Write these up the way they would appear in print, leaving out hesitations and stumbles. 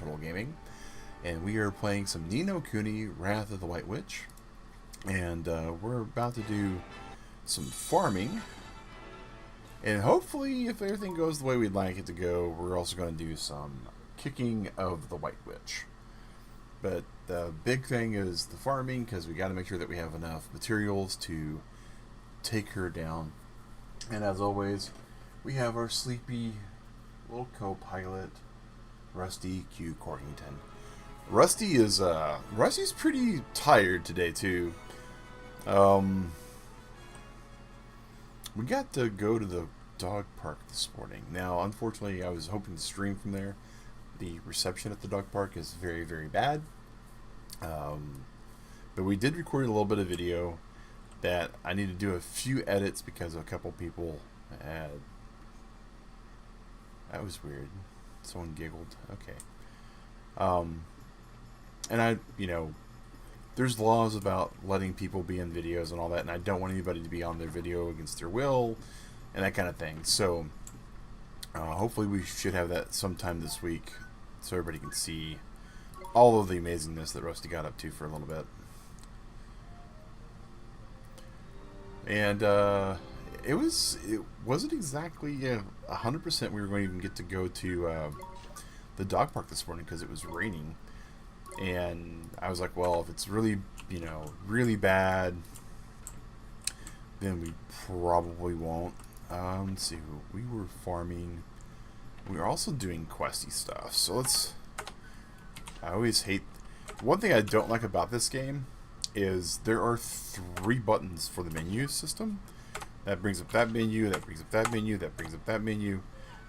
Total Gaming, and we are playing some No Kuni, Wrath of the White Witch, and we're about to do some farming, and hopefully, if everything goes the way we'd like it to go, we're also going to do some kicking of the White Witch. But the big thing is the farming, because we got to make sure that we have enough materials to take her down. And as always, we have our sleepy little co-pilot, Rusty Q. Corkington. Rusty's pretty tired today too. We got to go to the dog park this morning. Now, unfortunately, I was hoping to stream from there. The reception at the dog park is very, very bad. But we did record a little bit of video that I need to do a few edits because a couple people had... That was weird. Someone giggled. Okay. And there's laws about letting people be in videos and all that, and I don't want anybody to be on their video against their will and that kind of thing. So hopefully we should have that sometime this week so everybody can see all of the amazingness that Rusty got up to for a little bit. And it wasn't exactly 100% we were going to even get to go to the dog park this morning because it was raining. And I was like, well, if it's really, really bad, then we probably won't. Let's see, we were farming. We were also doing questy stuff. So I always hate... One thing I don't like about this game is there are 3 buttons for the menu system. That brings up that menu, that brings up that menu, that brings up that menu.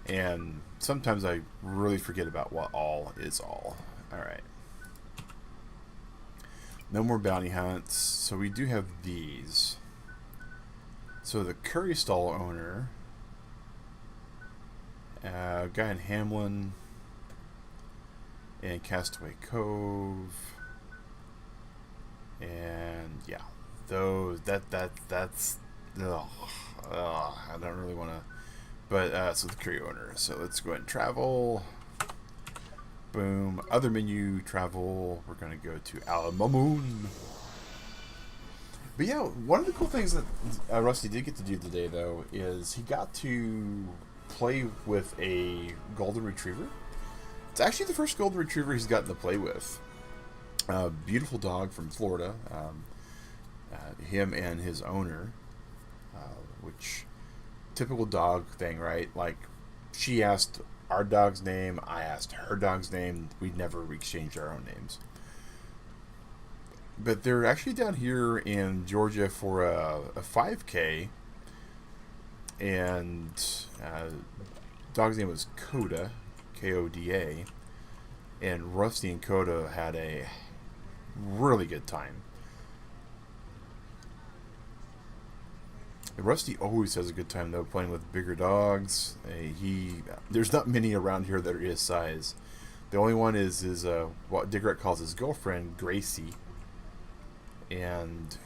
And sometimes I really forget about what all is all. Alright. No more bounty hunts. So we do have these. So the curry stall owner, guy in Hamlin, and Castaway Cove, and yeah, that's I don't really want to, but so the curry owner. So let's go ahead and travel. Boom. Other menu, travel. We're going to go to Alamamoon. But yeah, one of the cool things that Rusty did get to do today, though, is he got to play with a golden retriever. It's actually the first golden retriever he's gotten to play with. Beautiful dog from Florida. Him and his owner, which typical dog thing, right? Like, she asked our dog's name, I asked her dog's name. We'd never exchanged our own names. But they're actually down here in Georgia for a 5K, and dog's name was Coda, Koda, and Rusty and Coda had a really good time. Rusty always has a good time, though, playing with bigger dogs. There's not many around here that are his size. The only one is what Digret calls his girlfriend, Gracie. And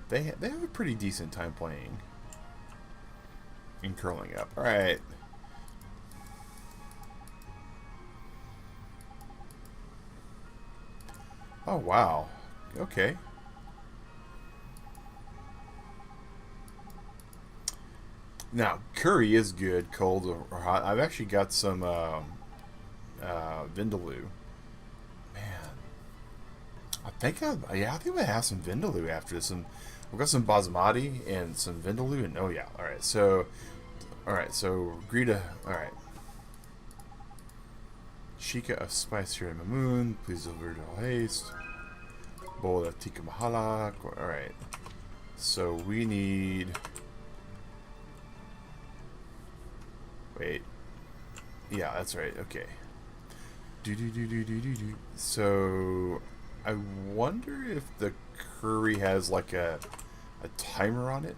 they have a pretty decent time playing and curling up. Alright. Oh, wow. Okay. Now, curry is good, cold or hot. I've actually got some Vindaloo. Man, I think I have some Vindaloo after this. We've got some basmati and some Vindaloo, and oh yeah, all right. So Greta, all right. Shika of spice here in Mamoon, please deliver to all haste. Bowl of tikka mahala. All right. So we need. Wait. Yeah, that's right. Okay. So, I wonder if the curry has like a timer on it.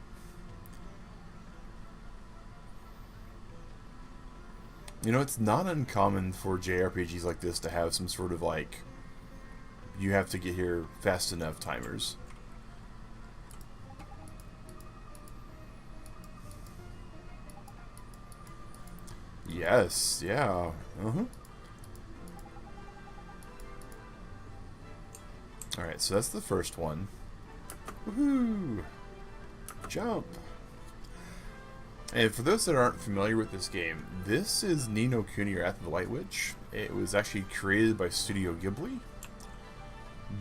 It's not uncommon for JRPGs like this to have some sort of like, you have to get here fast enough timers. Yes, yeah. Alright, so that's the first one. Woohoo! Jump! And for those that aren't familiar with this game, this is No Kuni or Wrath of the White Witch. It was actually created by Studio Ghibli.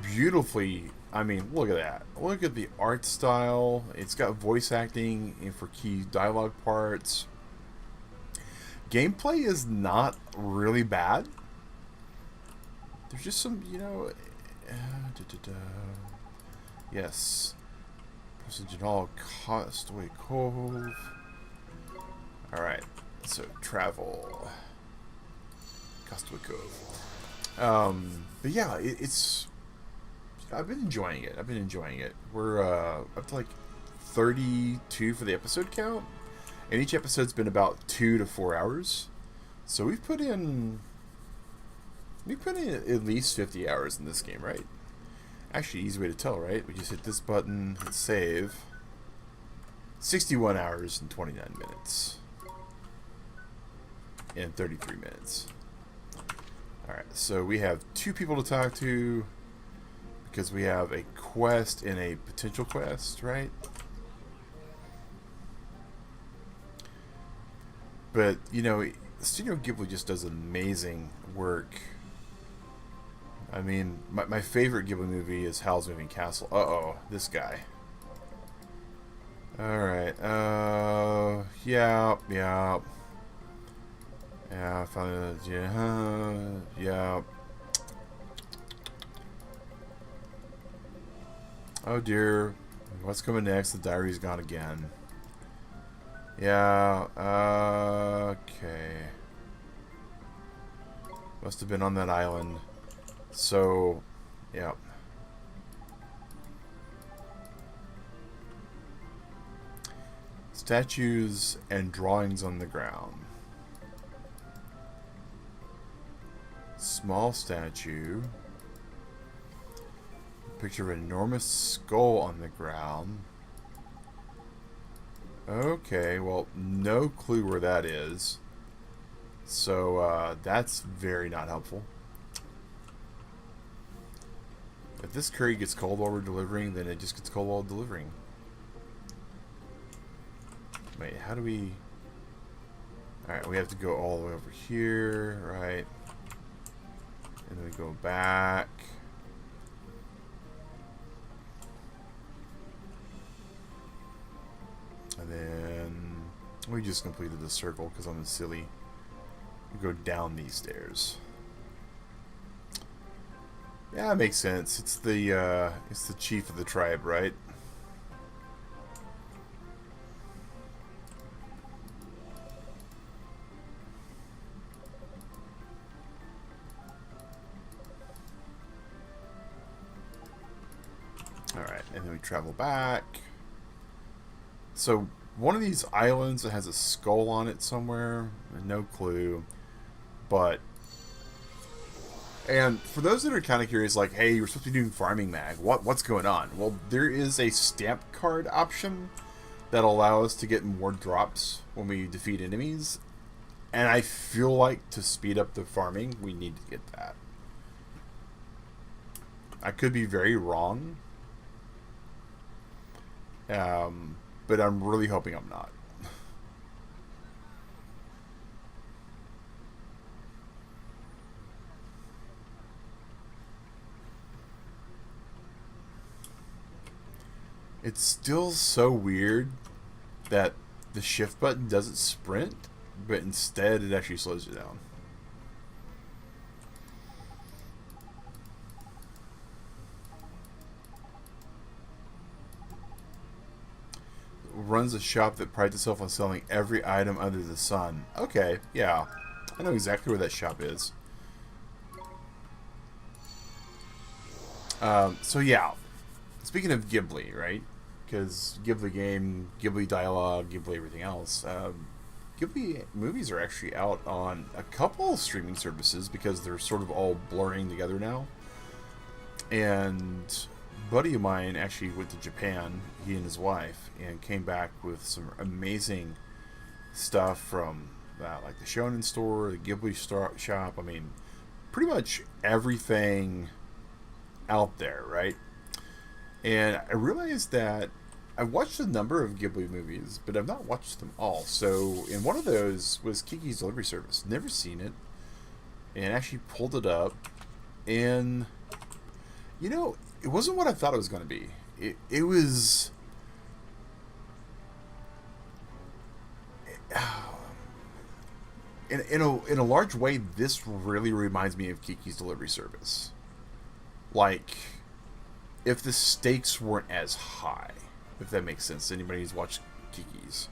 Beautifully, I mean, look at that. Look at the art style. It's got voice acting and for key dialogue parts. Gameplay is not really bad. There's just some, you know... Yes. Passage in all Castaway Cove. Alright, so travel. Castaway Cove. But yeah, it's... I've been enjoying it. We're up to like 32 for the episode count. And each episode's been about 2 to 4 hours. So we've put in at least 50 hours in this game, right? Actually, easy way to tell, right? We just hit this button, hit save. 61 hours and 29 minutes. And 33 minutes. Alright, so we have 2 people to talk to. Because we have a quest and a potential quest, right? But, you know, Studio Ghibli just does amazing work. I mean, my favorite Ghibli movie is Howl's Moving Castle. Uh-oh, this guy. Alright, yeah. Yeah, I found it, yeah. Oh dear, what's coming next? The diary's gone again. Yeah, okay. Must have been on that island. So, yeah. Statues and drawings on the ground. Small statue. Picture of an enormous skull on the ground. Okay, well, no clue where that is. So, that's very not helpful. If this curry gets cold while we're delivering, then it just gets cold while delivering. Wait, how do we... Alright, we have to go all the way over here, right? And then we go back. And then we just completed the circle because I'm silly. We go down these stairs. Yeah, it makes sense. It's the chief of the tribe, right? Alright, and then we travel back. So, one of these islands that has a skull on it somewhere, no clue, but... And for those that are kind of curious, like, hey, you're supposed to be doing farming mag, what's going on? Well, there is a stamp card option that'll allow us to get more drops when we defeat enemies, and I feel like to speed up the farming, we need to get that. I could be very wrong, but I'm really hoping I'm not. It's still so weird that the shift button doesn't sprint, but instead it actually slows you down. Runs a shop that prides itself on selling every item under the sun. Okay, yeah. I know exactly where that shop is. So yeah. Speaking of Ghibli, right? Because Ghibli game, Ghibli dialogue, Ghibli everything else. Ghibli movies are actually out on a couple streaming services because they're sort of all blurring together now. And a buddy of mine actually went to Japan, he and his wife, and came back with some amazing stuff from like the Shonen store, the Ghibli shop. I mean, pretty much everything out there, right? And I realized that I've watched a number of Ghibli movies, but I've not watched them all. So, and one of those was Kiki's Delivery Service. Never seen it, and actually pulled it up, and you know, it wasn't what I thought it was going to be. It was. In a large way, this really reminds me of Kiki's Delivery Service. Like, if the stakes weren't as high, if that makes sense. Anybody who's watched Kiki's,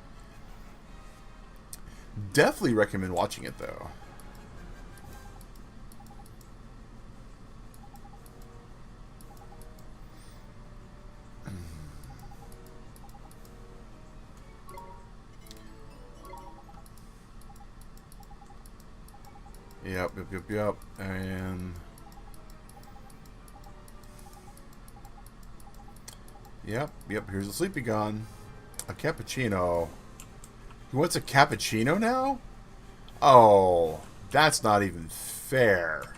definitely recommend watching it though. Yep. And yep. Here's a sleepy gun. A cappuccino. He wants a cappuccino now? Oh, that's not even fair.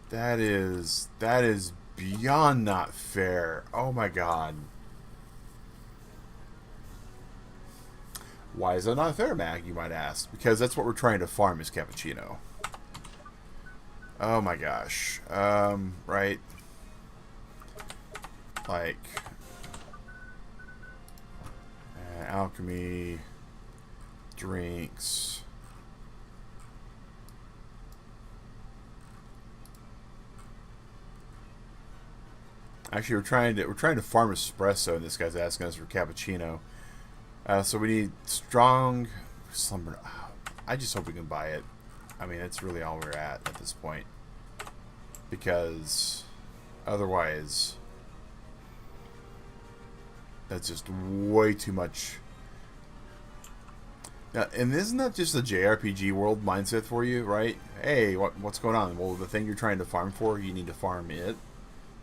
That is beyond not fair. Oh my god. Why is that not fair, Mac, you might ask? Because that's what we're trying to farm is cappuccino. Oh my gosh. Right. Like, alchemy, drinks. Actually, we're trying to farm espresso, and this guy's asking us for cappuccino. So we need strong slumber. I just hope we can buy it. I mean, that's really all we're at this point. Because otherwise, that's just way too much. Now, and isn't that just a JRPG world mindset for you, right? Hey, what's going on? Well, the thing you're trying to farm for, you need to farm it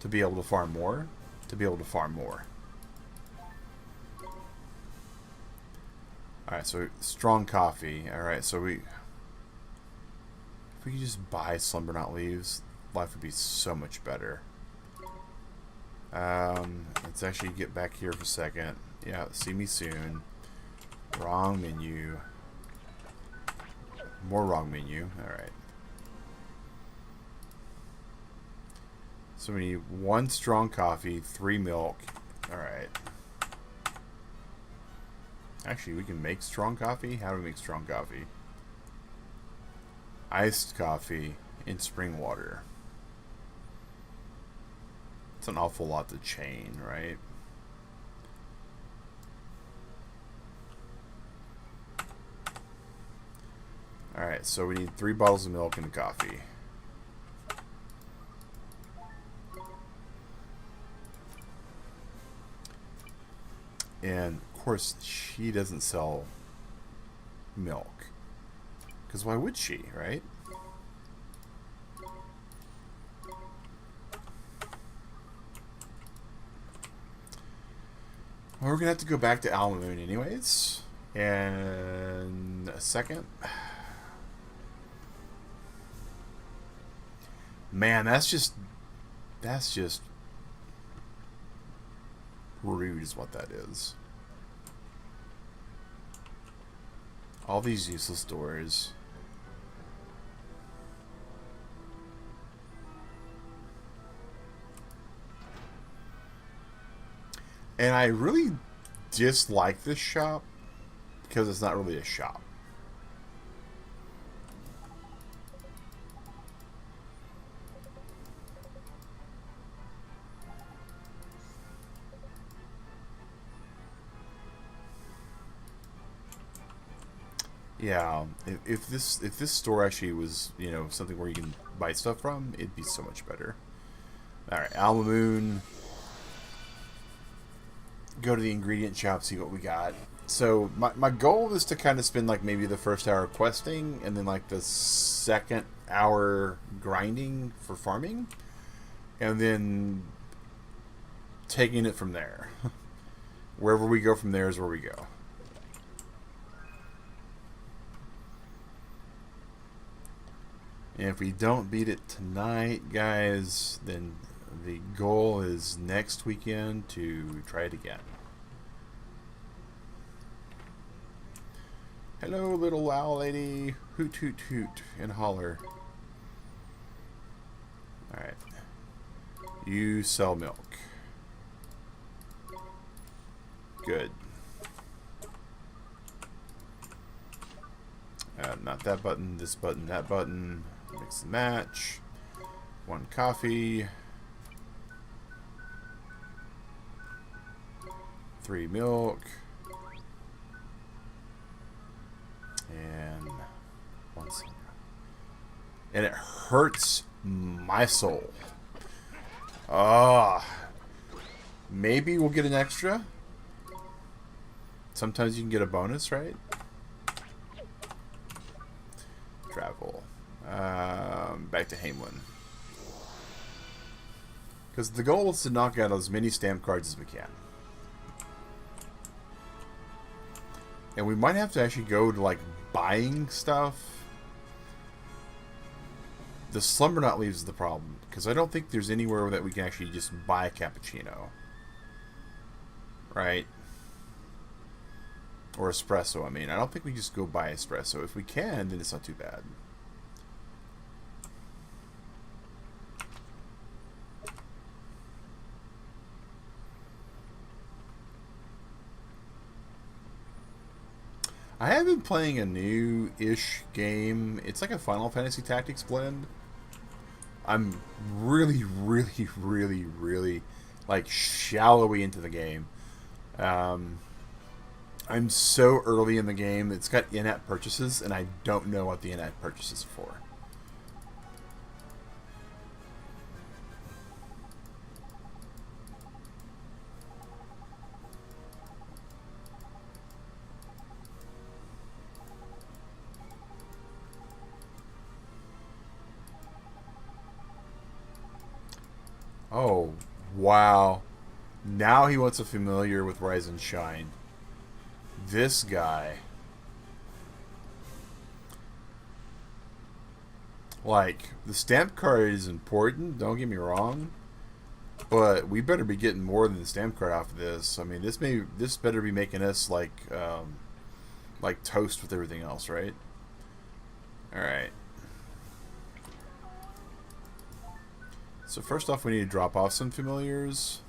to be able to farm more. To be able to farm more. Alright, so strong coffee. Alright, so if we could just buy Slumber Not Leaves, life would be so much better. Let's actually get back here for a second. Yeah, see me soon. Wrong menu. More wrong menu. Alright. So we need 1 strong coffee, 3 milk. Alright. Actually, we can make strong coffee. How do we make strong coffee? Iced coffee in spring water. It's an awful lot to chain, right? Alright, so we need 3 bottles of milk and a coffee. And of course, she doesn't sell milk. Because why would she, right? Well, we're going to have to go back to Alma Moon anyways. And a second. Man, that's just rude is what that is. All these useless doors. And I really dislike this shop because it's not really a shop. Yeah, if this store actually was, you know, something where you can buy stuff from, it'd be so much better. Alright, Alma Moon. Go to the ingredient shop, see what we got. So my goal is to kind of spend like maybe the first hour questing and then like the second hour grinding for farming, and then taking it from there. Wherever we go from there is where we go. And if we don't beat it tonight, guys, then the goal is next weekend to try it again. Hello, little owl lady. Hoot, hoot, hoot, and holler. Alright. You sell milk. Good. Not that button, this button, that button. Mix and match. 1 coffee. 3 milk. And 1 cinnamon. And it hurts my soul. Maybe we'll get an extra. Sometimes you can get a bonus, right? Travel. Back to Hamelin. Because the goal is to knock out as many stamp cards as we can. And we might have to actually go to, like, buying stuff. The Slumber Knot leaves the problem. Because I don't think there's anywhere that we can actually just buy a cappuccino. Right? Or espresso, I mean. I don't think we just go buy espresso. If we can, then it's not too bad. I have been playing a new-ish game. It's like a Final Fantasy Tactics blend. I'm really, like, shallowy into the game. I'm so early in the game. It's got in-app purchases, and I don't know what the in-app purchases are for. Oh, wow. Now he wants a familiar with Rise and Shine. This guy. Like, the stamp card is important, don't get me wrong. But we better be getting more than the stamp card off of this. I mean, this better be making us like toast with everything else, right? Alright. So first off, we need to drop off some familiars.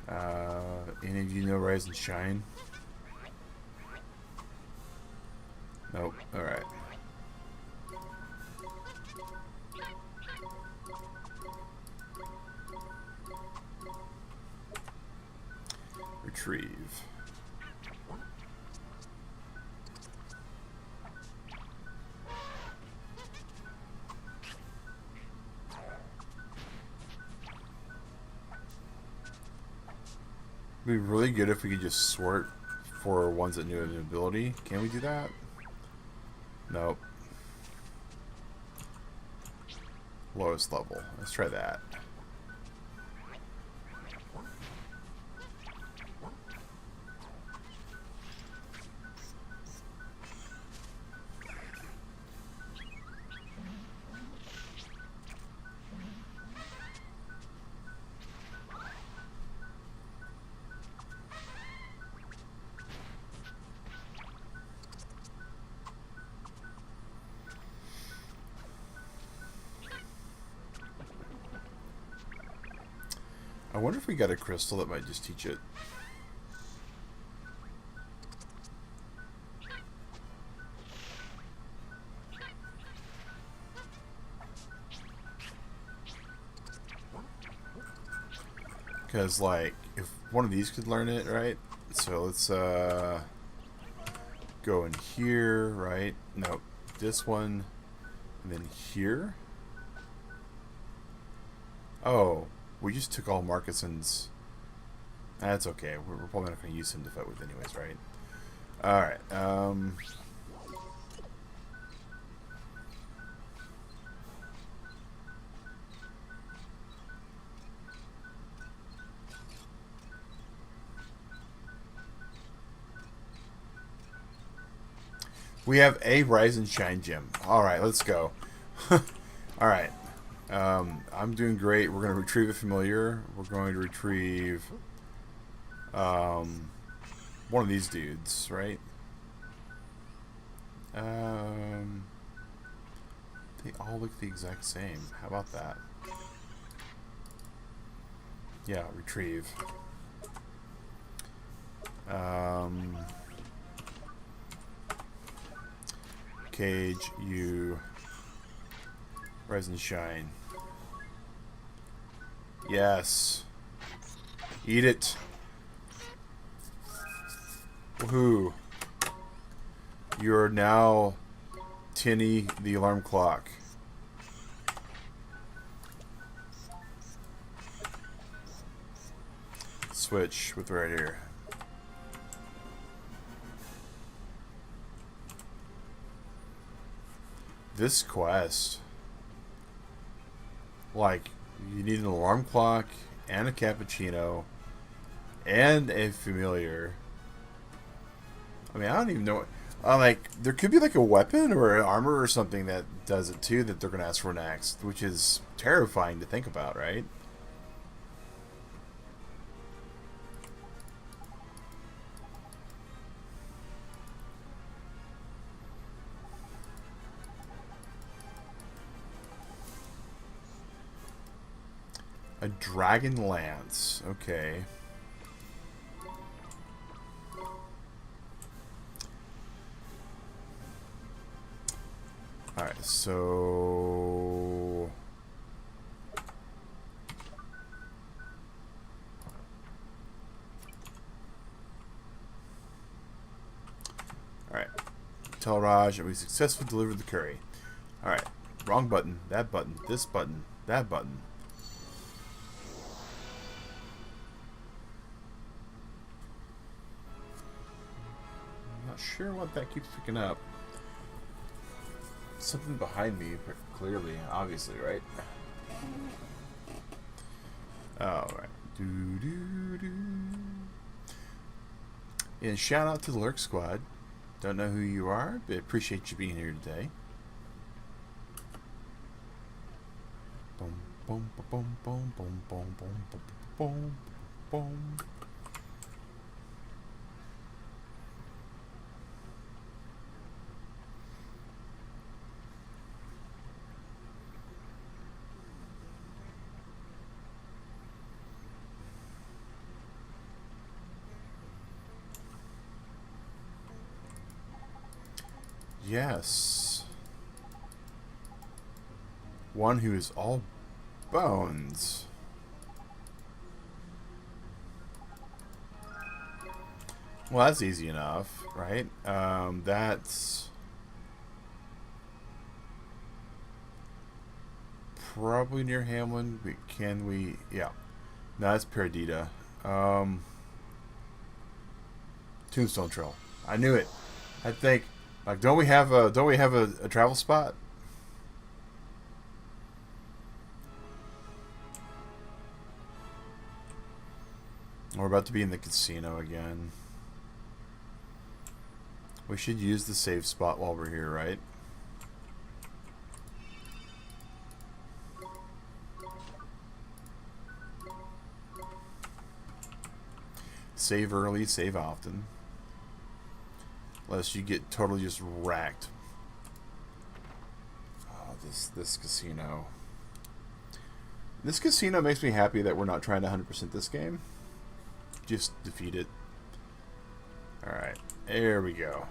Any of you know Rise and Shine? Nope. Alright. Retrieve. It'd be really good if we could just sort for ones that knew an ability. Can we do that? Nope. Lowest level. Let's try that. I wonder if we got a crystal that might just teach it. Because, like, if one of these could learn it, right? So let's go in here, right? Nope. This one, and then here. Oh. We just took all Marcuson's. That's okay. We're probably not going to use him to fight with anyways, right? Alright. We have a Rise and Shine gem. Alright, let's go. Alright. I'm doing great. We're going to retrieve a familiar. We're going to retrieve one of these dudes, right? They all look the exact same. How about that? Yeah, retrieve. Cage, you, rise and shine. Yes. Eat it. Woohoo. You're now Tinny the alarm clock. Switch with right here. This quest, like, you need an alarm clock and a cappuccino and a familiar. I mean, I don't even know. Like, there could be like a weapon or an armor or something that does it too that they're going to ask for next, which is terrifying to think about, right? A dragon lance. Okay. Alright, so... Alright. Tell Raj that we successfully delivered the curry. Alright. Wrong button. That button. This button. That button. Sure what that keeps picking up. Something behind me, clearly, obviously, right? Alright. And shout out to the Lurk Squad. Don't know who you are, but appreciate you being here today. Boom, boom, boom, boom, boom, boom, boom, boom, boom. Yes. One who is all bones. Well, that's easy enough, right? That's probably near Hamlin. Can we? Yeah. No, that's Perdita. Tombstone Trail. I knew it. I think. Like, don't we have a travel spot? We're about to be in the casino again. We should use the save spot while we're here, right? Save early, save often. Unless you get totally just racked. Oh, this casino. This casino makes me happy that we're not trying to 100% this game. Just defeat it. Alright, there we go.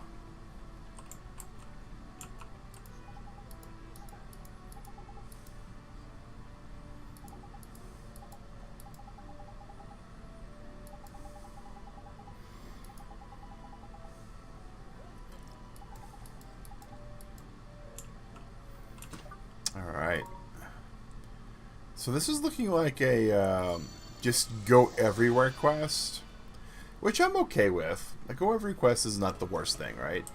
Alright. So this is looking like a just go everywhere quest, which I'm okay with. A go every quest is not the worst thing, right?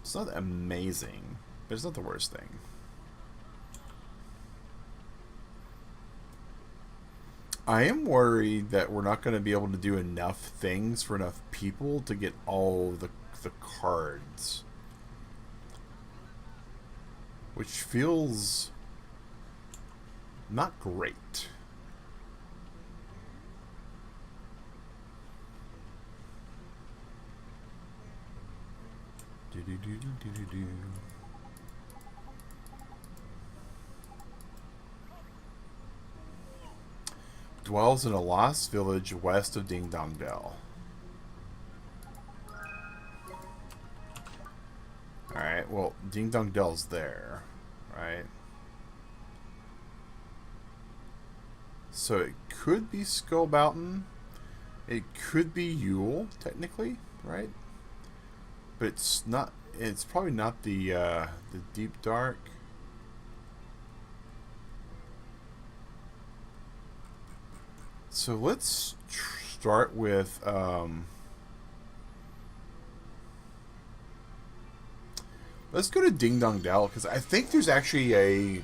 It's not amazing, but it's not the worst thing. I am worried that we're not going to be able to do enough things for enough people to get all the cards. Which feels not great. Dwells in a lost village west of Ding Dong Dell. Alright, well, Ding Dong Dell's there, right? So it could be Skullbountain. It could be Yule, technically, right? But it's not. It's probably not the Deep Dark. So let's start with let's go to Ding Dong Dell, because I think there's actually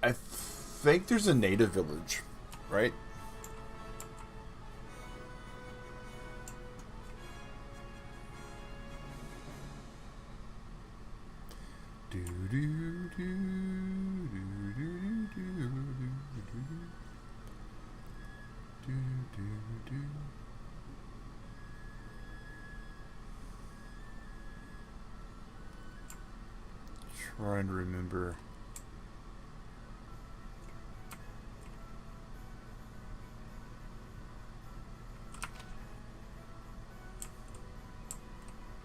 I think there's a native village, right? Trying to remember.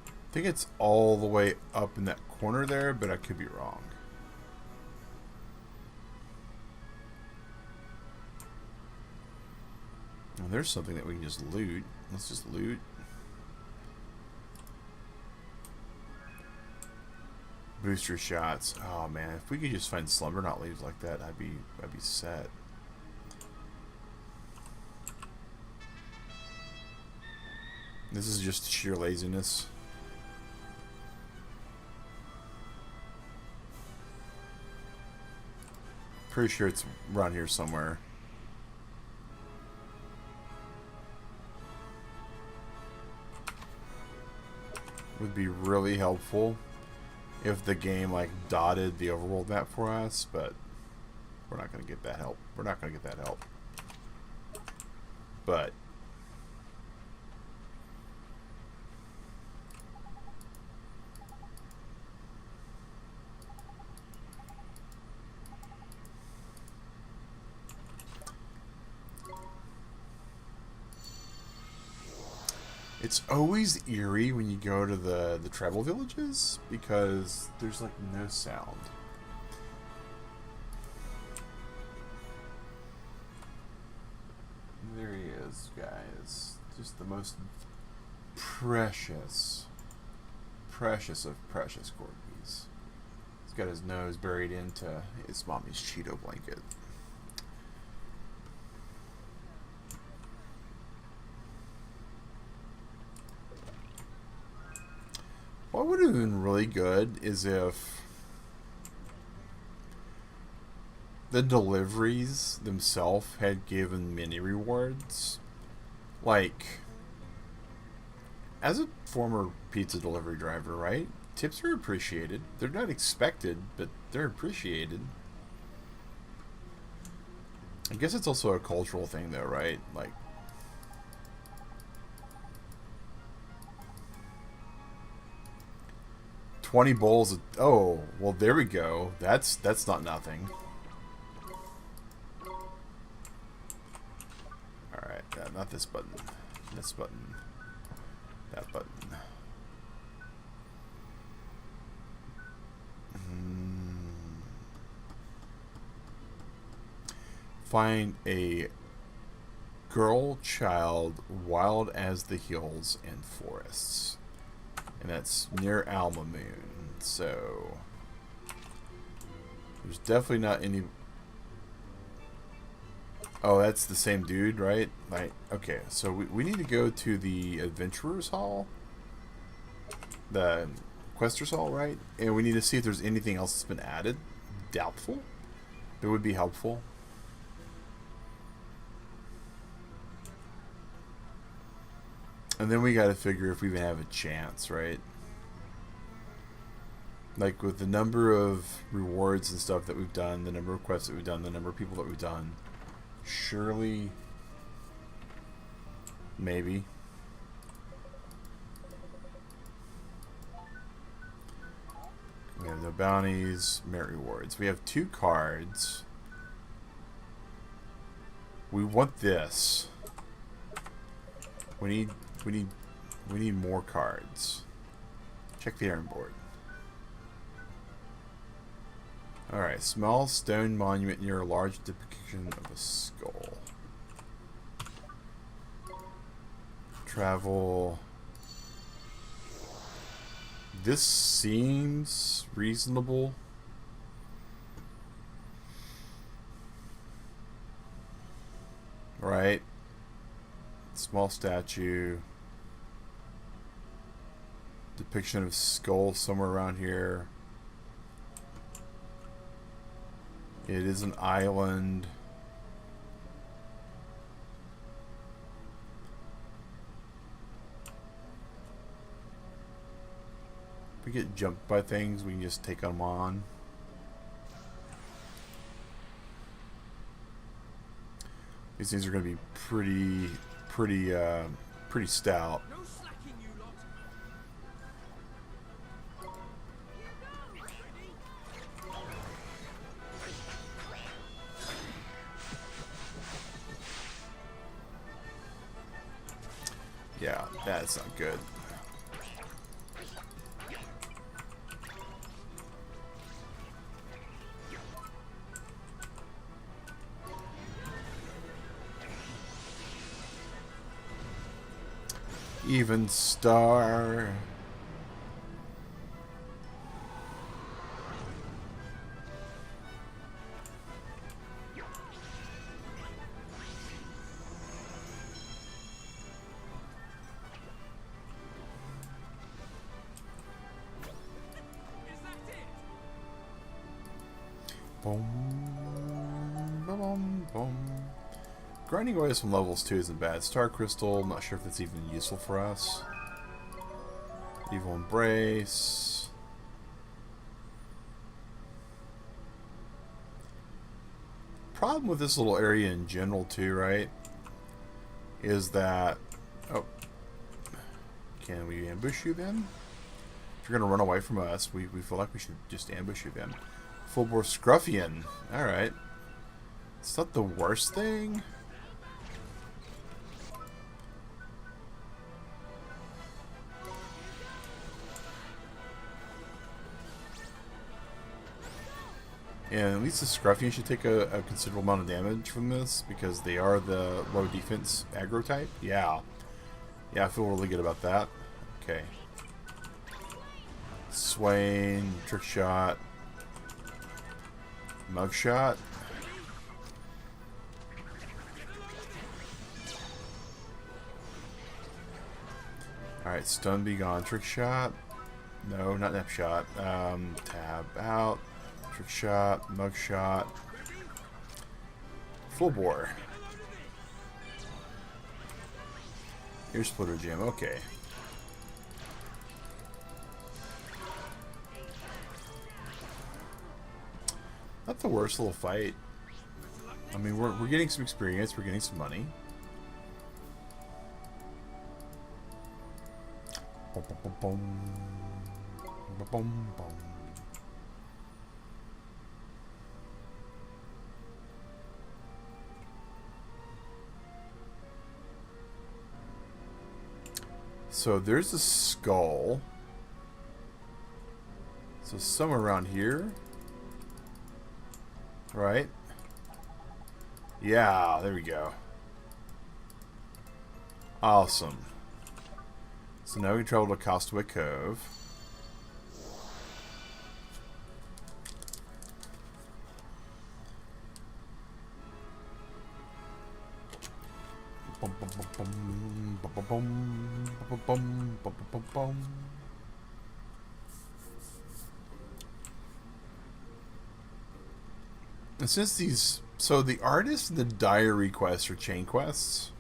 I think it's all the way up in that corner there, but I could be wrong. Well, there's something that we can just loot. Let's just loot. Booster shots. Oh man, if we could just find slumber not leaves like that, I'd be set. This is just sheer laziness. Pretty sure it's around here somewhere. Would be really helpful if the game like dotted the overworld map for us, but we're not going to get that help. We're not going to get that help. But it's always eerie when you go to the tribal villages because there's like no sound. There he is, guys. Just the most precious of precious corgis. He's got his nose buried into his mommy's Cheeto blanket. What would have been really good is if the deliveries themselves had given mini rewards. Like, as a former pizza delivery driver, right? Tips are appreciated. They're not expected, but they're appreciated. I guess it's also a cultural thing, though, right? Like, $20 bowls of, oh, well, there we go. That's not nothing. Alright, not this button. This button. That button. Find a girl child wild as the hills and forests. And that's near Alma Moon. So there's definitely not any. Oh, that's the same dude, right? Right. Okay, so we need to go to the Adventurers Hall, the Questers Hall, right? And we need to see if there's anything else that's been added. Doubtful. It would be helpful. And then we got to figure if we even have a chance, right? Like with the number of rewards and stuff that we've done, the number of quests that we've done, the number of people that we've done, surely, maybe. We have no bounties, merit rewards. We have 2 cards. We want this. We need more cards. Check the errand board. Alright, small stone monument near a large depiction of a skull. Travel. This seems reasonable. Right? Small statue. Depiction of skull somewhere around here. It is an island. If we get jumped by things, we can just take them on. These things are going to be pretty stout. Yeah, that's not good. Even star. Boom, boom, boom. Grinding away some levels too isn't bad. Star Crystal, I'm not sure if that's even useful for us. Evil Embrace. Problem with this little area in general too, right? Is that... Oh. Can we ambush you then? If you're going to run away from us, we feel like we should just ambush you then. Full bore Scruffian. Alright. It's not the worst thing. And at least the Scruffian should take a considerable amount of damage from this, because they are the low defense aggro type. Yeah. Yeah, I feel really good about that. Okay. Swain, Trick Shot, Mug Shot. Alright, Stun Be Gone, Trick Shot. No, not Nep Shot. Tab out. Trick Shot, Mug Shot, Full Bore. Here's Splitter Gem, okay. Not the worst little fight. I mean, we're getting some experience, we're getting some money. Boom, boom, boom, boom, boom, boom. So there's a skull. So somewhere around here. Right? Yeah, there we go. Awesome. So now we can travel to Castaway Cove. Bum, bum, bum, bum, bum, bum, bum, bum, bum, bum, bum. And since these, so the artist and the diary quests are chain quests.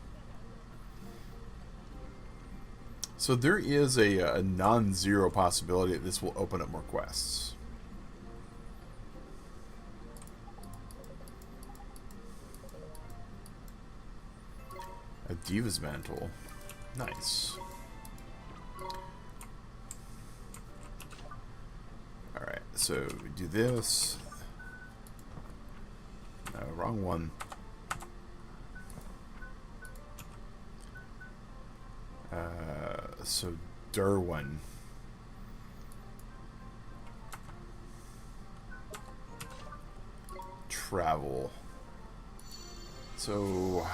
So there is a non-zero possibility that this will open up more quests. A Diva's Mantle. Nice. Alright, so we do this. No, wrong one. So Derwin. Travel. So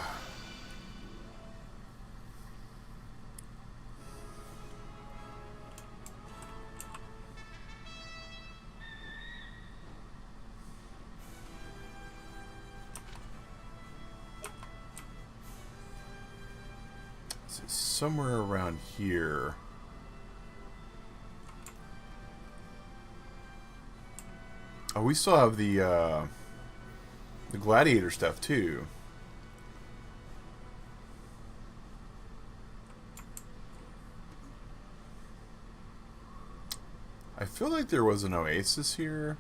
somewhere around here. Oh, we still have the gladiator stuff too. I feel like there was an oasis here.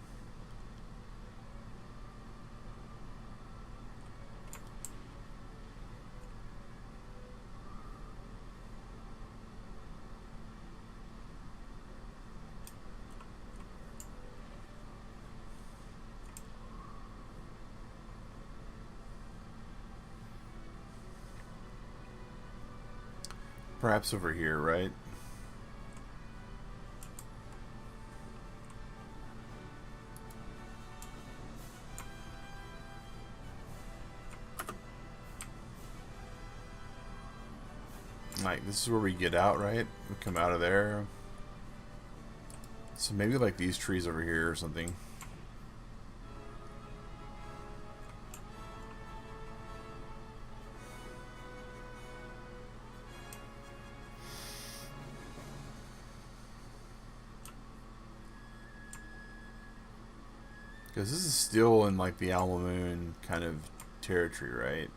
Perhaps over here, right? Like, this is where we get out, right? We come out of there. So maybe like these trees over here or something. Because this is still in like the Alma Moon kind of territory, right?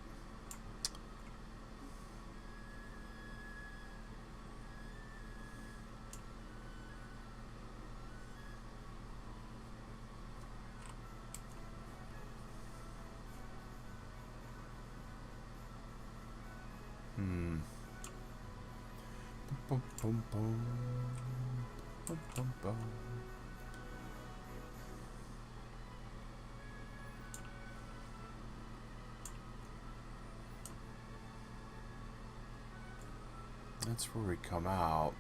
Bum, bum, bum. Bum, bum, bum. That's where we come out.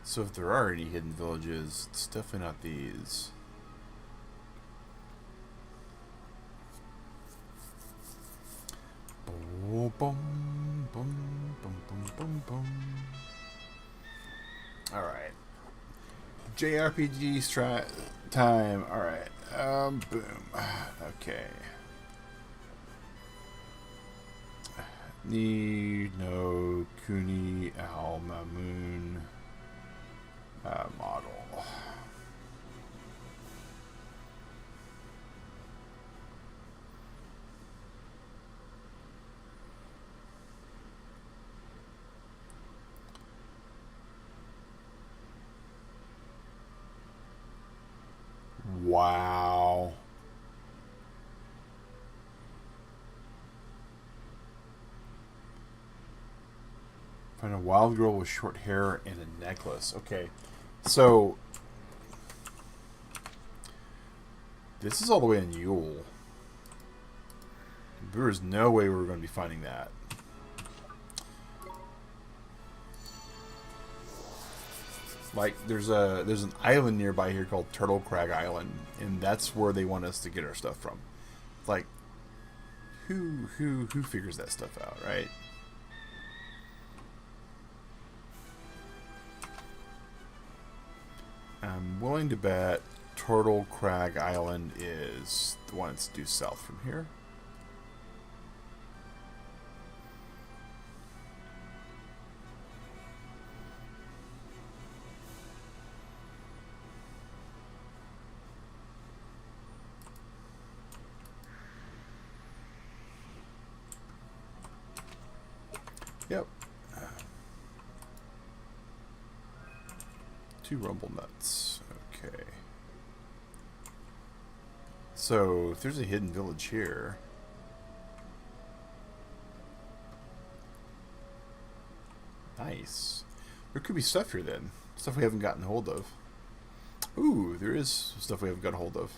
So if there are any hidden villages, it's definitely not these. Boom, boom, boom, boom, boom, boom, boom. All right. JRPG time. All right. Boom. Okay. No Kuni Alma Moon model. Wow. Find a wild girl with short hair and a necklace. Okay. So this is all the way in Yule. There is no way we're going to be finding that. Like there's an island nearby here called Turtle Crag Island, and that's where they want us to get our stuff from. Like who figures that stuff out, right? I'm willing to bet Turtle Crag Island is the one that's due south from here. Yep. 2 rumble nuts. Okay. So, if there's a hidden village here... Nice. There could be stuff here then. Stuff we haven't gotten hold of. Ooh, there is stuff we haven't got hold of.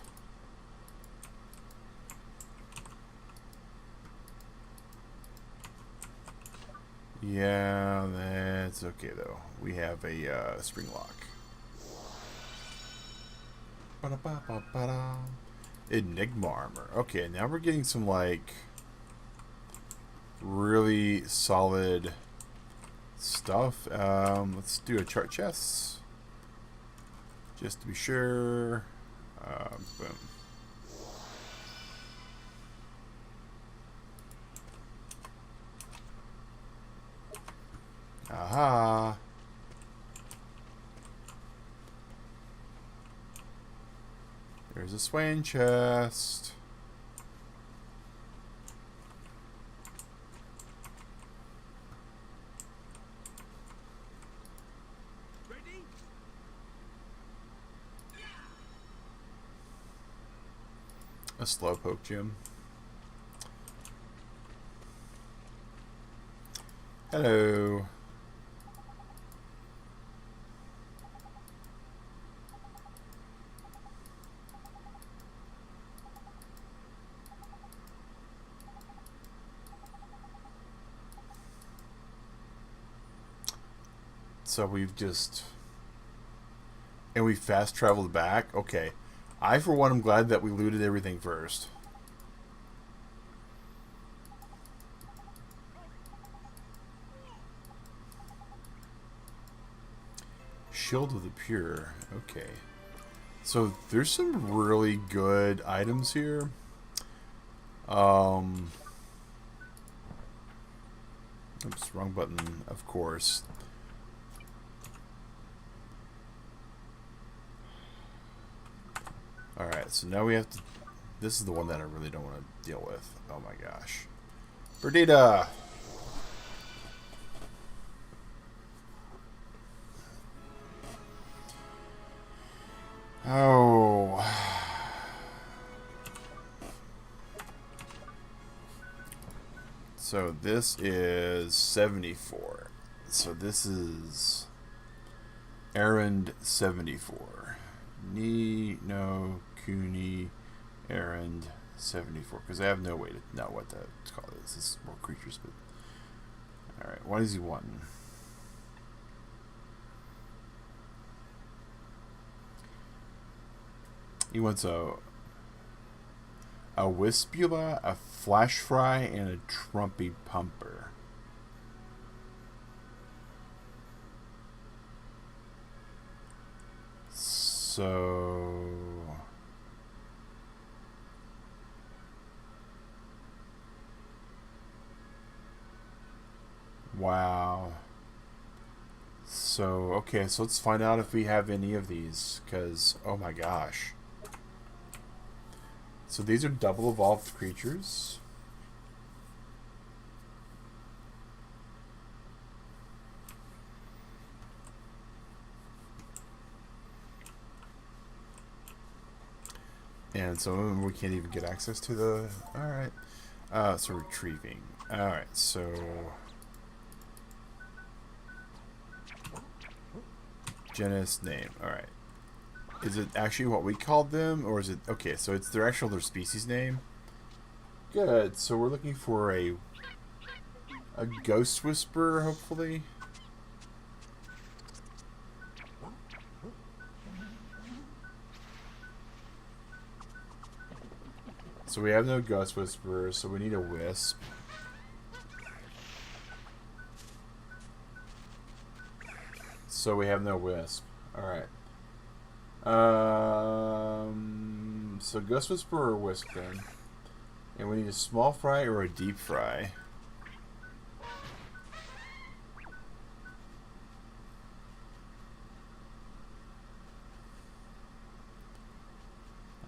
Yeah, that's okay though. We have a spring lock. Ba-da-ba-ba-ba-da. Enigma armor. Okay, now we're getting some like really solid stuff. Let's do a chart chest just to be sure. Boom. Aha. There's a Swain chest. Ready? A slowpoke gym. Hello. So we've just... And we fast traveled back? Okay. I, for one, am glad that we looted everything first. Shield of the Pure. Okay. So there's some really good items here. Oops, wrong button, of course. Alright, so now we have to... This is the one that I really don't want to deal with. Oh my gosh. Perdita! Oh. So this is 74. So this is errand 74. No Kuni errand 74. Because I have no way to know what to call this. This is more creatures, but... Alright, what does he want? He wants a Wispula, a Flash Fry, and a Trumpy Pumper. So... Wow. So, okay, so let's find out if we have any of these, because, oh my gosh. So these are double evolved creatures. And some of them we can't even get access to the... Alright. So retrieving. Alright, so... Genus name. Alright. Is it actually what we called them, or is it... Okay, so it's their species name. Good. So we're looking for a ghost whisperer, hopefully. So we have no ghost whisperer, so we need a wisp. So we have no wisp. Alright. So Ghost Whisperer or Wisp then. And we need a small fry or a deep fry.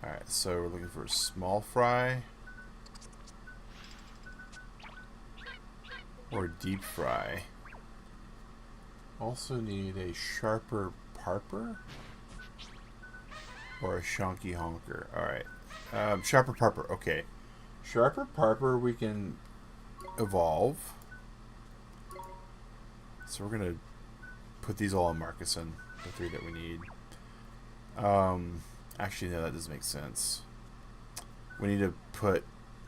Alright, so we're looking for a small fry. or deep fry. Also need a sharper parper or a shonky honker. Alright. Sharper parper. Okay. Sharper parper we can evolve. So we're going to put these all on Marcusson. The 3 that we need. Actually, no, that doesn't make sense. We need to put...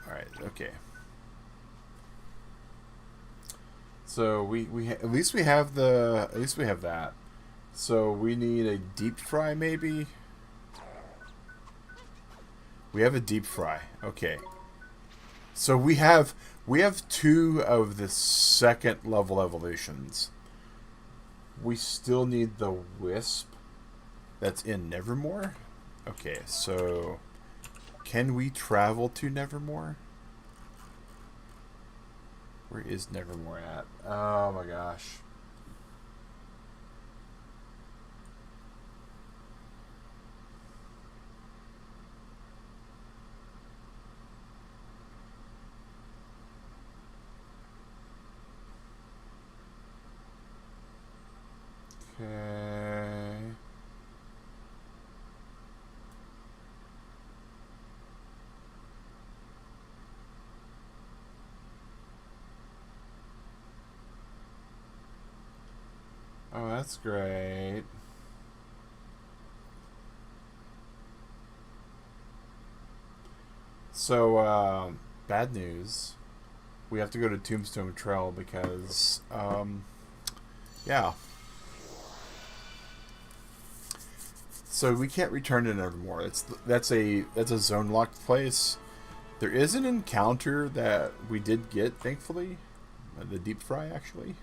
Alright, okay. So at least we have that. So we need a deep fry maybe. We have a deep fry. Okay. So we have 2 of the second level evolutions. We still need the wisp that's in Nevermore. Okay, so can we travel to Nevermore? Where is Nevermore at? Oh my gosh. Okay. Oh, that's great. So, bad news. We have to go to Tombstone Trail because, yeah. So we can't return to Nevermore. That's a zone locked place. There is an encounter that we did get, thankfully. The deep fry, actually.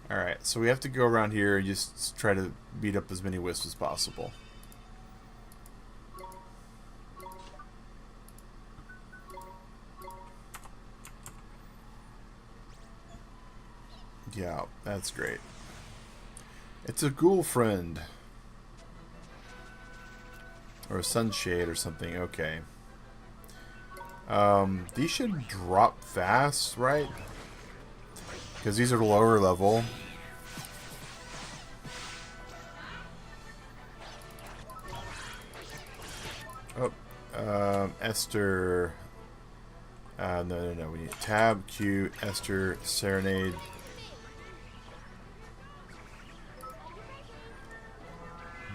Alright, so we have to go around here and just try to beat up as many wisps as possible. Yeah, that's great. It's a ghoul friend. Or a sunshade or something, okay. These should drop fast, right? Because these are lower level. Oh, Esther. No. We need Tab, Q, Esther, Serenade.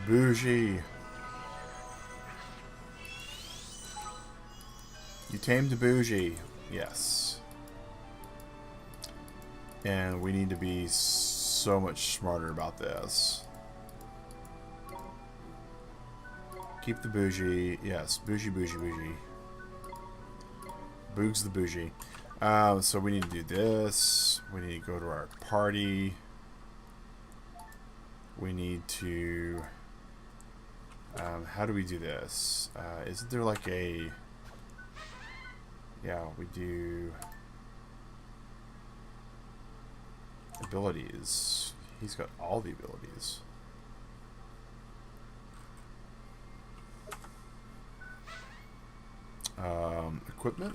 Bougie. You tamed the Bougie. Yes. And we need to be so much smarter about this. Keep the Bougie. Yes, Bougie. Boogs the Bougie. So we need to do this. We need to go to our party. We need to... how do we do this? Isn't there like a... Yeah, we do... Abilities. He's got all the abilities. Equipment.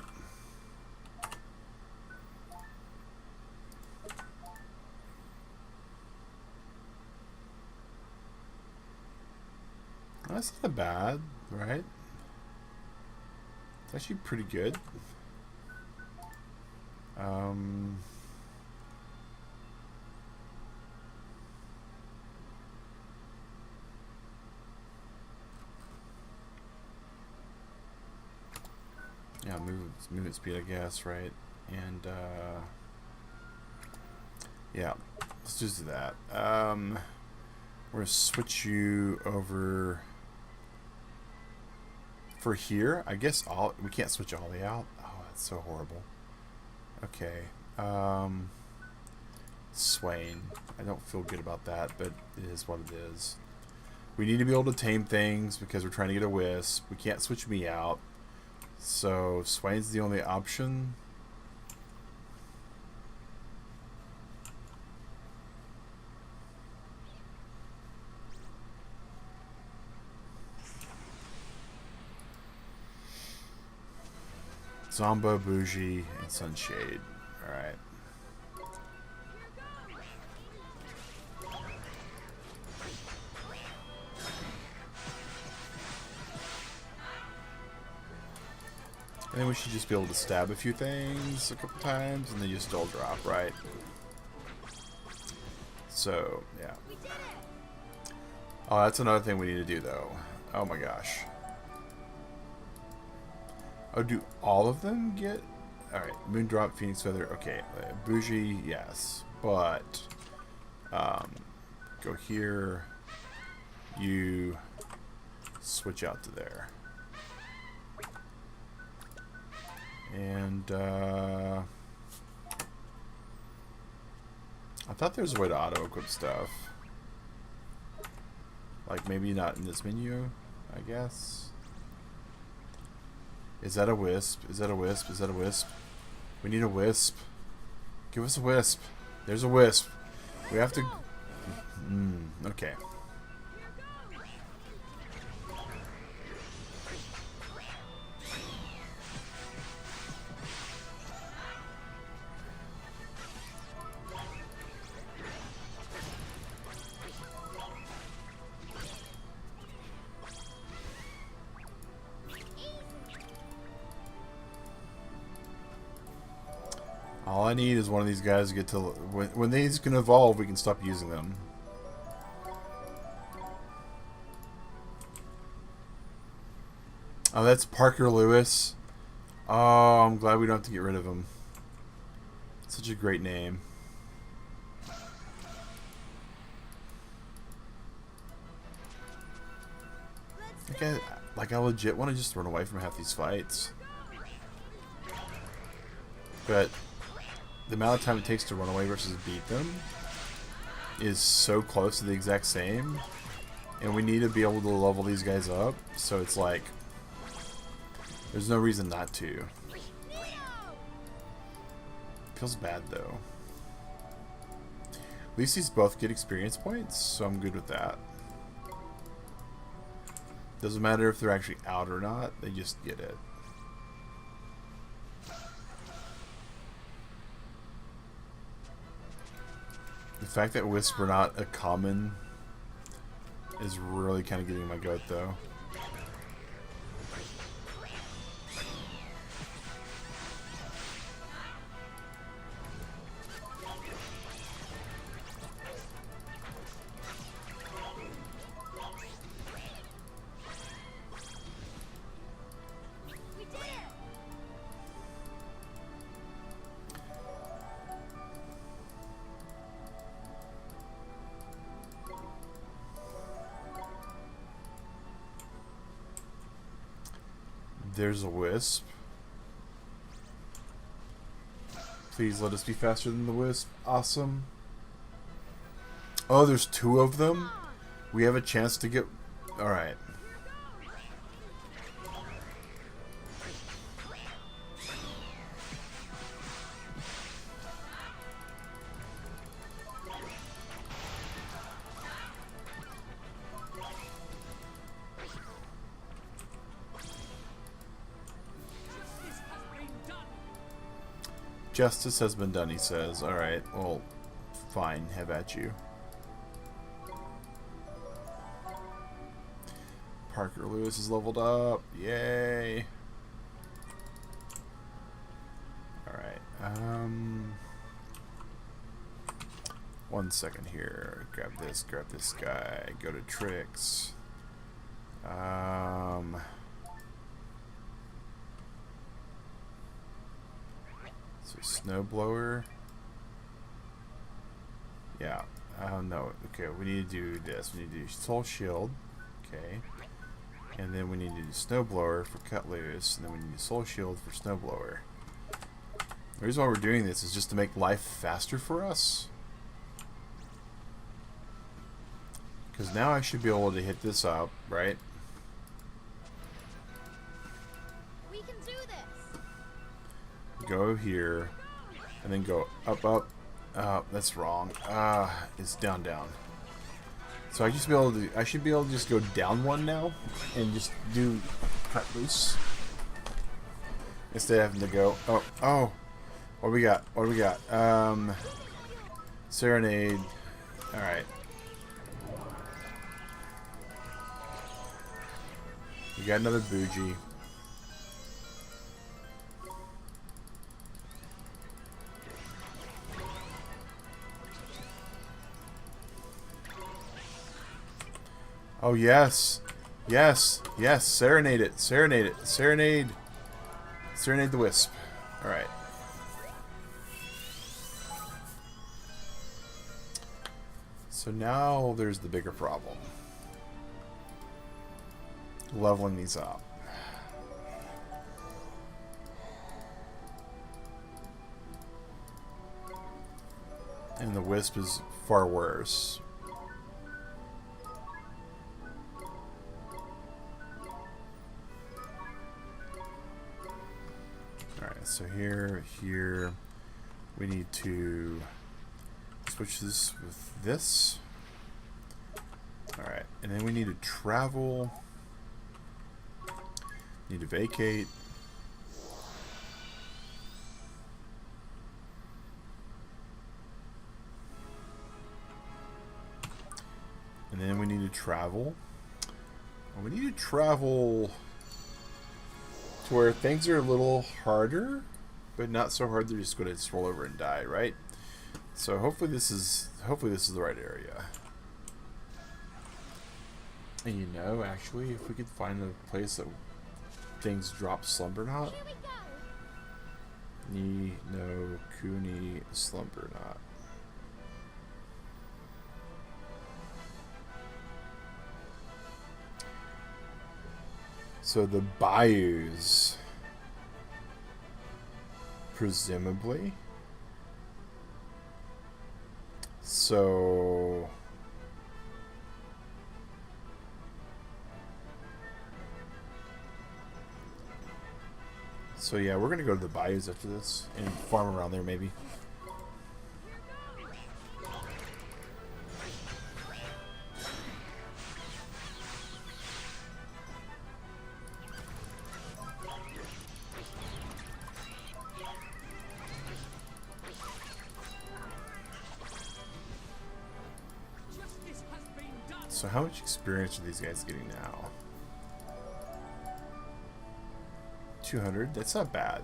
That's not bad, right? It's actually pretty good. Yeah, movement speed, I guess, right? And yeah, let's just do that. We're gonna switch you over for here. I guess we can't switch Ollie out. Oh, that's so horrible. Okay. Swain. I don't feel good about that, but it is what it is. We need to be able to tame things because we're trying to get a wisp. We can't switch me out. So Swain's the only option. Zombo, Bougie, and Sunshade. Alright. And then we should just be able to stab a few things a couple times, and they just all drop, right? So, yeah. Oh, that's another thing we need to do, though. Oh my gosh. Oh, do all of them get... Alright, Moondrop, Phoenix Feather, okay. Bougie, yes. But, go here. You switch out to there. And, I thought there was a way to auto-equip stuff. Like, maybe not in this menu, I guess. Is that a wisp? Is that a wisp? Is that a wisp? We need a wisp. Give us a wisp. There's a wisp. We have to... okay. All I need is one of these guys to get to... When these can evolve, we can stop using them. Oh, that's Parker Lewis. Oh, I'm glad we don't have to get rid of him. Such a great name. Like I legit want to just run away from half these fights. But the amount of time it takes to run away versus beat them is so close to the exact same. And we need to be able to level these guys up. So it's like, there's no reason not to. Feels bad though. At least these both get experience points, so I'm good with that. Doesn't matter if they're actually out or not, they just get it. The fact that wisps are not a common is really kind of getting my goat though. There's a wisp. Please let us be faster than the wisp. Awesome. Oh, there's two of them? We have a chance to get... Alright. Justice has been done, he says. Alright, well, fine, have at you. Parker Lewis is leveled up. Yay! Alright, 1 second here. Grab this guy. Go to tricks. So snowblower. Yeah. No. Okay, we need to do this. We need to do soul shield. Okay. And then we need to do snowblower for cut loose. And then we need to do soul shield for snowblower. The reason why we're doing this is just to make life faster for us. Because now I should be able to hit this up, right? We can do this. Go here, and then go up, up. That's wrong. It's down, down. So I should be able to just go down one now, and just do cut loose instead of having to go. Oh, what do we got? What do we got? Serenade. All right. We got another bougie. Oh, yes. Yes. Yes. Serenade it. Serenade it. Serenade. Serenade the wisp. Alright. So now there's the bigger problem. Leveling these up. And the wisp is far worse. Alright, so here, we need to switch this with this. Alright, and then we need to travel. Need to vacate. And then we need to travel. Well, we need to travel to where things are a little harder, but not so hard they're just going to roll over and die, right? So hopefully this is the right area. And you know, actually, if we could find a place that things drop slumber knot. No Kuni slumber knot. So the bayous, presumably. So yeah, we're gonna go to the bayous after this and farm around there maybe. So how much experience are these guys getting now? 200? That's not bad.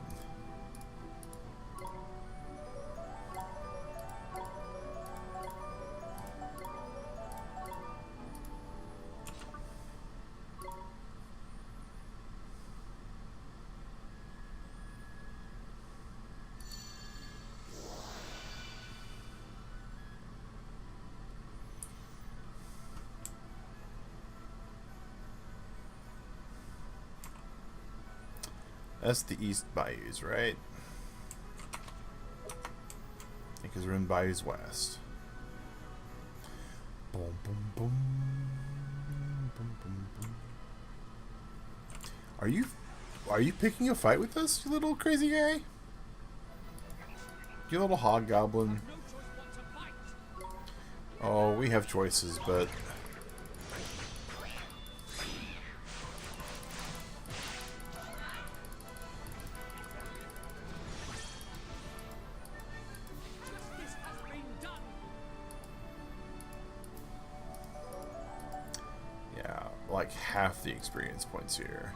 That's the east bayous, right? Because we're in bayous west. Boom, boom, boom, boom, boom, boom. Are you picking a fight with us, you little crazy guy? You little hobgoblin. Oh, we have choices, but like half the experience points here.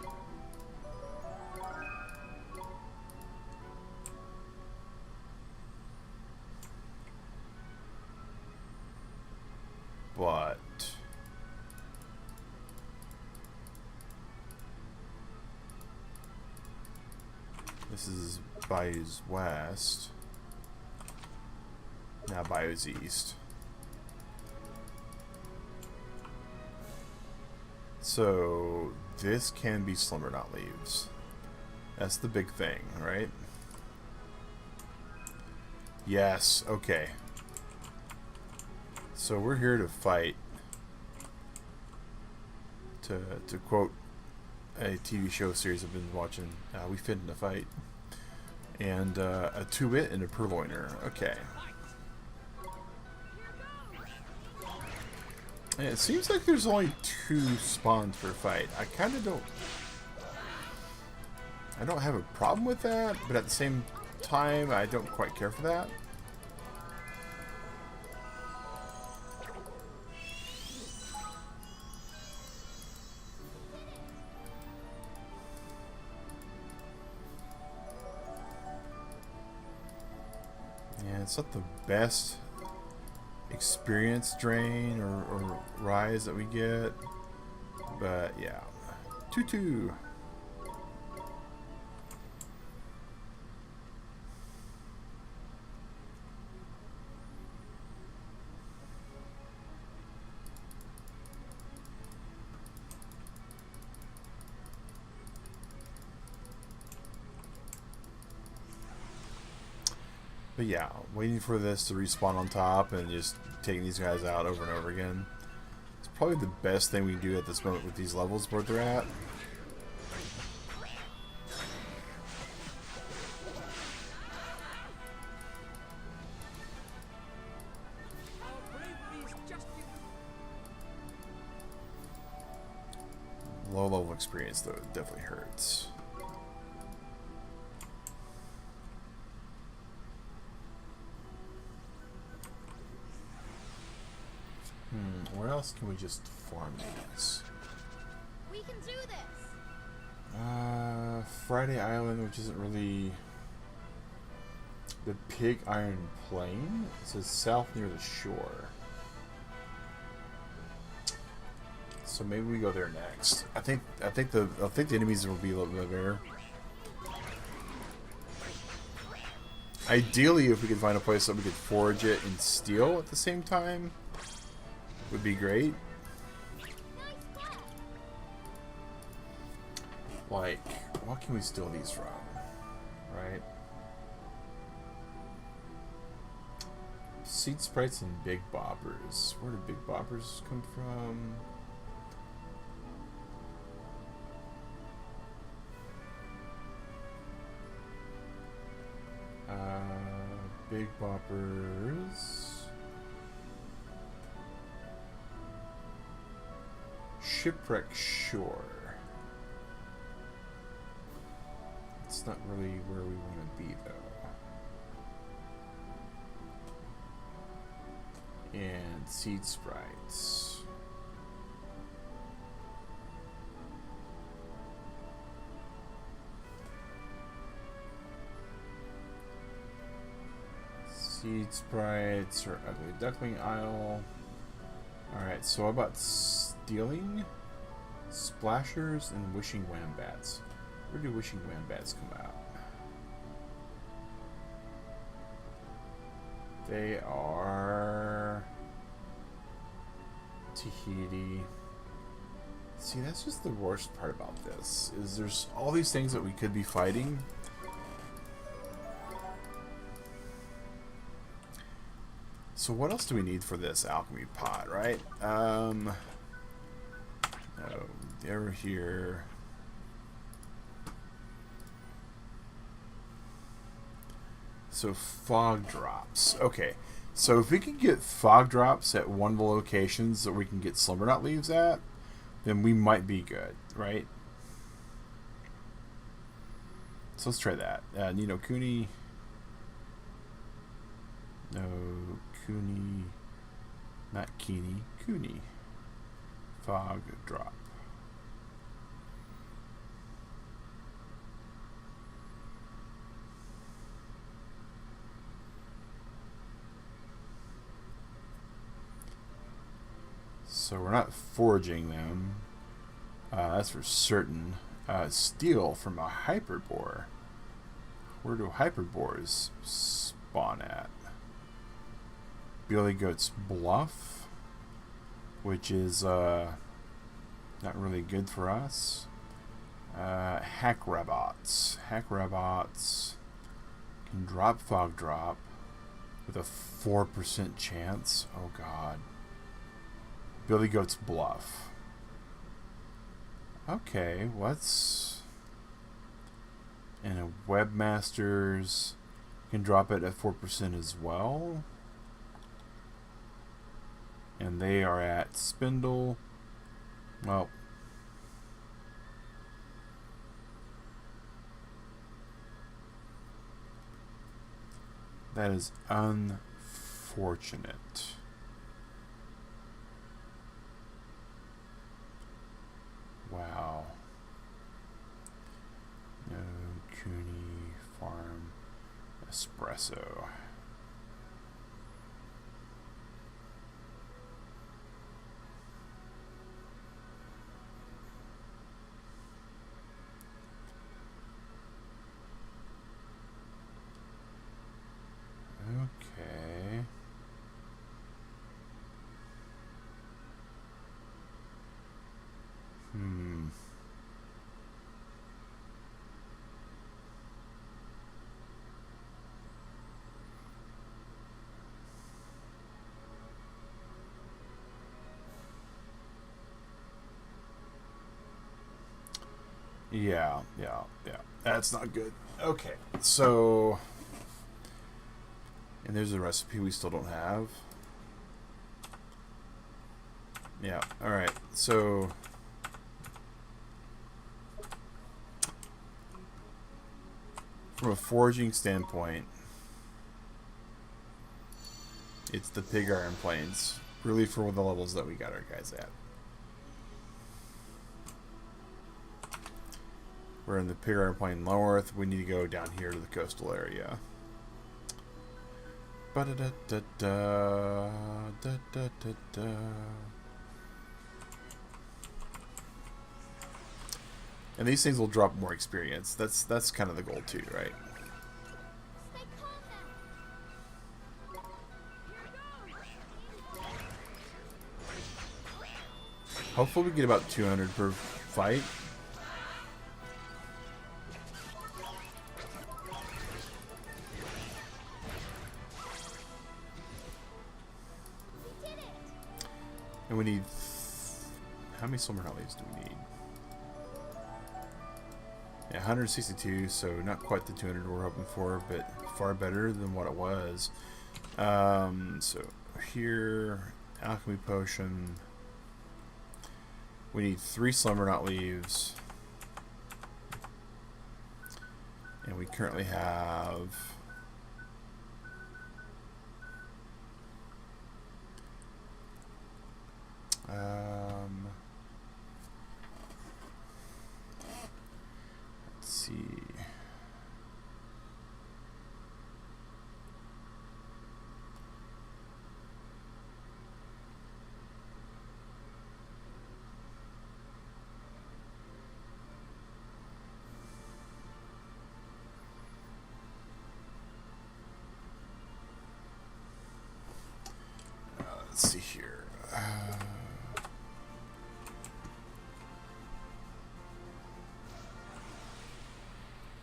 But this is Bayou's west. Now Bayou's east. So this can be Slumber Not Leaves. That's the big thing, right? Yes, okay. So we're here to fight. To quote a TV show series I've been watching, we fit in a fight. And a two-wit and a purloiner. Okay. And it seems like there's only 2 spawns per fight. I kind of don't... I don't have a problem with that, but at the same time, I don't quite care for that. Yeah, it's not the best experience drain or rise that we get. But yeah, 2-2. But yeah, waiting for this to respawn on top and just taking these guys out over and over again. It's probably the best thing we can do at this moment with these levels where they're at. Low level experience though, it definitely hurts. Where else can we just farm these? We can do this. Friday Island, which isn't really the Pig Iron Plain. It says south near the shore. So maybe we go there next. I think the enemies will be a little bit better. Ideally, if we could find a place that we could forage it and steal at the same time, would be great. Like, what can we steal these from? Right? Seed sprites and big boppers. Where do big boppers come from? Big boppers. Shipwreck Shore. It's not really where we want to be, though. And seed sprites. Seed sprites or ugly duckling isle. Alright, so how about stealing? Splashers and wishing wambats. Where do wishing wambats come out? They are Tahiti. See, that's just the worst part about this, is there's all these things that we could be fighting. So what else do we need for this alchemy pot, right? No, over here. So fog drops. Okay, so if we can get fog drops at one of the locations that we can get slumber knot leaves at, then we might be good, right? So let's try that. No Kuni. No Kuni. Not Kini. Kuni. Fog drop. So we're not foraging them. That's for certain. Steal from a hyperbore. Where do hyperbores spawn at? Billy Goat's Bluff, which is not really good for us. Hack Rabots. Hack Rabots can drop Fog Drop with a 4% chance. Oh god. Billy Goat's Bluff. Okay, what's... And a Webmasters can drop it at 4% as well. And they are at Spindle. Well, that is unfortunate. Wow. No Kuni Farm Espresso. Yeah, yeah, yeah. That's not good. Okay, so... And there's a recipe we still don't have. Yeah, alright, so... From a foraging standpoint, it's the pig iron plains. Really for the levels that we got our guys at. We're in the pig iron plain north. We need to go down here to the coastal area. Ba-da-da-da-da, da-da-da-da. And these things will drop more experience. That's kind of the goal too, right? Stay calm now. Hopefully we get about 200 per fight. We did it. And we need... How many silver knot leaves do we need? Yeah, 162, so not quite the 200 we're hoping for, but far better than what it was. So here, alchemy potion. We need 3 slumber knot leaves. And we currently have... let's see. Let's see here.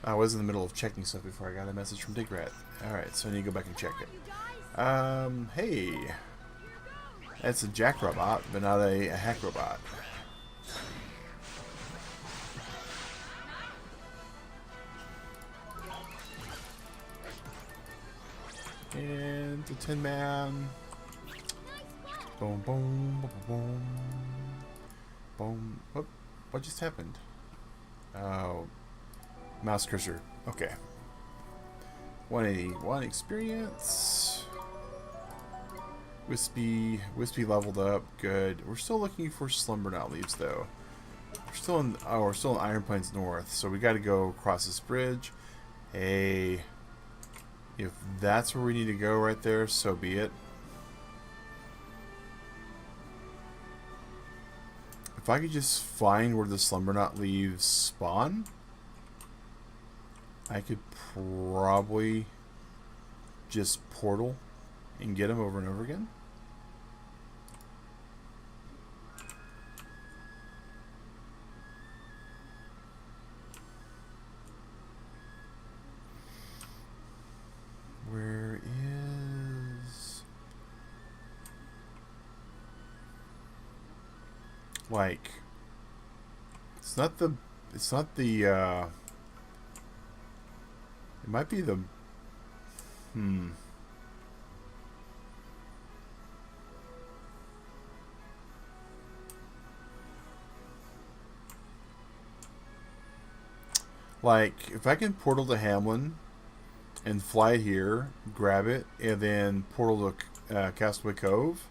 I was in the middle of checking stuff before I got a message from Digrat. Alright, so I need to go back and check it. Hey. That's a jack robot, but not a hack robot. And the Tin Man. Boom, boom, boom, boom. Boom. Whoop. What just happened? Oh. Mouse cursor. Okay. 181 experience. Wispy leveled up. Good. We're still looking for slumber knot leaves though. We're still in Iron Plains North, so we gotta go across this bridge. Hey. If that's where we need to go right there, so be it. If I could just find where the slumber knot leaves spawn, I could probably just portal and get them over and over again. Where is... Like... It's not the... It might be the... Like, if I can portal to Hamlin and fly it here, grab it, and then portal to Castaway Cove,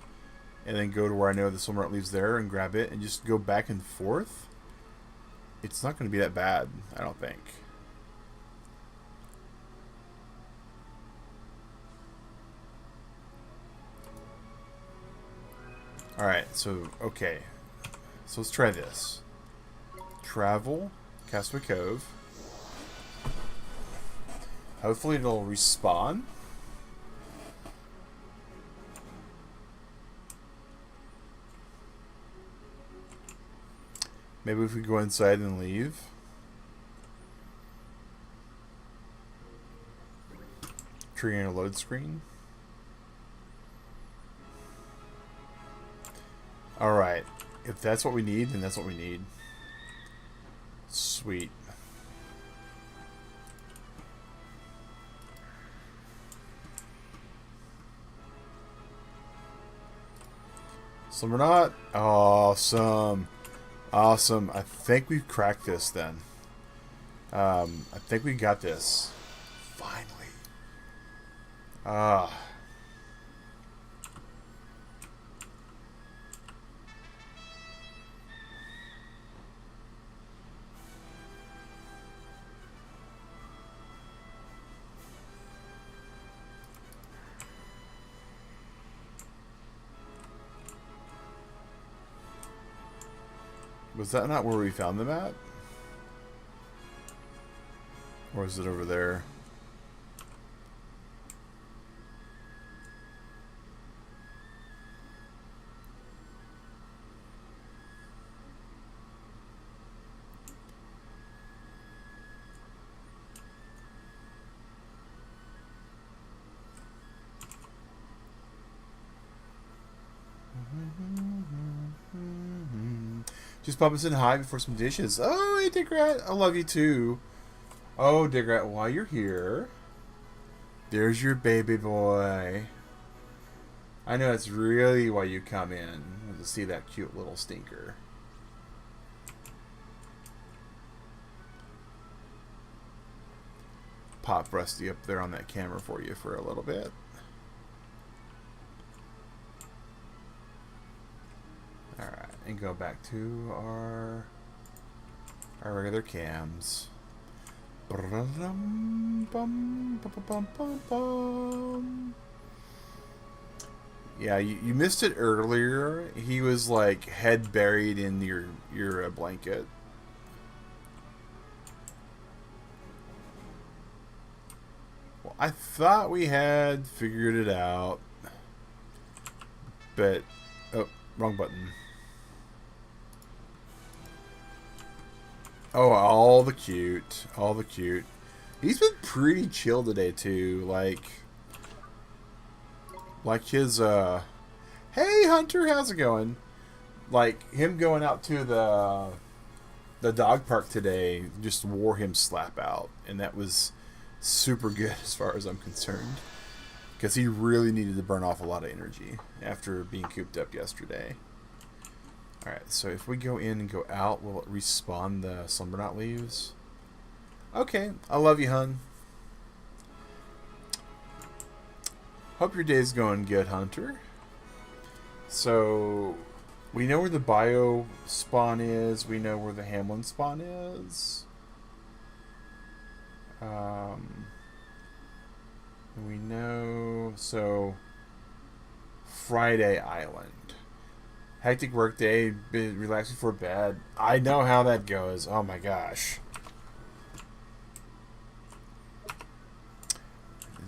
and then go to where I know the Silver leaves there and grab it, and just go back and forth, it's not going to be that bad, I don't think. Alright, so, okay. So let's try this. Travel, Castaway Cove. Hopefully it'll respawn. Maybe if we go inside and leave. Triggering a load screen. Alright. If that's what we need, then that's what we need. Sweet. Some or not? Awesome. Awesome. I think we've cracked this then. I think we got this. Finally. Ah. Was that not where we found them at? Or is it over there? Just popping in hi before some dishes. Oh, hey, Digrat. I love you too. Oh, Digrat, while you're here, there's your baby boy. I know that's really why you come in, to see that cute little stinker. Pop Rusty up there on that camera for you for a little bit. Alright, and go back to our regular cams. Yeah, you missed it earlier. He was like head buried in your blanket. Well, I thought we had figured it out, but oh, wrong button. Oh, all the cute. All the cute. He's been pretty chill today, too. Like his, hey, Hunter, how's it going? Like, him going out to the dog park today just wore him slap out. And that was super good as far as I'm concerned. Because he really needed to burn off a lot of energy after being cooped up yesterday. Alright, so if we go in and go out, will it respawn the Slumberknot leaves? Okay, I love you, hun. Hope your day's going good, Hunter. So, we know where the bio spawn is. We know where the Hamlin spawn is. We know... So, Friday Island. Hectic work day, relax before bed. I know how that goes. Oh my gosh.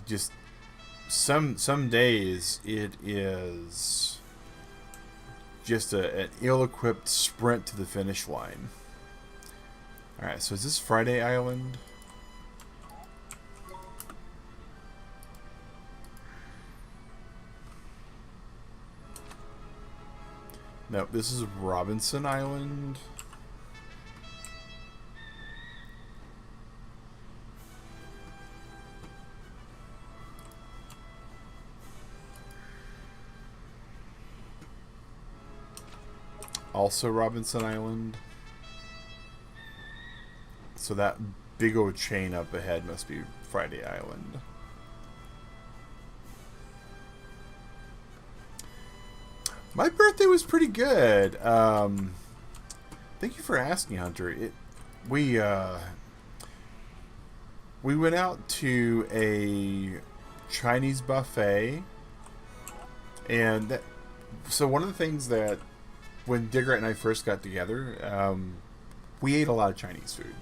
Just some days it is just an ill-equipped sprint to the finish line. Alright, so is this Friday Island? No, this is Robinson Island. Also Robinson Island. So that big old chain up ahead must be Friday Island. My birthday was pretty good. Thank you for asking, Hunter. We went out to a Chinese buffet, and so one of the things that when Digrat and I first got together, we ate a lot of Chinese food,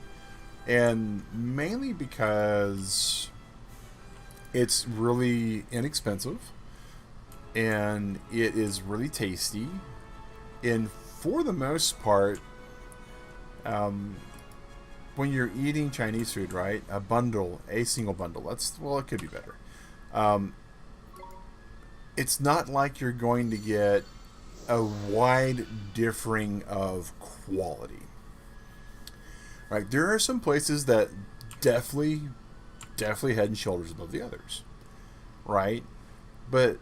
and mainly because it's really inexpensive. And it is really tasty. And for the most part, when you're eating Chinese food, right? A single bundle. It could be better. It's not like you're going to get a wide differing of quality. Right? There are some places that definitely head and shoulders above the others. Right? But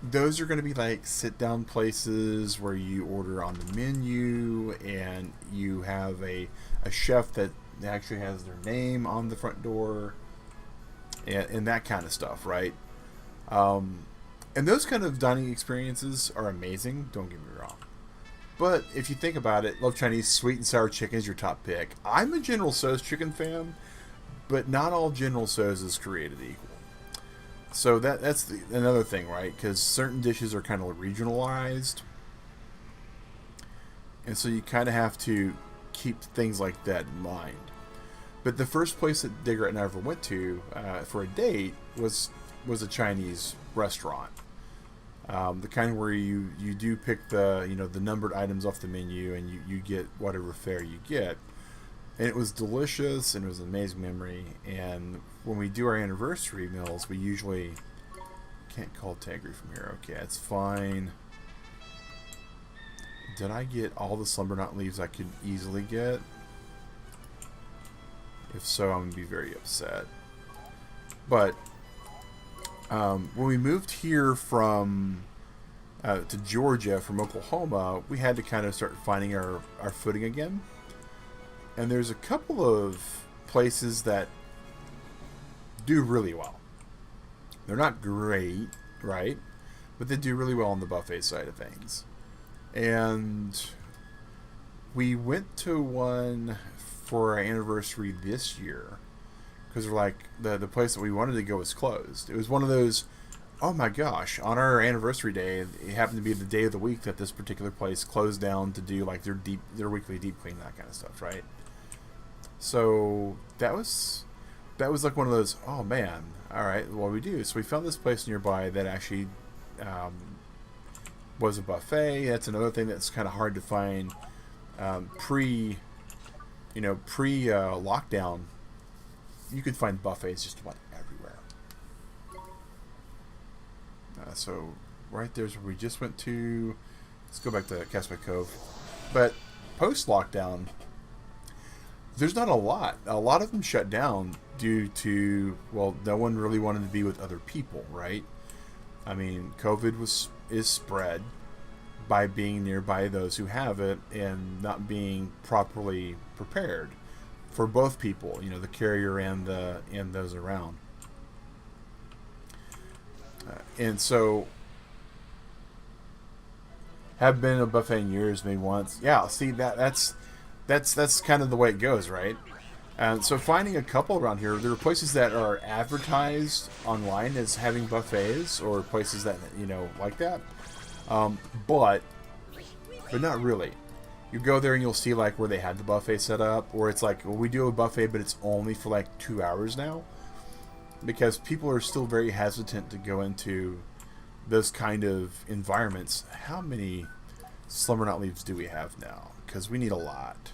those are going to be like sit down places where you order on the menu and you have a chef that actually has their name on the front door and that kind of stuff, right? And those kind of dining experiences are amazing, don't get me wrong. But if you think about it, Love Chinese, sweet and sour chicken is your top pick. I'm a General Tso's chicken fan, but not all General Tso's is created equal. So that's another thing, right? Because certain dishes are kind of regionalized. And so you kind of have to keep things like that in mind. But the first place that Digger and I ever went to for a date was a Chinese restaurant. The kind where you do pick the the numbered items off the menu and you get whatever fare you get. And it was delicious and it was an amazing memory. And when we do our anniversary meals, we usually can't call Tagri from here. Okay, it's fine. Did I get all the slumber knot leaves I could easily get? If so, I'm going to be very upset. But when we moved here from to Georgia from Oklahoma, we had to kind of start finding our footing again. And there's a couple of places that do really well. They're not great, right? But they do really well on the buffet side of things. And we went to one for our anniversary this year because we're like the place that we wanted to go was closed. It was one of those, oh my gosh, on our anniversary day, it happened to be the day of the week that this particular place closed down to do like their weekly deep clean, that kind of stuff, right? So that was like one of those, oh man, all right, what do we do? So we found this place nearby that actually was a buffet. That's another thing that's kind of hard to find pre lockdown. You could find buffets just about everywhere. So right there's where we just went to. Let's go back to Castaway Cove. But post lockdown, there's not a lot. A lot of them shut down due to, well, no one really wanted to be with other people, right? I mean, COVID is spread by being nearby those who have it and not being properly prepared for both people, the carrier and those around. And so, have been a buffet in years, maybe once. Yeah, see that's kind of the way it goes, right? And so finding a couple around here, there are places that are advertised online as having buffets, or places that like that, but not really. You go there and you'll see like where they had the buffet set up, or it's like, well, we do a buffet, but it's only for like 2 hours now, because people are still very hesitant to go into those kind of environments. How many slumber knot leaves do we have now? Because we need a lot.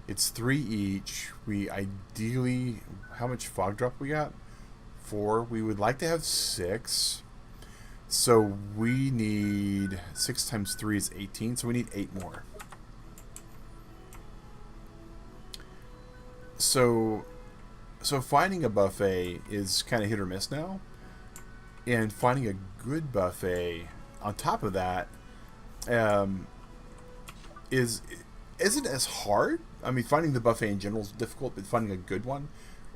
It's 3 each. We ideally, how much fog drop we got? 4. We would like to have 6. So we need 6 times 3 is 18. So we need 8 more. So finding a buffet is kind of hit or miss now. And finding a good buffet on top of that isn't as hard. I mean, finding the buffet in general is difficult, but finding a good one,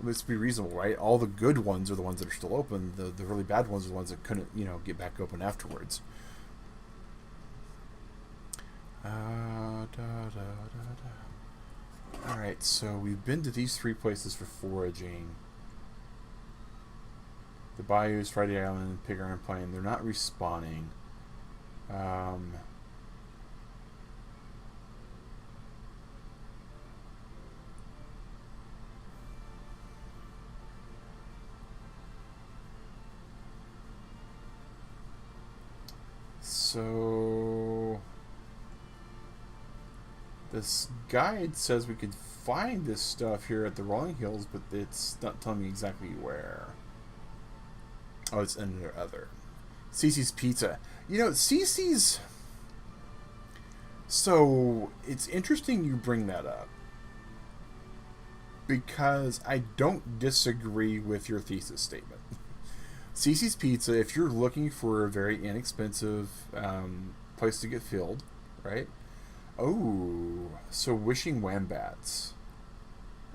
let's be reasonable, right? All the good ones are the ones that are still open. The really bad ones are the ones that couldn't, get back open afterwards. Alright, so we've been to these 3 places for foraging. The Bayous, Friday Island, Pig Iron Plain. They're not respawning. So this guide says we could find this stuff here at the Rolling Hills, but it's not telling me exactly where. Oh, it's under other. Cece's Pizza. Cece's... So, it's interesting you bring that up. Because I don't disagree with your thesis statement. Cece's Pizza, if you're looking for a very inexpensive place to get filled, right? Oh, so wishing wombats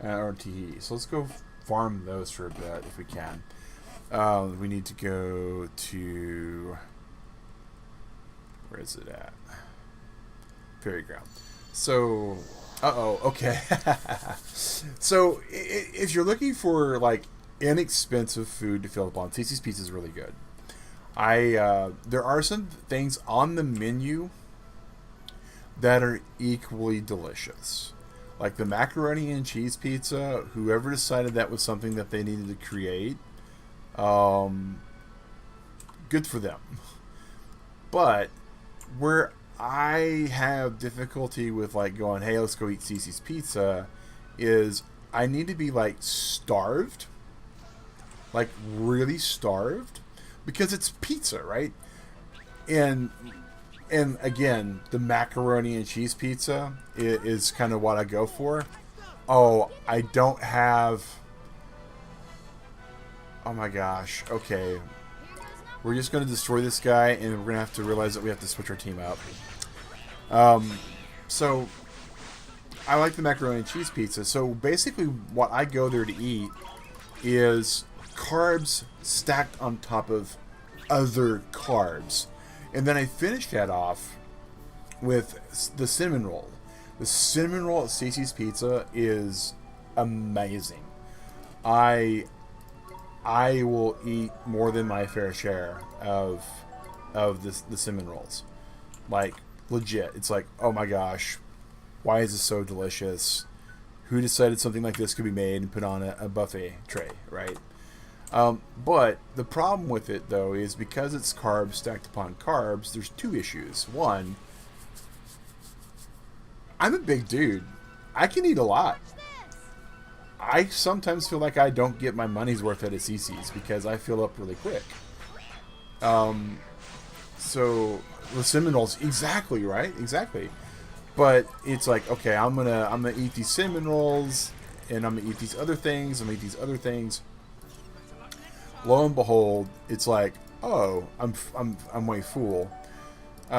or teehee. So let's go farm those for a bit if we can. We need to go to, where is it at? Fairy Ground. So, okay. So if you're looking for like inexpensive food to fill up on, Cece's Pizza is really good. There are some things on the menu that are equally delicious. Like the macaroni and cheese pizza, whoever decided that was something that they needed to create, good for them. But where I have difficulty with like going, hey, let's go eat Cece's Pizza, is I need to be like starved, like really starved, because it's pizza, right? And again, the macaroni and cheese pizza is kind of what I go for. Oh, I don't have... Oh my gosh. Okay. We're just going to destroy this guy, and we're going to have to realize that we have to switch our team out. So, I like the macaroni and cheese pizza. So, basically, what I go there to eat is carbs stacked on top of other carbs. And then I finish that off with the cinnamon roll. The cinnamon roll at Cece's Pizza is amazing. I will eat more than my fair share of the cinnamon rolls. Like, legit. It's like, oh my gosh, why is this so delicious? Who decided something like this could be made and put on a buffet tray, right? But the problem with it, though, is because it's carbs stacked upon carbs, there's two issues. One, I'm a big dude. I can eat a lot. I sometimes feel like I don't get my money's worth at Cece's because I fill up really quick. So the cinnamon rolls, exactly, right? Exactly. But it's like, okay, I'm gonna eat these cinnamon rolls, and I'm gonna eat these other things, I'm gonna eat these other things. Lo and behold, it's like, oh, I'm way full.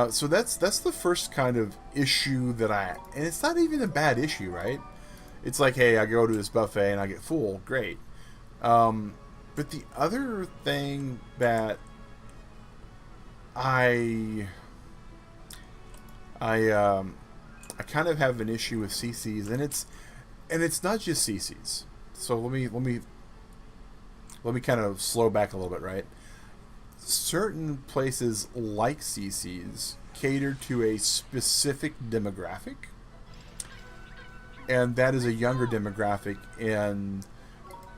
So that's the first kind of issue that and it's not even a bad issue, right? It's like, hey, I go to this buffet and I get full, great. But the other thing that I kind of have an issue with Cece's, and it's not just Cece's. So let me kind of slow back a little bit, right? Certain places like Cece's cater to a specific demographic, and that is a younger demographic, and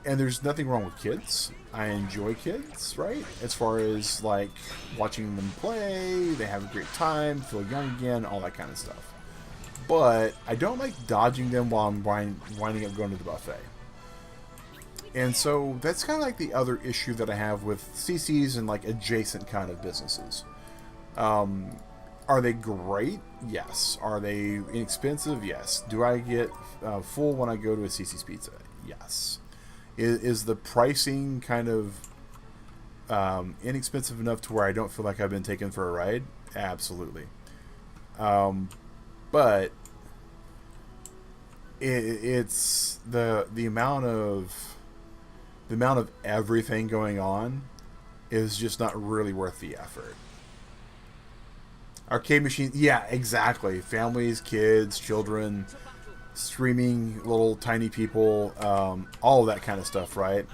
there's nothing wrong with kids. I enjoy kids, right? As far as like watching them play, they have a great time, feel young again, all that kind of stuff. But I don't like dodging them while I'm winding up going to the buffet. And so that's kind of like the other issue that I have with Cece's and like adjacent kind of businesses. Are they great? Yes. Are they inexpensive? Yes. Do I get full when I go to a Cece's Pizza? Yes. Is the pricing kind of inexpensive enough to where I don't feel like I've been taken for a ride? Absolutely. But it's the amount of everything going on is just not really worth the effort. Arcade machines, yeah, exactly. Families, kids, children, streaming little tiny people, all of that kind of stuff, right?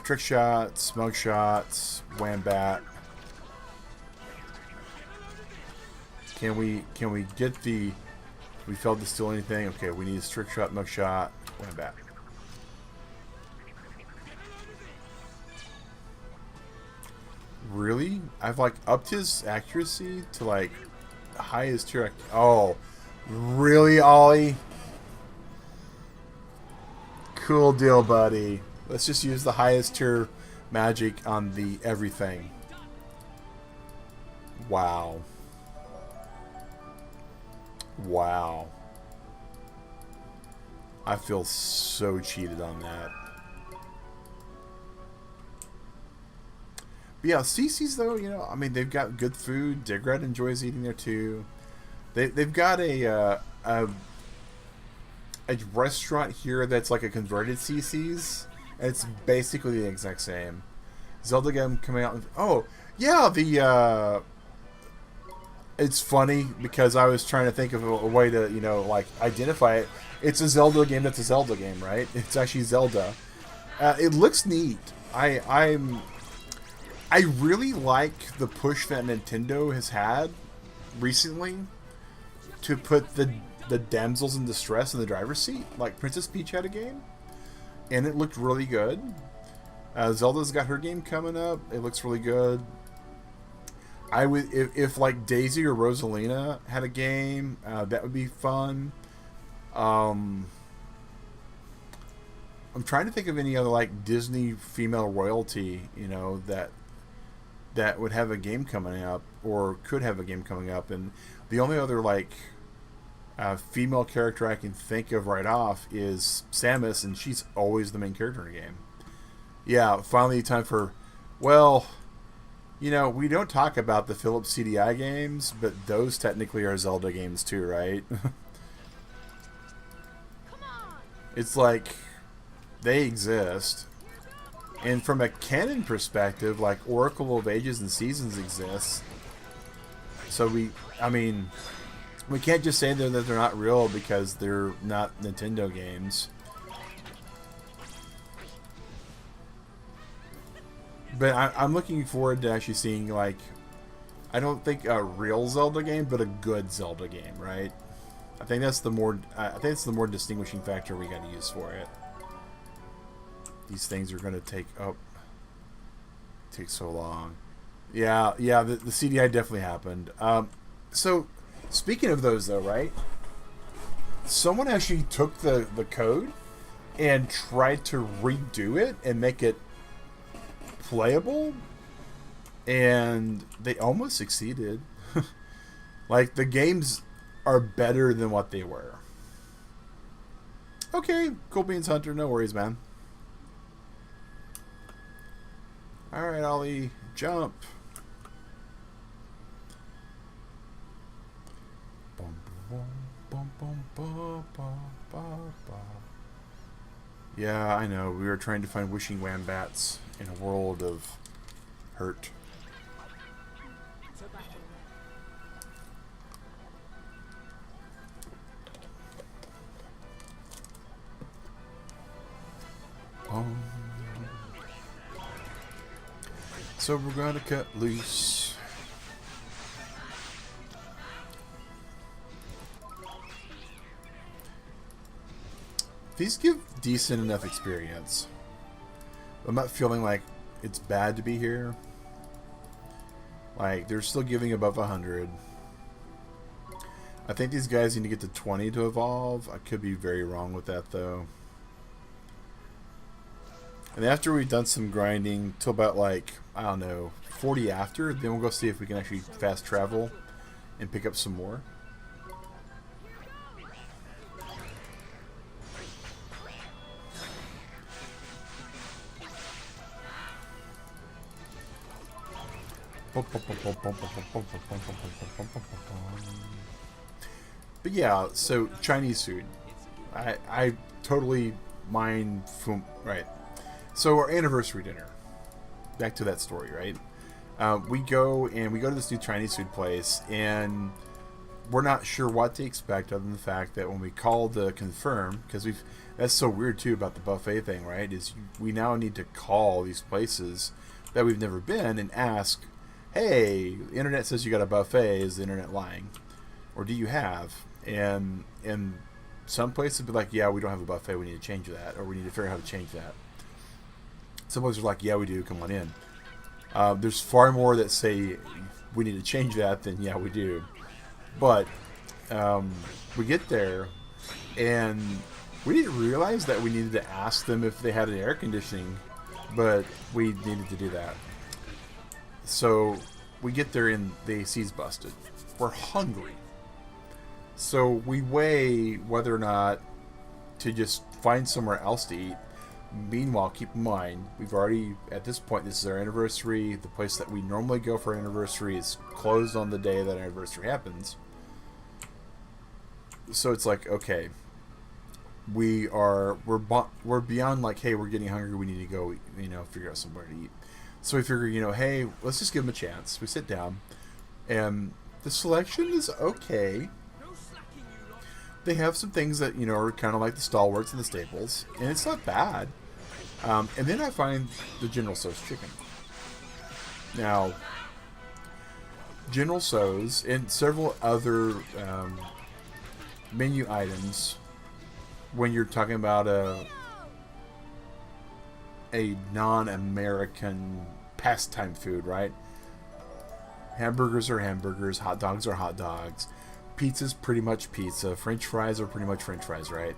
Trick shots, mug shots, wham bat. Can we get the? We failed to steal anything. Okay, we need a trick shot, mug shot, wham bat. Really? I've like upped his accuracy to like the highest tier. Oh, really, Ollie? Cool deal, buddy. Let's just use the highest tier magic on the everything. Wow. Wow. I feel so cheated on that. But yeah, CC's though, you know, I mean, they've got good food. Digrat enjoys eating there too. They've got a restaurant here that's like a converted CC's. And it's basically the exact same. Zelda game coming out. Oh yeah, the it's funny because I was trying to think of a way to, you know, like identify it. It's a Zelda game that's a Zelda game, right? It's actually Zelda. It looks neat. I really like the push that Nintendo has had recently to put the damsels in distress in the driver's seat. Like Princess Peach had a game, and it looked really good. Zelda's got her game coming up. It looks really good. I would if like Daisy or Rosalina had a game, that would be fun. I'm trying to think of any other like Disney female royalty, you know, that would have a game coming up or could have a game coming up, and the only other like female character I can think of right off is Samus, and she's always the main character in a game. Yeah, finally time for, well, you know, we don't talk about the Philips CDI games, but those technically are Zelda games too, right? It's like they exist. And from a canon perspective, like Oracle of Ages and Seasons exists. So we can't just say that they're not real because they're not Nintendo games. But I'm looking forward to actually seeing, like, I don't think a real Zelda game, but a good Zelda game, right? I think that's the more distinguishing factor we got to use for it. These things are going to take so long. Yeah, the CDI definitely happened. So, speaking of those, though, right? Someone actually took the code and tried to redo it and make it playable, and they almost succeeded. Like, the games are better than what they were. Okay, Cool Beans Hunter, no worries, man. Alright, Ollie, jump. Yeah, I know. We were trying to find wishing wombats in a world of hurt. So we're gonna cut loose. These give decent enough experience. I'm not feeling like it's bad to be here. Like, they're still giving above 100. I think these guys need to get to 20 to evolve. I could be very wrong with that, though. And after we've done some grinding till about, like, I don't know, 40 after, then we'll go see if we can actually fast travel and pick up some more. But yeah, so Chinese food. I totally mind from right. So our anniversary dinner. Back to that story, right? We go to this new Chinese food place, and we're not sure what to expect other than the fact that when we call to confirm, because that's so weird too about the buffet thing, right? Is we now need to call these places that we've never been and ask, hey, the internet says you got a buffet. Is the internet lying? Or do you have? And some places would be like, yeah, we don't have a buffet. We need to change that. Or we need to figure out how to change that. Some places are like, yeah, we do. Come on in. There's far more that say we need to change that than, yeah, we do. But we get there, and we didn't realize that we needed to ask them if they had an air conditioning, but we needed to do that. So we get there and the AC's busted. We're hungry. So we weigh whether or not to just find somewhere else to eat. Meanwhile, keep in mind, we've already, at this point, this is our anniversary. The place that we normally go for our anniversary is closed on the day that our anniversary happens. So it's like, okay, we're beyond like, hey, we're getting hungry, we need to go, figure out somewhere to eat. So we figure, hey, let's just give them a chance. We sit down, and the selection is okay. They have some things that, are kind of like the stalwarts and the staples, and it's not bad. And then I find the General Tso's chicken. Now, General Tso's and several other menu items, when you're talking about a non-American pastime food, right? Hamburgers are hamburgers, hot dogs are hot dogs, pizza's pretty much pizza, French fries are pretty much French fries, right?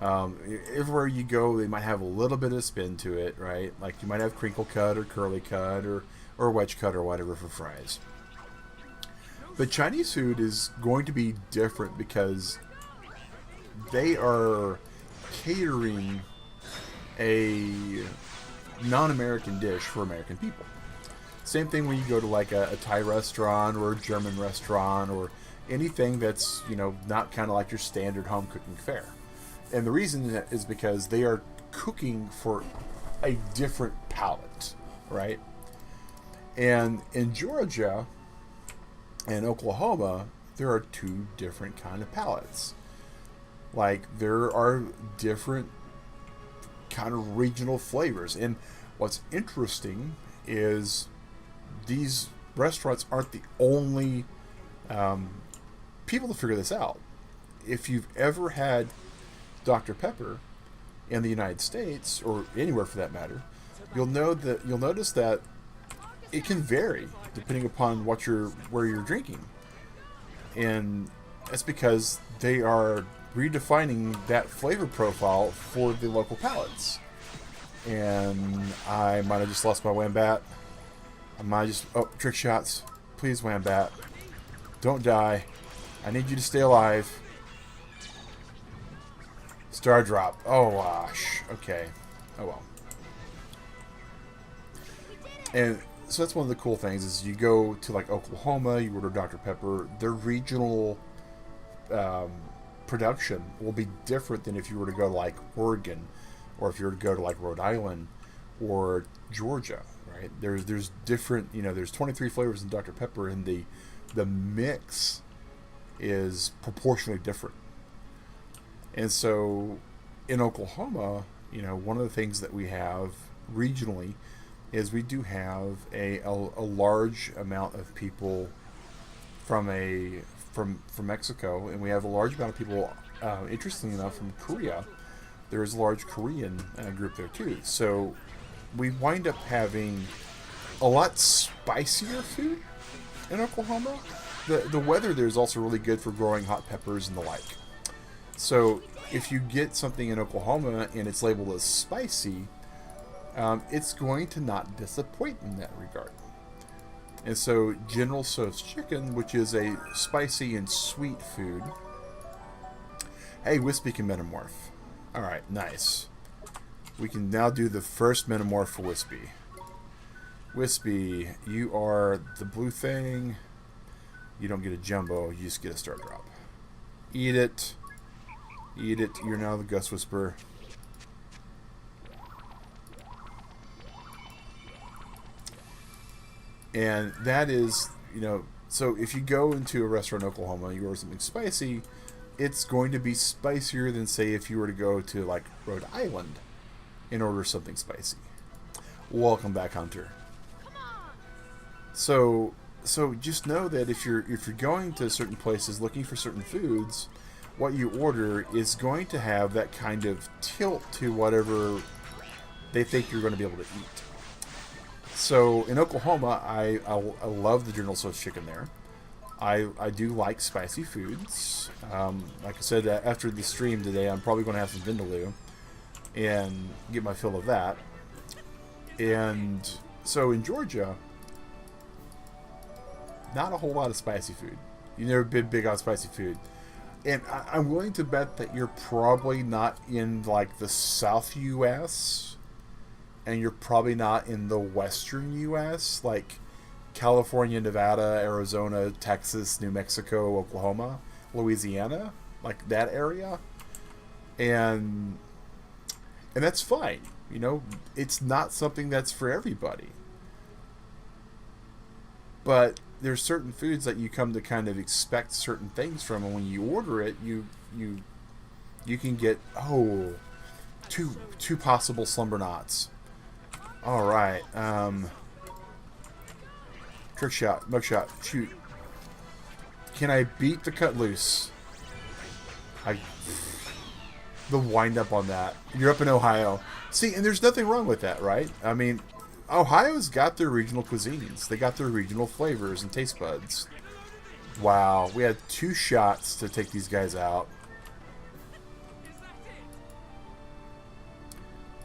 Everywhere you go, they might have a little bit of spin to it, right? Like you might have crinkle cut or curly cut or wedge cut or whatever for fries. But Chinese food is going to be different because they are catering a non-American dish for American people. Same thing when you go to like a Thai restaurant or a German restaurant or anything that's, not kind of like your standard home cooking fare. And the reason is because they are cooking for a different palate, right? And in Georgia and Oklahoma, there are two different kind of palates. Like, there are different kind of regional flavors. And what's interesting is these restaurants aren't the only people to figure this out. If you've ever had Dr. Pepper in the United States, or anywhere for that matter, you'll notice that it can vary depending upon where you're drinking. And that's because they are redefining that flavor profile for the local palates. And I might have just lost my Wambat. Trick shots. Please, Wambat. Don't die. I need you to stay alive. Star drop. Oh gosh. Okay. Oh well. And so that's one of the cool things is you go to like Oklahoma, you order Dr. Pepper. Their regional production will be different than if you were to go to like Oregon, or if you were to go to like Rhode Island or Georgia. Right? There's different. There's 23 flavors in Dr. Pepper, and the mix is proportionally different. And so in Oklahoma, one of the things that we have regionally is we do have a large amount of people from Mexico, and we have a large amount of people, interestingly enough, from Korea. There's a large Korean group there too. So we wind up having a lot spicier food in Oklahoma. The weather there is also really good for growing hot peppers and the like. So if you get something in Oklahoma and it's labeled as spicy, it's going to not disappoint in that regard. And so General Tso's chicken, which is a spicy and sweet food. Hey, Wispy can metamorph. Alright, nice. We can now do the first metamorph for Wispy. Wispy, you are the blue thing. You don't get a jumbo, you just get a star drop. Eat it. Eat it. You're now the Gust Whisperer. And that is, so if you go into a restaurant in Oklahoma, you order something spicy, it's going to be spicier than, say, if you were to go to, like, Rhode Island and order something spicy. Welcome back, Hunter. So just know that if you're going to certain places looking for certain foods, what you order is going to have that kind of tilt to whatever they think you're going to be able to eat. So in Oklahoma, I love the General Tso's chicken there. I do like spicy foods. Like I said, after the stream today, I'm probably going to have some vindaloo and get my fill of that. And so in Georgia, not a whole lot of spicy food. You've never been big on spicy food. And I'm willing to bet that you're probably not in like the South U.S. and you're probably not in the Western U.S. like California, Nevada, Arizona, Texas, New Mexico, Oklahoma, Louisiana, like that area, and that's fine. You know, it's not something that's for everybody. But there's certain foods that you come to kind of expect certain things from, and when you order it, you can get two possible slumber knots. All right, trick shot, mug shot, shoot. Can I beat the cut loose? The wind up on that. You're up in Ohio. See, and there's nothing wrong with that, right? I mean, Ohio's got their regional cuisines. They got their regional flavors and taste buds. Wow, we had 2 shots to take these guys out.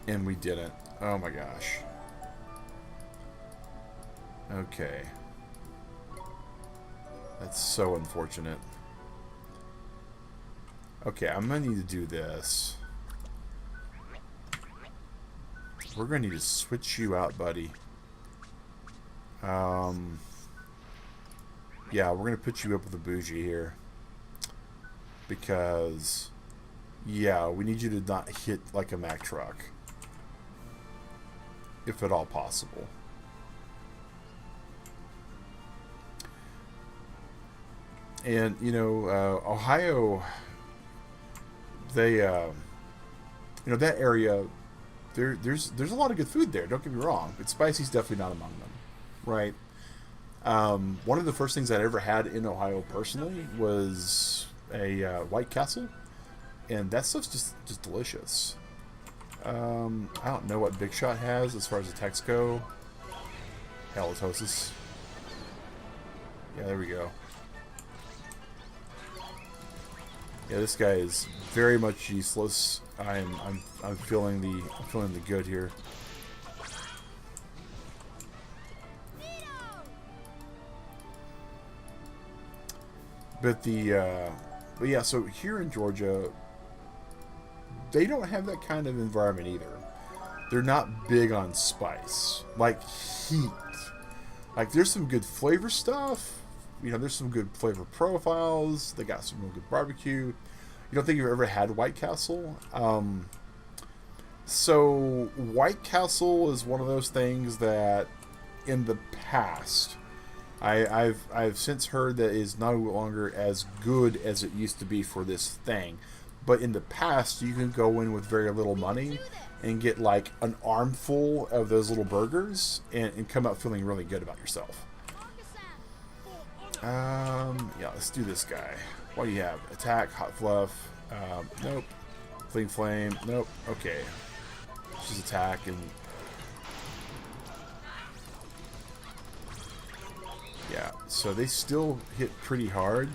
And we didn't. Oh my gosh. Okay. That's so unfortunate. Okay, I'm gonna need to do this. We're gonna need to switch you out, buddy. Yeah, we're gonna put you up with a bougie here. Because, yeah, we need you to not hit like a Mack truck. If at all possible. And, you know, Ohio, they, you know, that area, there's a lot of good food there, don't get me wrong, but spicy's definitely not among them, right? One of the first things I ever had in Ohio personally was a White Castle, and that stuff's just delicious. I don't know what Big Shot has as far as attacks go. Halitosis. Yeah, there we go. Yeah, this guy is very much useless. I'm feeling the good here. But yeah, so here in Georgia, they don't have that kind of environment either. They're not big on spice, like heat. Like there's some good flavor stuff. You know, there's some good flavor profiles. They got some real good barbecue. You don't think you've ever had White Castle? So White Castle is one of those things that, in the past, I've since heard that is no longer as good as it used to be for this thing. But in the past, you can go in with very little money and get like an armful of those little burgers and come out feeling really good about yourself. Yeah, let's do this guy. What do you have? Attack, hot fluff. Nope. Fleeing flame. Nope. Okay. Just attack and... Yeah, so they still hit pretty hard.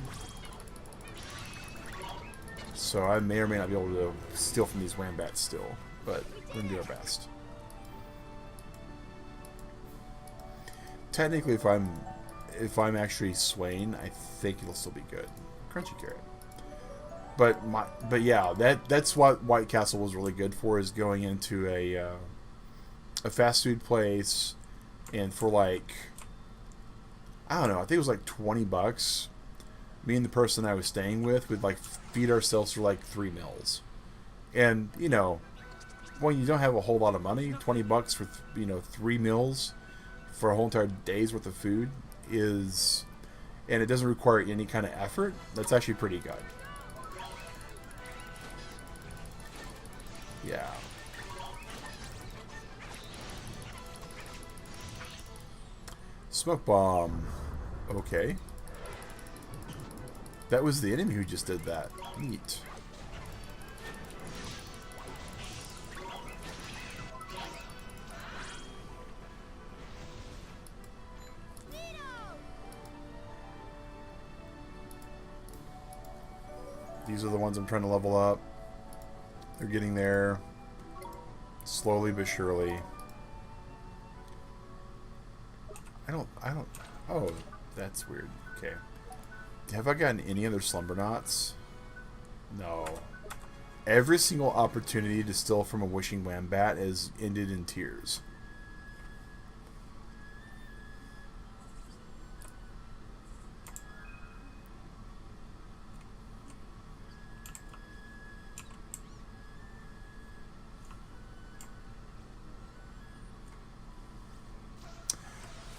So I may or may not be able to steal from these Wambats still, but we're gonna do our best. Technically, if I'm actually Swain, I think it'll still be good. Crunchy carrot. But yeah, that's what White Castle was really good for, is going into a fast food place, and for like, I don't know, I think it was like $20. Me and the person I was staying with would like feed ourselves for like 3 meals. And, you know, when you don't have a whole lot of money, $20 for, you know, 3 meals for a whole entire day's worth of food is, and it doesn't require any kind of effort, that's actually pretty good. Yeah. Smoke bomb. Okay. That was the enemy who just did that. Neat. These are the ones I'm trying to level up. They're getting there. Slowly but surely. I don't... Oh, that's weird. Okay. Have I gotten any other slumber knots? No. Every single opportunity to steal from a wishing wombat has ended in tears.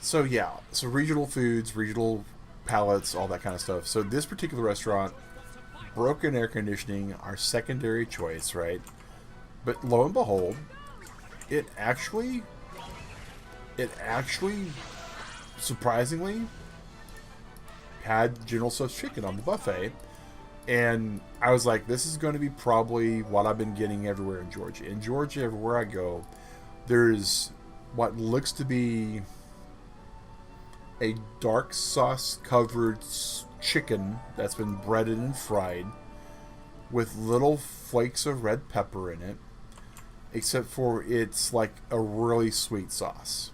So yeah, so regional foods, regional palettes, all that kind of stuff. So this particular restaurant, broken air conditioning, our secondary choice, right? But lo and behold, it actually, surprisingly, had General Tso's chicken on the buffet, and I was like, this is going to be probably what I've been getting everywhere in Georgia. In Georgia, everywhere I go, there's what looks to be a dark sauce covered chicken that's been breaded and fried with little flakes of red pepper in it, except for it's like a really sweet sauce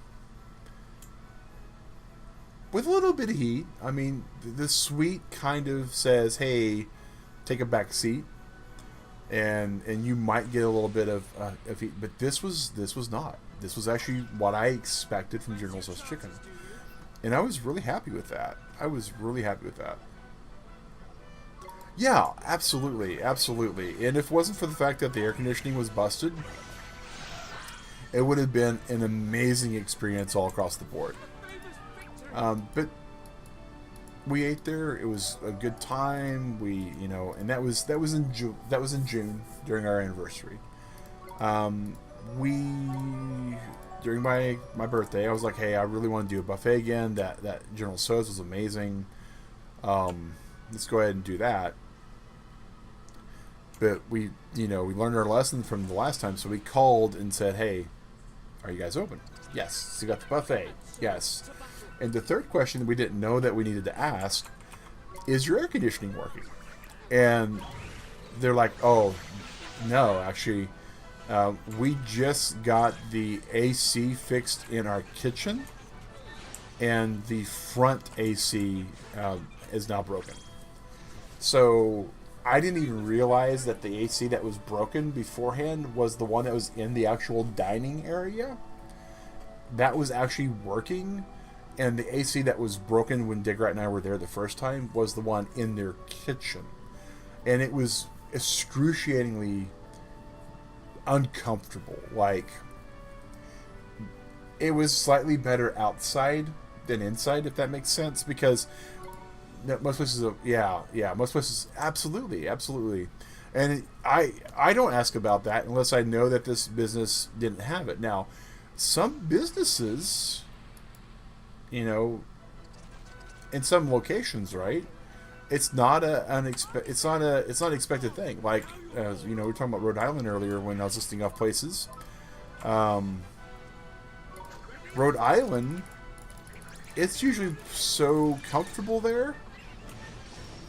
with a little bit of heat. I mean, the sweet kind of says, hey, take a back seat, and you might get a little bit of heat, but this was not. This was actually what I expected from General Tso's chicken. And I was really happy with that. Yeah, absolutely. And if it wasn't for the fact that the air conditioning was busted, it would have been an amazing experience all across the board. But we ate there. It was a good time. And that was in June during our anniversary. During my birthday, I was like, hey, I really want to do a buffet again. That General Tso's was amazing. Let's go ahead and do that. But we learned our lesson from the last time, so we called and said, hey, are you guys open? Yes. So you got the buffet? Yes. And the third question we didn't know that we needed to ask is your air conditioning working? And they're like, oh, no, actually, we just got the AC fixed in our kitchen, and the front AC is now broken. So I didn't even realize that the AC that was broken beforehand was the one that was in the actual dining area. That was actually working, and the AC that was broken when Digrat and I were there the first time was the one in their kitchen. And it was excruciatingly uncomfortable. Like, it was slightly better outside than inside, if that makes sense, because most places, most places, absolutely. And I don't ask about that unless I know that this business didn't have it. Now, some businesses, in some locations, right? It's not an expected thing. Like, as we were talking about Rhode Island earlier when I was listing off places. Rhode Island, it's usually so comfortable there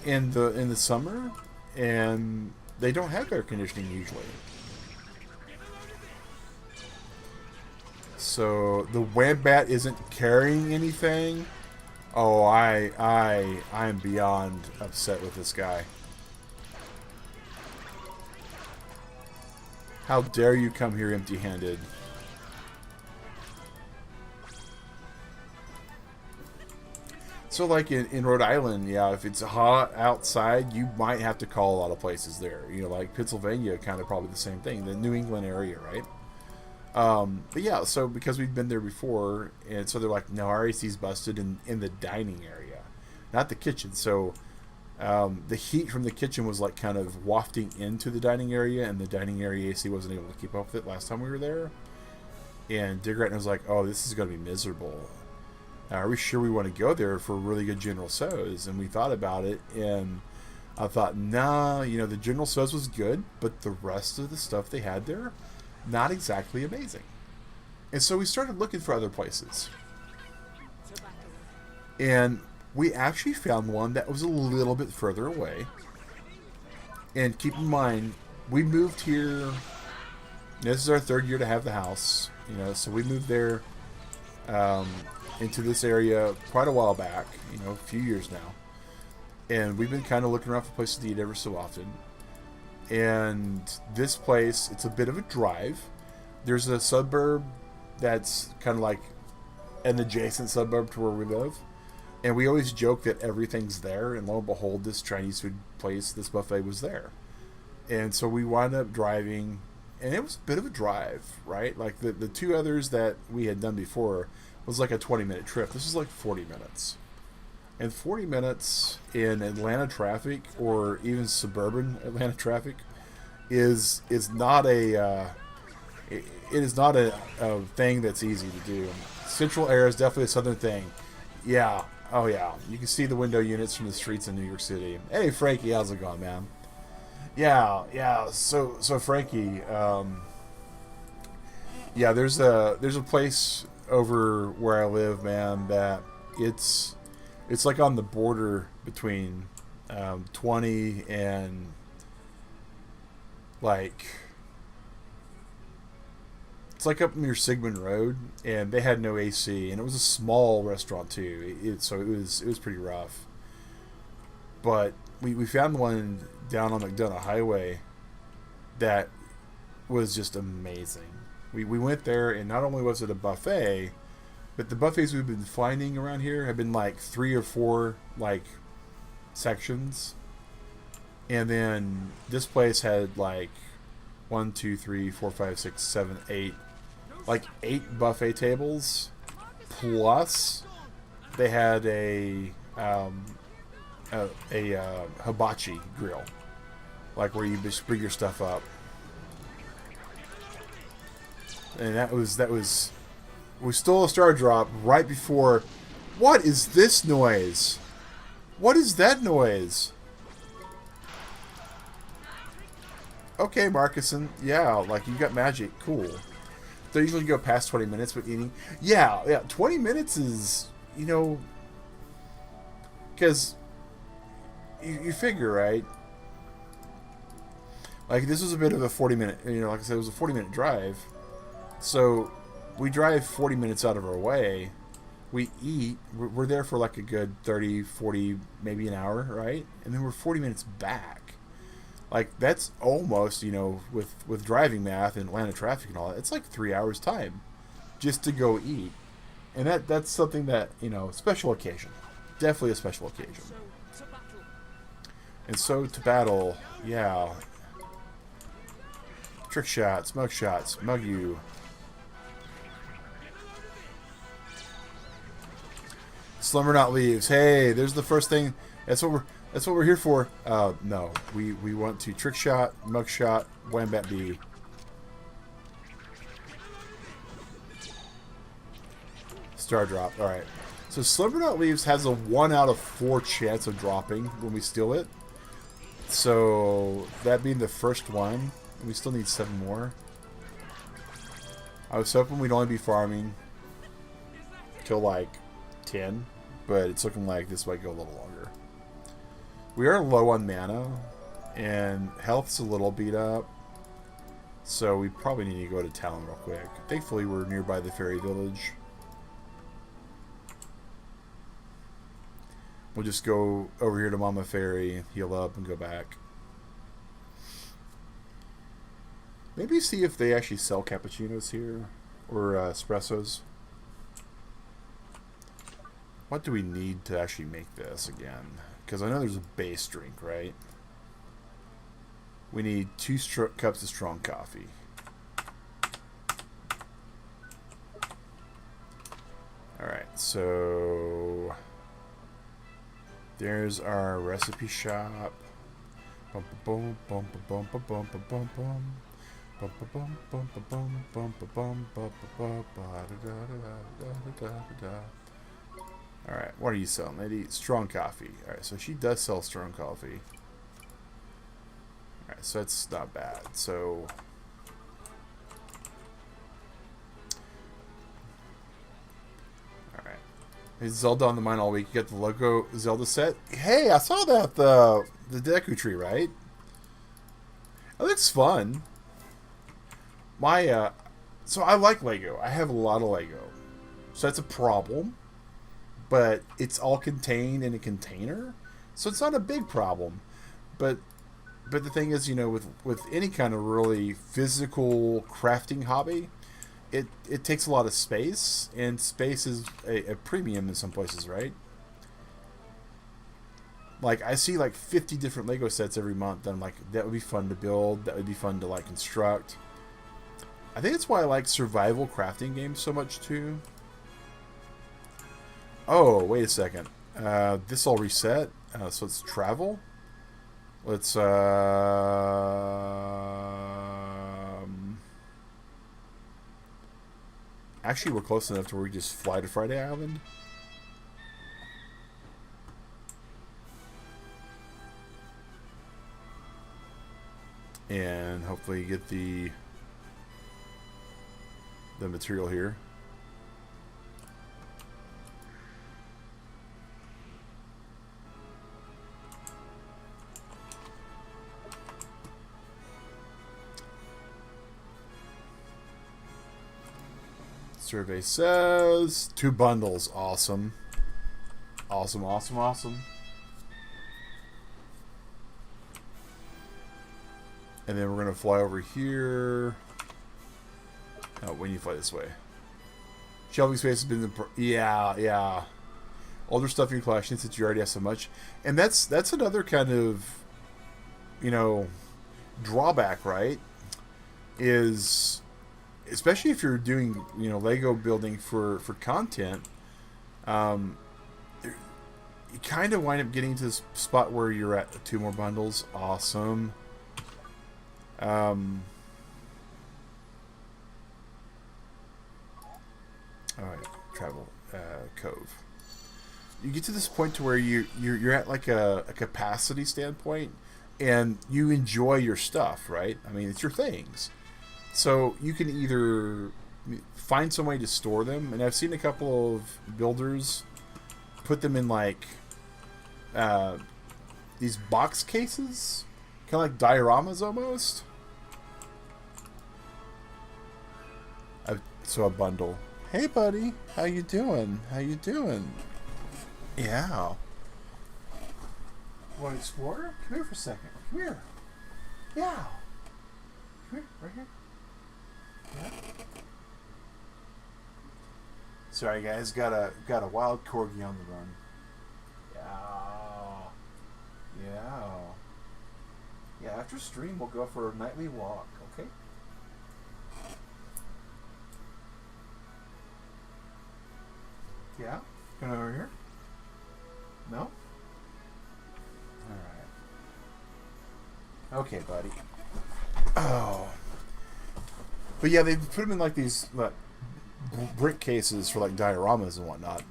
in the summer, and they don't have air conditioning usually. So the wombat isn't carrying anything. Oh, I'm beyond upset with this guy. How dare you come here empty-handed? So, like in Rhode Island, yeah, if it's hot outside, you might have to call a lot of places there. Like Pennsylvania, kind of probably the same thing. The New England area, right? But yeah, so because we've been there before, and so they're like, no, our AC's busted in the dining area, not the kitchen. So the heat from the kitchen was like kind of wafting into the dining area, and the dining area AC wasn't able to keep up with it last time we were there. And Digrat was like, oh, this is going to be miserable. Are we sure we want to go there for really good General Tso's? And we thought about it, and I thought, nah, the General Tso's was good, but the rest of the stuff they had there, not exactly amazing. And so we started looking for other places. And we actually found one that was a little bit further away. And keep in mind, we moved here, this is our third year to have the house, so we moved there into this area quite a while back, a few years now. And we've been kind of looking around for places to eat ever so often. And this place, it's a bit of a drive. There's a suburb that's kind of like an adjacent suburb to where we live. And we always joke that everything's there. And lo and behold, this Chinese food place, this buffet was there. And so we wound up driving. And it was a bit of a drive, right? Like the two others that we had done before was like a 20-minute trip. This is like 40 minutes. And 40 minutes in Atlanta traffic, or even suburban Atlanta traffic, is not a it is not a thing that's easy to do. Central air is definitely a southern thing. Yeah, oh yeah, you can see the window units from the streets in New York City. Hey Frankie, how's it going, man? Yeah. So Frankie, yeah, there's a place over where I live, man, that it's like on the border between 20 and like it's like up near Sigmund Road, and they had no AC, and it was a small restaurant too. So it was pretty rough. But we found one down on McDonough Highway that was just amazing. We went there, and not only was it a buffet, but the buffets we've been finding around here have been like 3 or 4 like sections. And then this place had like 1, 2, 3, 4, 5, 6, 7, 8, like 8 buffet tables. Plus, they had a hibachi grill, like where you just bring your stuff up. And that was. We stole a star drop right before. What is this noise? What is that noise? Okay, Marcuson. Yeah, like you got magic. Cool. They usually go past 20 minutes with eating. Yeah. 20 minutes is, because you figure, right? Like this was a bit of a 40-minute. Like I said, it was a 40-minute drive. So we drive 40 minutes out of our way. We eat. We're there for like a good 30, 40, maybe an hour, right? And then we're 40 minutes back. Like that's almost, with driving math and Atlanta traffic and all that, it's like 3 hours time just to go eat. And that's something that, special occasion. Definitely a special occasion. And so to battle, yeah. Trick shots, mug you. Slumber Not Leaves. Hey, there's the first thing. That's what we're here for. No, we want to trick shot, mug shot, Wambat B. Star drop. All right. So Slumber Not Leaves has a 1 out of 4 chance of dropping when we steal it. So that being the first one, we still need 7 more. I was hoping we'd only be farming till like 10, but it's looking like this might go a little longer. We are low on mana, and health's a little beat up, so we probably need to go to town real quick. Thankfully, we're nearby the fairy village. We'll just go over here to Mama Fairy, heal up, and go back. Maybe see if they actually sell cappuccinos here, or espressos. What do we need to actually make this again? Because I know there's a base drink, right? We need 2 cups of strong coffee. Alright, so there's our recipe shop. Bum bum bum bum bum bum bum bum bum. Bum bum bum bum bum bum bum bum bum. Alright, what are you selling, lady? Strong coffee. Alright, so she does sell strong coffee. Alright, so that's not bad. So alright. Is Zelda on the mine all week? You got the logo Zelda set? Hey, I saw that the Deku tree, right? That looks fun. My so I like Lego. I have a lot of Lego. So that's a problem. But it's all contained in a container, so it's not a big problem. But but the thing is, you know, with any kind of really physical crafting hobby, it takes a lot of space, and space is a premium in some places, right? Like, I see like 50 different Lego sets every month, and I'm like, that would be fun to build, that would be fun to like construct. I think that's why I like survival crafting games so much too. Oh, wait a second. This all reset, so it's travel. Let's actually, we're close enough to where we just fly to Friday Island. And hopefully get the material here. Survey says 2 bundles. Awesome. Awesome, awesome, awesome. And then we're going to fly over here. Oh, when you fly this way. Shelving space has been the... Yeah. Older stuff in your collection since you already have so much. And that's another kind of, you know, drawback, right? Is... especially if you're doing, you know, Lego building for content, you kind of wind up getting to this spot where you're at 2 more bundles. Awesome. All right, travel cove. You get to this point to where you're at like a capacity standpoint, and you enjoy your stuff, right? I mean, it's your things. So you can either find some way to store them, and I've seen a couple of builders put them in like these box cases, kind of like dioramas almost. So a bundle. Hey, buddy, how you doing? How you doing? Yeah. Want to explore? Come here for a second. Come here. Yeah. Come here, right here. Yeah. Sorry guys, got a wild corgi on the run. Yeah, after stream we'll go for a nightly walk, okay? Yeah? Come over here? No? Alright. Okay, buddy. Oh. But yeah, they put them in like these brick cases for like dioramas and whatnot,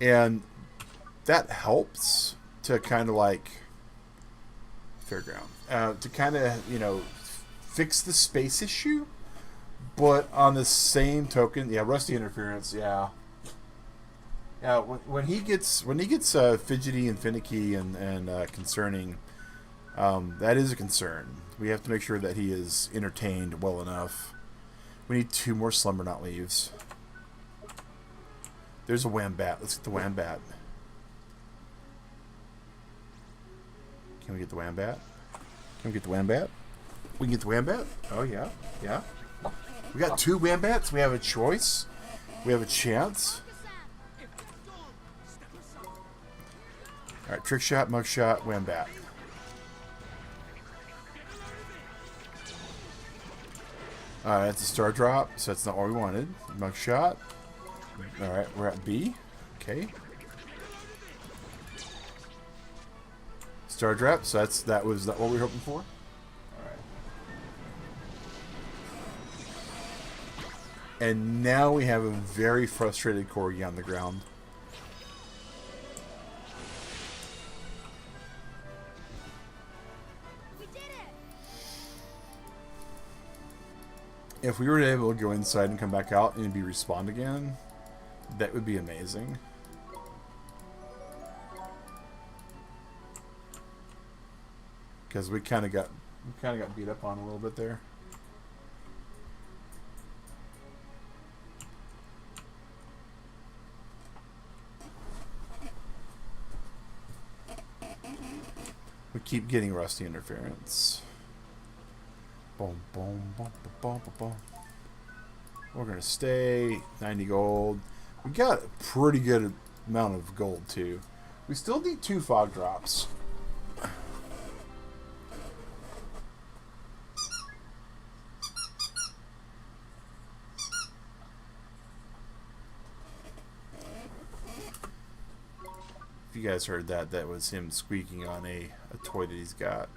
and that helps to kind of like fairground to kind of, you know, fix the space issue. But on the same token, yeah, rusty interference, yeah. When he gets fidgety and finicky and concerning, that is a concern. We have to make sure that he is entertained well enough. We need 2 more slumber not leaves. There's a wham bat. Let's get the wham bat. Can we get the wham bat? Can we get the wham bat? We can get the wham bat? Oh, yeah. Yeah. We got 2 wham bats. We have a choice. We have a chance. Alright, trick shot, mug shot, wham bat. Alright, that's a star drop, so that's not what we wanted. Mug shot. Alright, we're at B. Okay. Star drop, so that was that what we were hoping for? Alright. And now we have a very frustrated corgi on the ground. If we were able to go inside and come back out and be respawned again, that would be amazing. Because we kind of got beat up on a little bit there. We keep getting Rusty interference. Boom, boom, boom, boom, boom, boom. We're going to stay. 90 gold. We got a pretty good amount of gold, too. We still need 2 fog drops. If you guys heard that, that was him squeaking on a toy that he's got.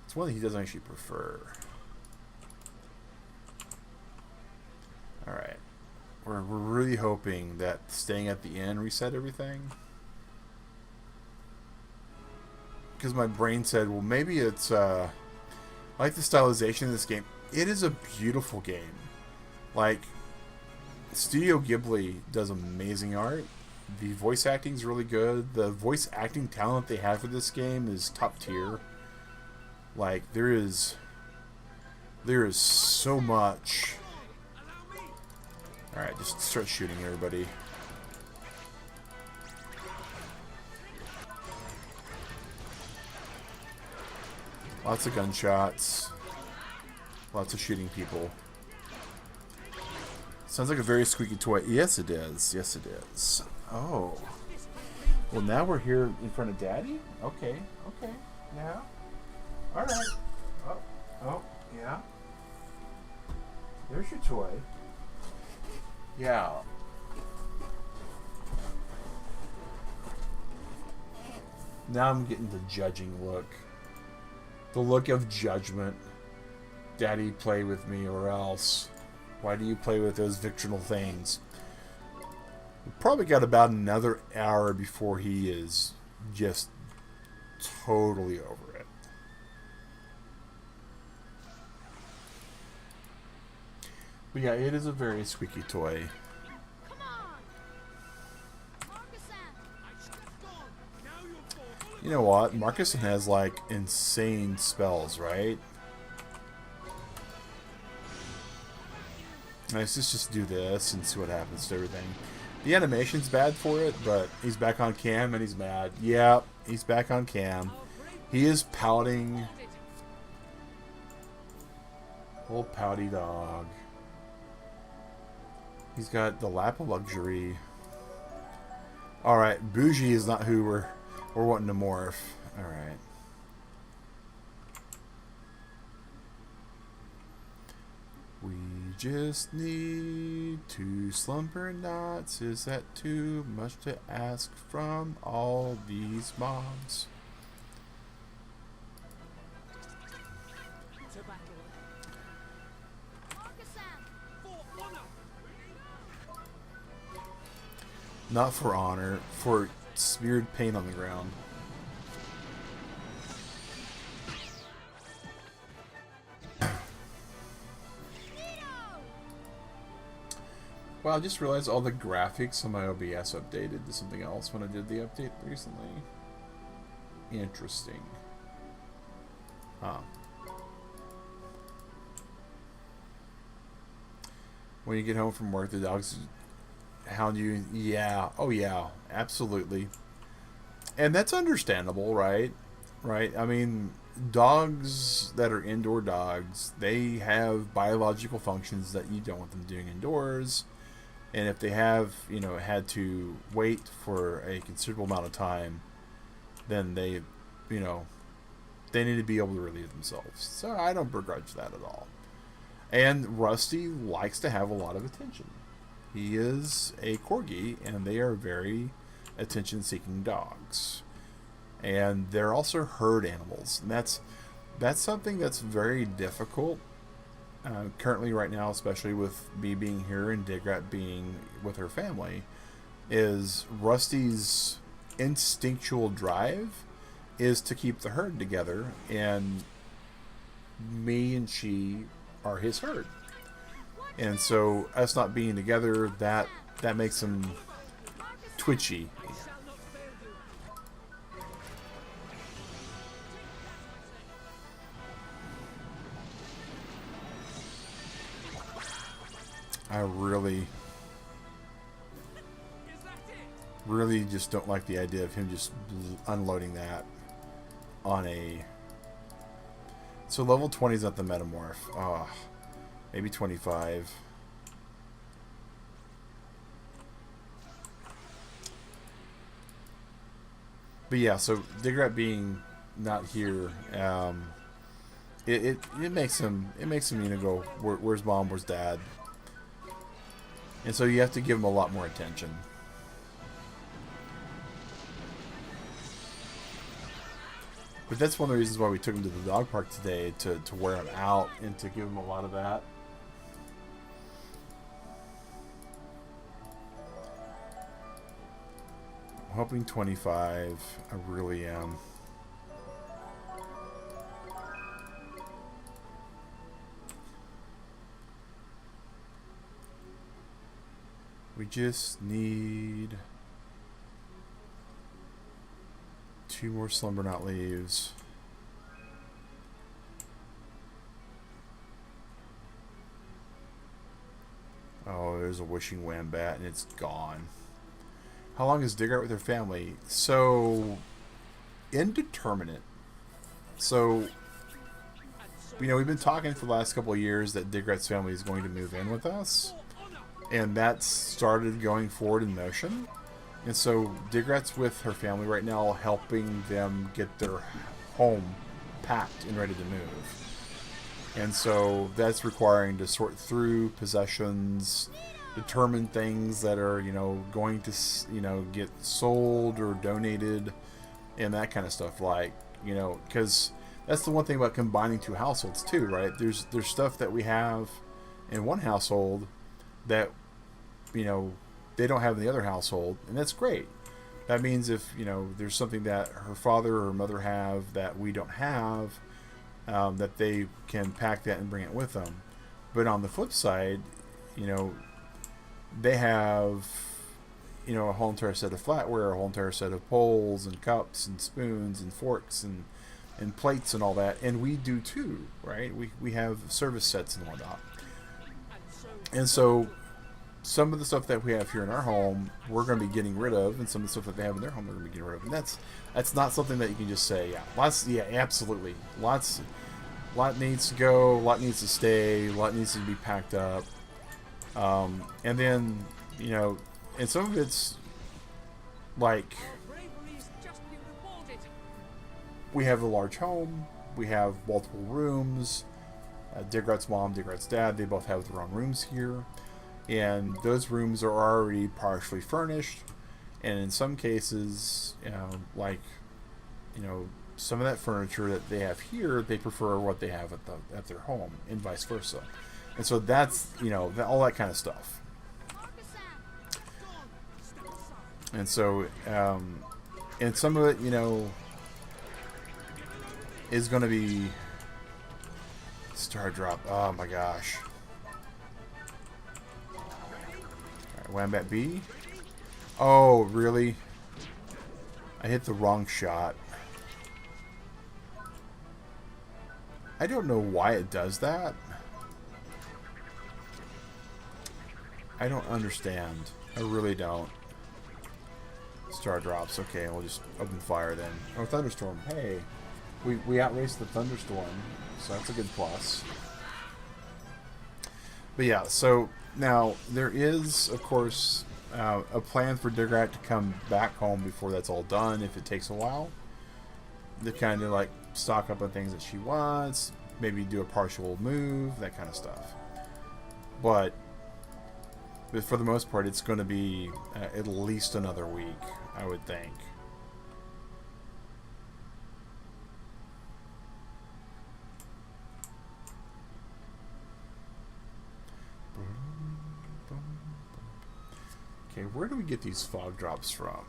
It's one that he doesn't actually prefer. Alright. We're really hoping that staying at the end reset everything. Because my brain said, well, maybe it's, I like the stylization of this game. It is a beautiful game. Like, Studio Ghibli does amazing art. The voice acting is really good. The voice acting talent they have for this game is top tier. Like, there is so much. Alright, just start shooting everybody. Lots of gunshots. Lots of shooting people. Sounds like a very squeaky toy. Yes, it is. Yes, it is. Oh. Well, now we're here in front of Daddy? Okay. Okay. Yeah. Alright. Oh. Oh. Yeah. There's your toy. Yeah. Now I'm getting the judging look. The look of judgment. Daddy, play with me or else. Why do you play with those victional things? We probably got about another hour before he is just totally over it. But yeah, it is a very squeaky toy. Come on! You know what? Marcusson has like insane spells, right? Let's just do this and see what happens to everything. The animation's bad for it, but he's back on cam and he's mad. Yeah, he's back on cam. He is pouting. Old pouty dog. He's got the lap of luxury. Alright, bougie is not who we're wanting to morph. Alright. We just need 2 slumber knots. Is that too much to ask from all these mobs? Not for honor, for smeared paint on the ground. Wow, I just realized all the graphics on my OBS updated to something else when I did the update recently. Interesting. Huh. When you get home from work, the dogs hound you. Yeah. Oh, yeah. Absolutely. And that's understandable, right? Right? I mean, dogs that are indoor dogs, they have biological functions that you don't want them doing indoors. And if they have, you know, had to wait for a considerable amount of time, then they, you know, they need to be able to relieve themselves. So I don't begrudge that at all. And Rusty likes to have a lot of attention. He is a corgi, and they are very attention-seeking dogs. And they're also herd animals. And that's something that's very difficult. Currently right now, especially with me being here and Digrat being with her family, is Rusty's instinctual drive is to keep the herd together, and me and she are his herd. And so us not being together, that makes him twitchy. I really just don't like the idea of him just unloading that on a... So level 20 is not the metamorph. Maybe 25. But yeah, so Digrat being not here, it makes him you know, go, where's mom, where's dad? And so you have to give him a lot more attention. But that's one of the reasons why we took him to the dog park today, to wear him out and to give him a lot of that. I'm hoping 25. I really am. We just need 2 more Slumber Not leaves. Oh, there's a Wishing Wombat and it's gone. How long is Digrat with her family? So, indeterminate. So, you know, we've been talking for the last couple of years that Digrat's family is going to move in with us. And that's started going forward in motion. And so Digrat's with her family right now, helping them get their home packed and ready to move. And so that's requiring to sort through possessions, determine things that are, you know, going to, you know, get sold or donated, and that kind of stuff. Like, you know, because that's the one thing about combining 2 households too, right? There's stuff that we have in one household that, you know, they don't have in the other household, and that's great. That means if, you know, there's something that her father or her mother have that we don't have, that they can pack that and bring it with them. But on the flip side, you know, they have, you know, a whole entire set of flatware, a whole entire set of bowls and cups and spoons and forks and plates and all that, and we do too, right? We have service sets and whatnot. And so some of the stuff that we have here in our home, we're going to be getting rid of, and some of the stuff that they have in their home, they're going to be getting rid of. And that's not something that you can just say, yeah, absolutely. Lot needs to go, a lot needs to stay, a lot needs to be packed up. And then, you know, and some of it's like, we have a large home, we have multiple rooms. Digrat's mom, Digrat's dad, they both have their own rooms here. And those rooms are already partially furnished, and in some cases, like, you know, some of that furniture that they have here, they prefer what they have at their home, and vice versa. And so that's, you know, all that kind of stuff. And so, and some of it, you know, is going to be Star Drop. Oh my gosh. Wombat B? Oh, really? I hit the wrong shot. I don't know why it does that. I don't understand. I really don't. Star drops. Okay, we'll just open fire then. Oh, thunderstorm. Hey, we outraced the thunderstorm, so that's a good plus. But yeah, so now there is, of course, a plan for Digrat to come back home before that's all done, if it takes a while. To kind of like stock up on things that she wants, maybe do a partial move, that kind of stuff. But for the most part, it's going to be at least another week, I would think. Okay, where do we get these fog drops from?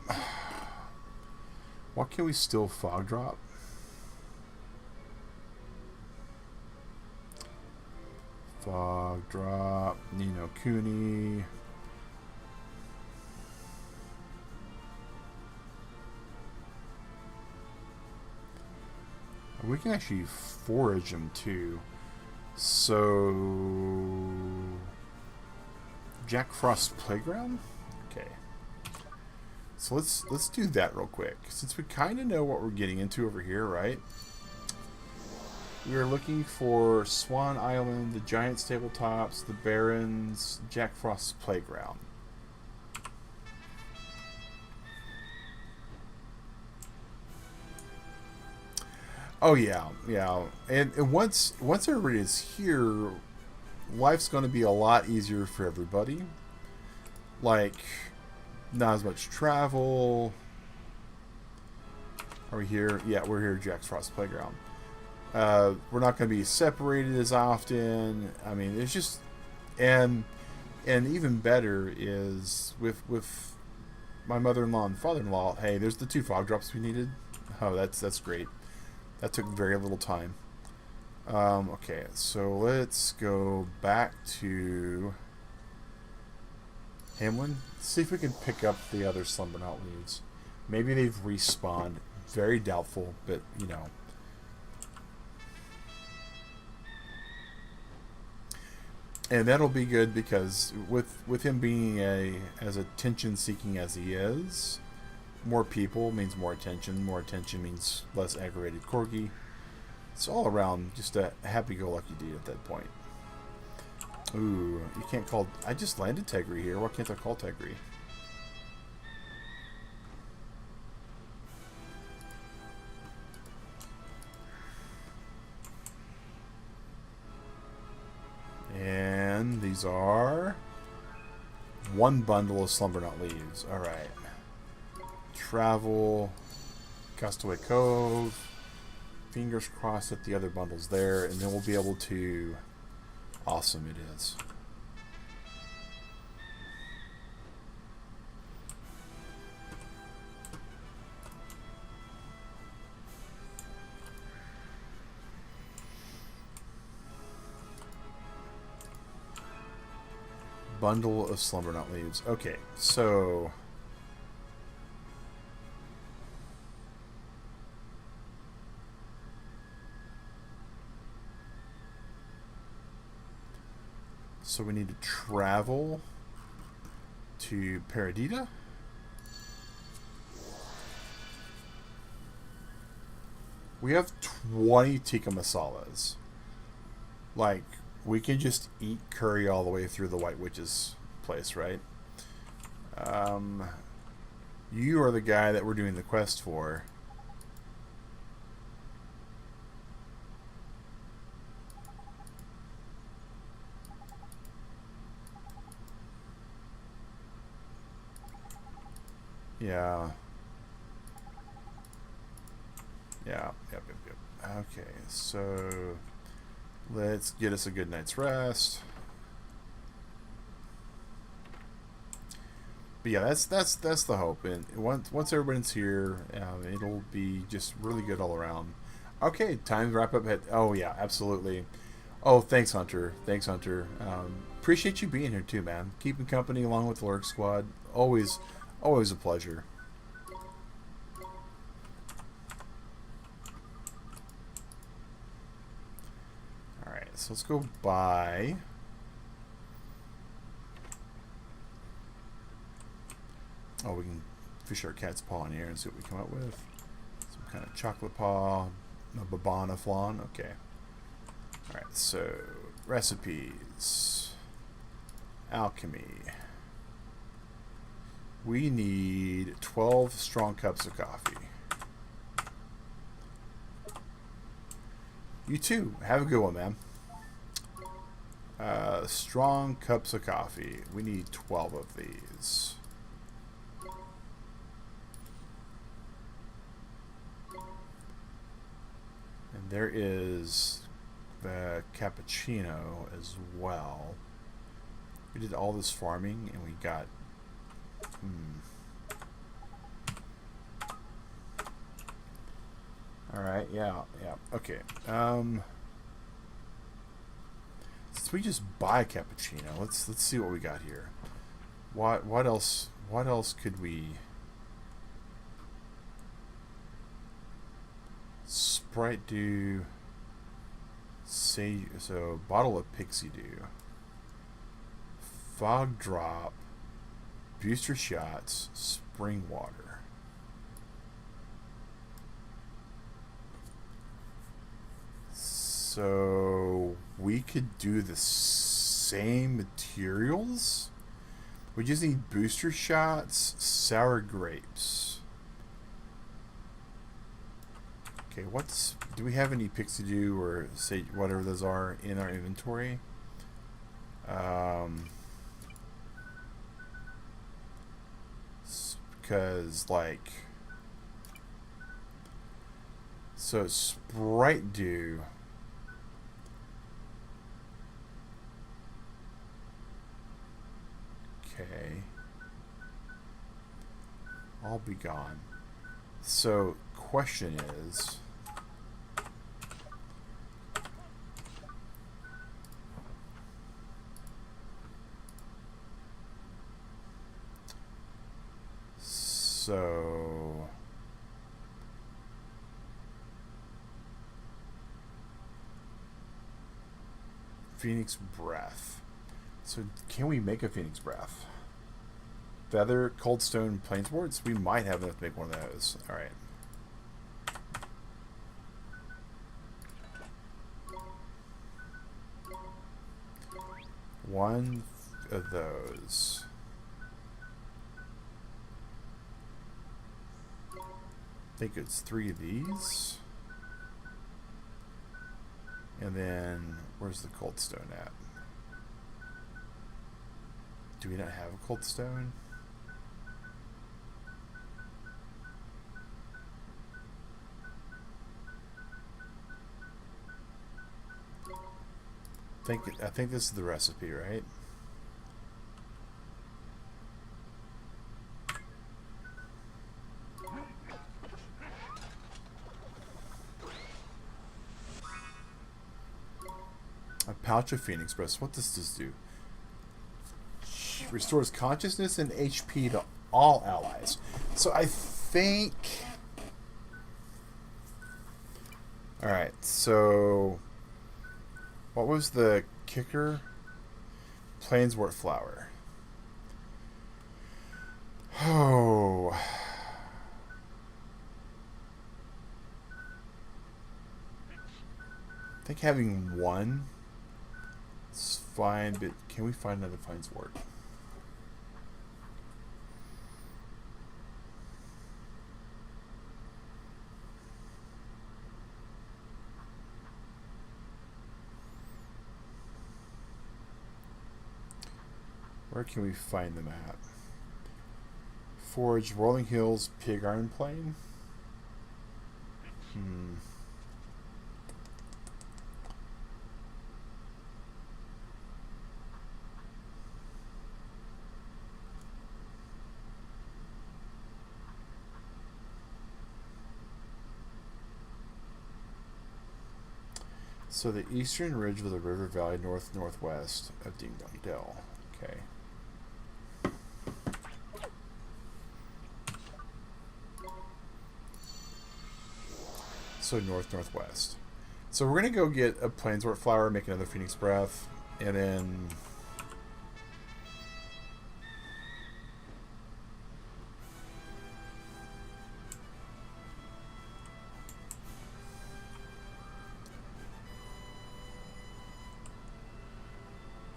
What can we still fog drop? Fog drop, No Kuni. We can actually forage them too. So, Jack Frost's Playground? Okay. So let's do that real quick, since we kind of know what we're getting into over here, right? We are looking for Swan Island, the Giant Tabletops, the Barrens, Jack Frost's Playground. Oh yeah, yeah. And once everybody is here, life's going to be a lot easier for everybody. Like, not as much travel. Are we here? Yeah, we're here at Jack Frost's Playground. We're not going to be separated as often. I mean, it's just, and even better is with my mother-in-law and father-in-law. Hey, there's the 2 fog drops we needed. Oh, that's great. That took very little time. Okay, so let's go back to Hamlin. See if we can pick up the other Slumbernaut leads. Maybe they've respawned. Very doubtful, but you know. And that'll be good because with him being as attention seeking as he is, more people means more attention. More attention means less aggravated corgi. It's all around just a happy-go-lucky dude at that point. Ooh, you can't call... I just landed Tegri here. Why can't I call Tegri? And these are... 1 bundle of Slumbernaut leaves. Alright. Travel, Castaway Cove, fingers crossed that the other bundle's there, and then we'll be able to... Awesome it is. Bundle of Slumbernaut leaves. Okay, so... So we need to travel to Paradita. We have 20 tikka masalas. Like, we can just eat curry all the way through the White Witch's place, right? You are the guy that we're doing the quest for. Yeah. Yeah. Yep. Okay, so let's get us a good night's rest. But yeah, that's the hope. And once everyone's here, it'll be just really good all around. Okay, time to wrap up. Oh yeah, absolutely. Oh, thanks, Hunter. Thanks, Hunter. Appreciate you being here too, man. Keeping company along with the Lurk Squad. Always a pleasure. Alright, so let's go by. Oh, we can fish our cat's paw in here and see what we come up with. Some kind of chocolate paw, a babana flan. Okay. Alright, so recipes. Alchemy. We need 12 strong cups of coffee. You too. Have a good one, man. Strong cups of coffee. We need 12 of these. And there is the cappuccino as well. We did all this farming and we got... Alright, yeah. Okay. Since we just buy cappuccino, let's see what we got here. What else could we... Sprite Dew, say, so bottle of Pixie Dew, Fog Drop, booster shots, spring water. So we could do the same materials. We just need booster shots, sour grapes. Okay, do we have any pixie dew or say whatever those are in our inventory? Because like, so Sprite dew. Okay. I'll be gone. So, question is... So... Phoenix Breath. So, can we make a Phoenix Breath? Feather, Cold Stone, Plainswords? We might have enough to make one of those. Alright. One of those. I think it's 3 of these. And then, where's the Cold Stone at? Do we not have a Cold Stone? I think this is the recipe, right? A pouch of Phoenix Breath. What does this do? Restores consciousness and HP to all allies. So I think... Alright, so... What was the kicker? Plainswort flower. Oh. I think having one is fine, but can we find another Plainswort? Where can we find them at? Forge, Rolling Hills, Pig Iron Plain. So the eastern ridge of the river valley northwest of Ding Dong Dell. Okay. So northwest. So we're gonna go get a Plainswort flower, make another Phoenix Breath, and then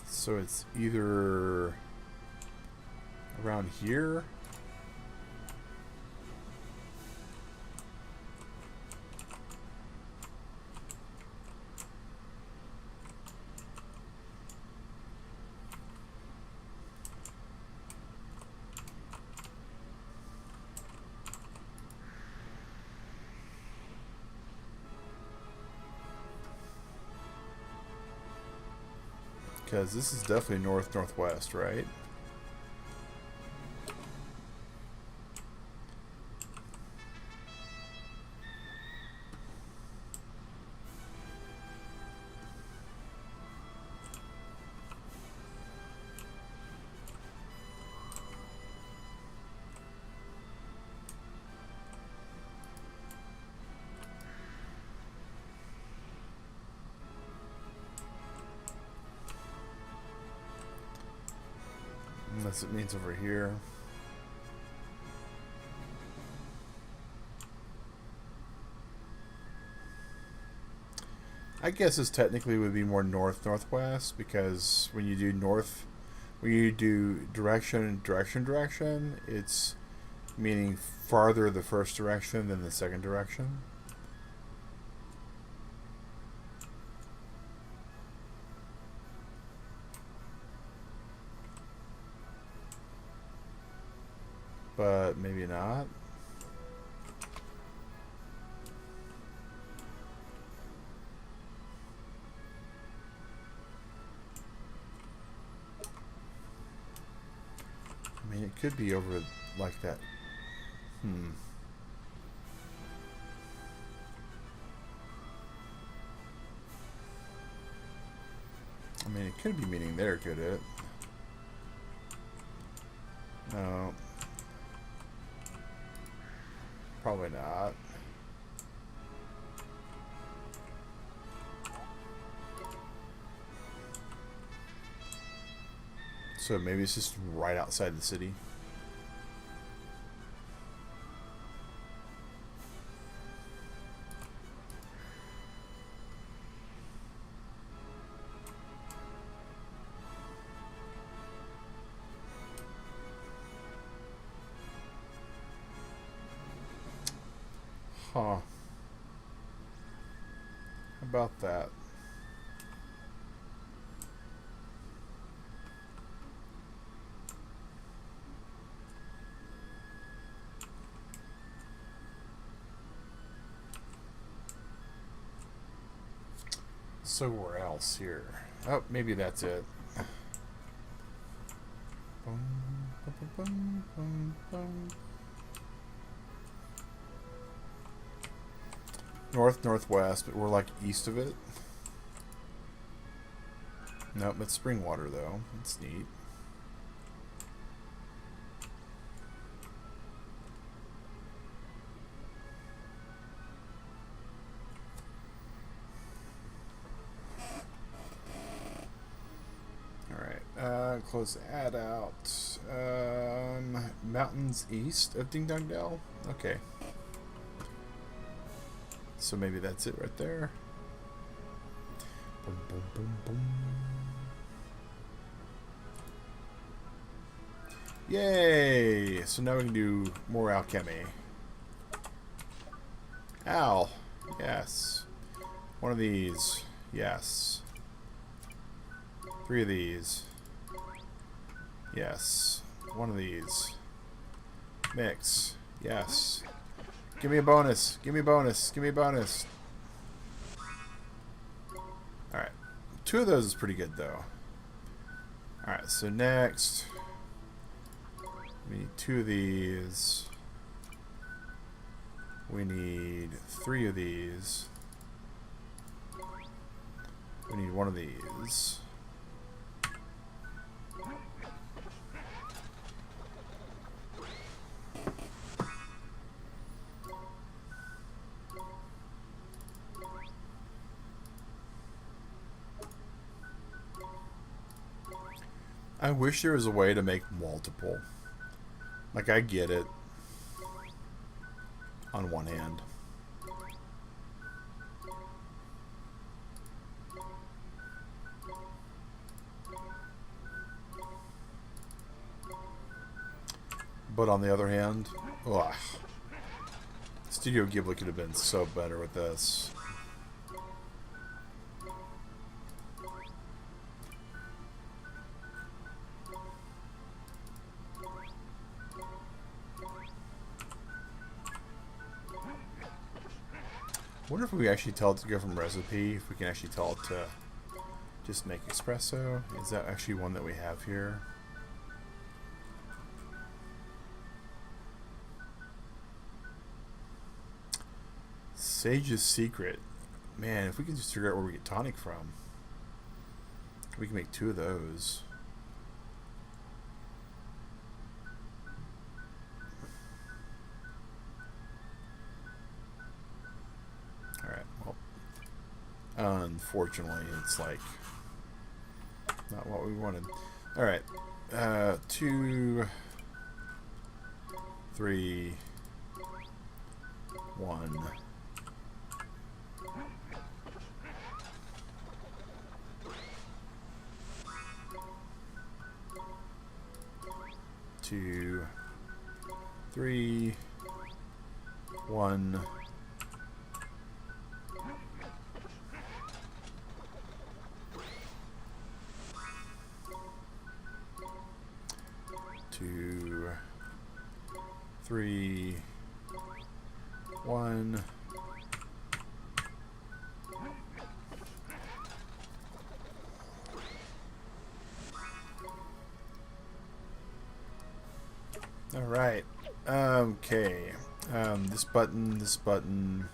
so it's either around here. Because this is definitely northwest, right? Unless it means over here. I guess this technically would be more north-northwest, because when you do direction, it's meaning farther the first direction than the second direction. But maybe not. I mean, it could be over like that. I mean, it could be meaning there, could it? No. Probably not. So maybe it's just right outside the city. Huh. How about that? So where else here? Oh, maybe that's it. North-northwest, but we're like east of it. Nope, it's spring water though. It's neat. Alright, close the ad out. Mountains east of Ding Dong Dell? Okay. So maybe that's it right there. Boom, boom, boom, boom. Yay! So now we can do more alchemy. Al. Yes. One of these. Yes. 3 of these. Yes. One of these. Mix. Yes. Give me a bonus. Give me a bonus. Give me a bonus. Alright. 2 of those is pretty good, though. Alright, so next, we need 2 of these. We need 3 of these. We need 1 of these. I wish there was a way to make multiple. Like, I get it on one hand. But on the other hand, ugh. Studio Ghibli could have been so better with this. I wonder if we actually tell it to go from recipe, if we can actually tell it to just make espresso. Is that actually one that we have here? Sage's Secret. Man, if we can just figure out where we get tonic from, we can make 2 of those. Alright, well, unfortunately, it's like not what we wanted. Alright, 2, 3, 1. Two, 3, 1. Two, 3, 1. All right. Okay. This button, this button.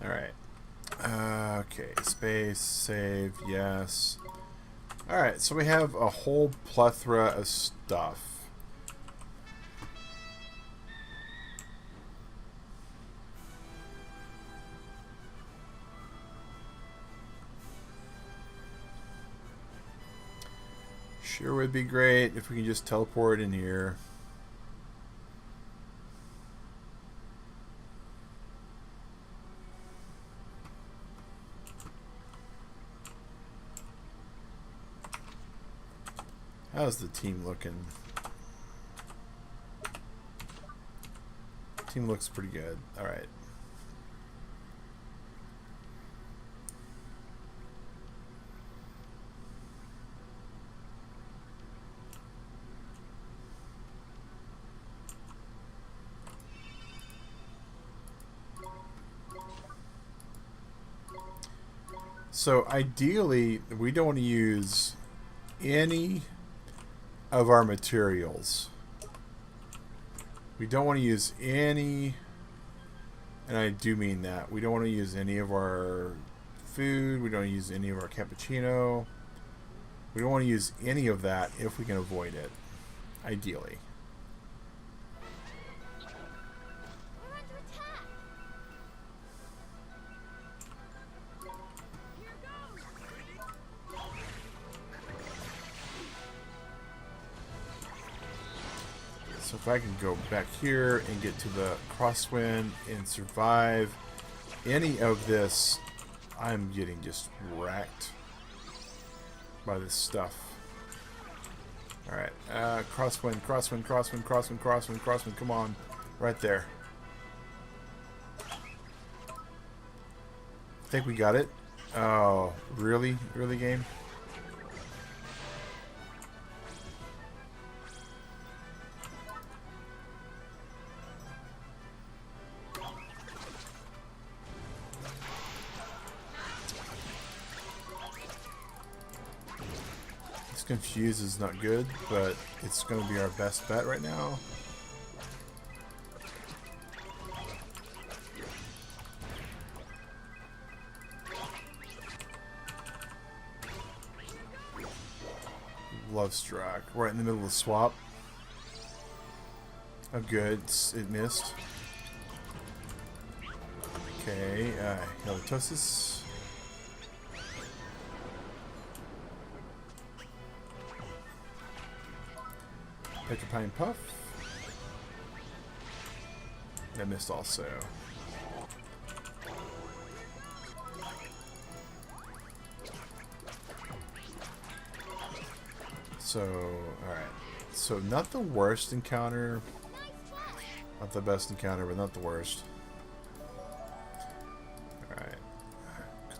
All right. Okay. Space, save, yes. All right. So we have a whole plethora of stuff. Sure would be great if we can just teleport in here. How's the team looking? Team looks pretty good. All right. So ideally, we don't want to use any of our materials. We don't want to use any, and I do mean that. We don't want to use any of our food. We don't want to use any of our cappuccino. We don't want to use any of that if we can avoid it, ideally. We're under attack. Here goes. So if I can go back here and get to the crosswind and survive any of this, I'm getting just wrecked by this stuff. Alright, crosswind, crosswind, crosswind, crosswind, crosswind, crosswind, come on. Right there. I think we got it. Oh, really? Really, game? Confused is not good, but it's going to be our best bet right now. Love struck. Right in the middle of the swap. Oh, good. It missed. Okay, halitosis. Petrifying Puff. That missed also. So, alright. So, not the worst encounter. Not the best encounter, but not the worst. Alright.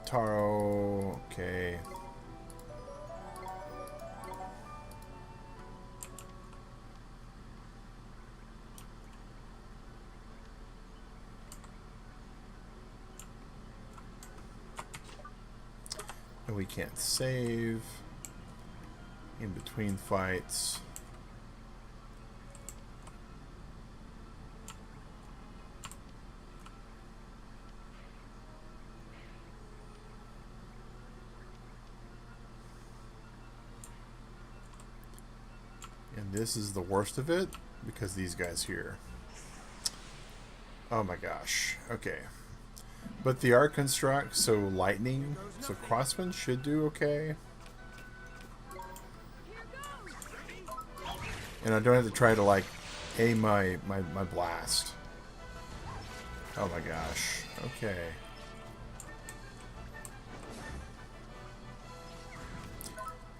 Kataro. Okay. And we can't save in between fights. And this is the worst of it because these guys here. Oh my gosh. Okay. But the art construct, so lightning, so crosswind should do okay. And I don't have to try to like aim my blast. Oh my gosh. Okay.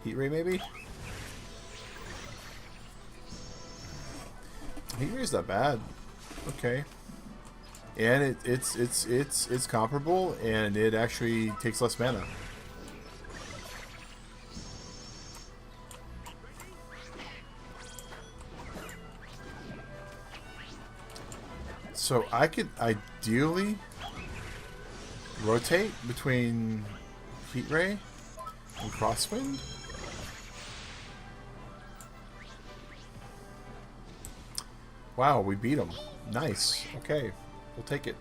Heat ray maybe? Heat ray's not bad. Okay. And it's comparable, and it actually takes less mana. So I could ideally rotate between Heat Ray and Crosswind. Wow, we beat him. Nice. Okay, we'll take it.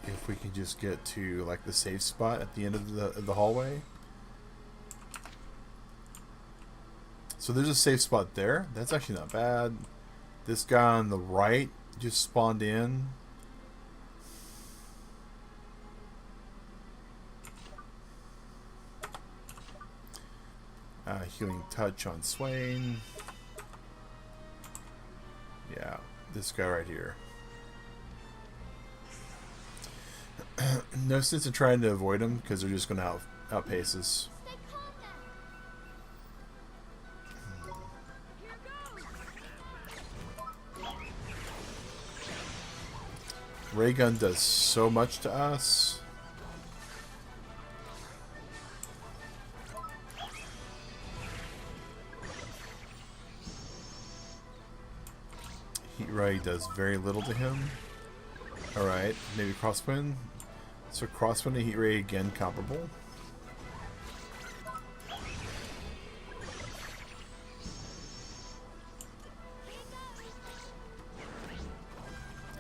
If we can just get to like the safe spot at the end of the hallway. So there's a safe spot there. That's actually not bad. This guy on the right just spawned in. Healing touch on Swain. Yeah, this guy right here. No sense in trying to avoid them because they're just going to outpace us. Stay calm now. Ray gun does so much to us. Heat ray does very little to him. Alright, maybe crosswind. So crosswind and heat ray again comparable.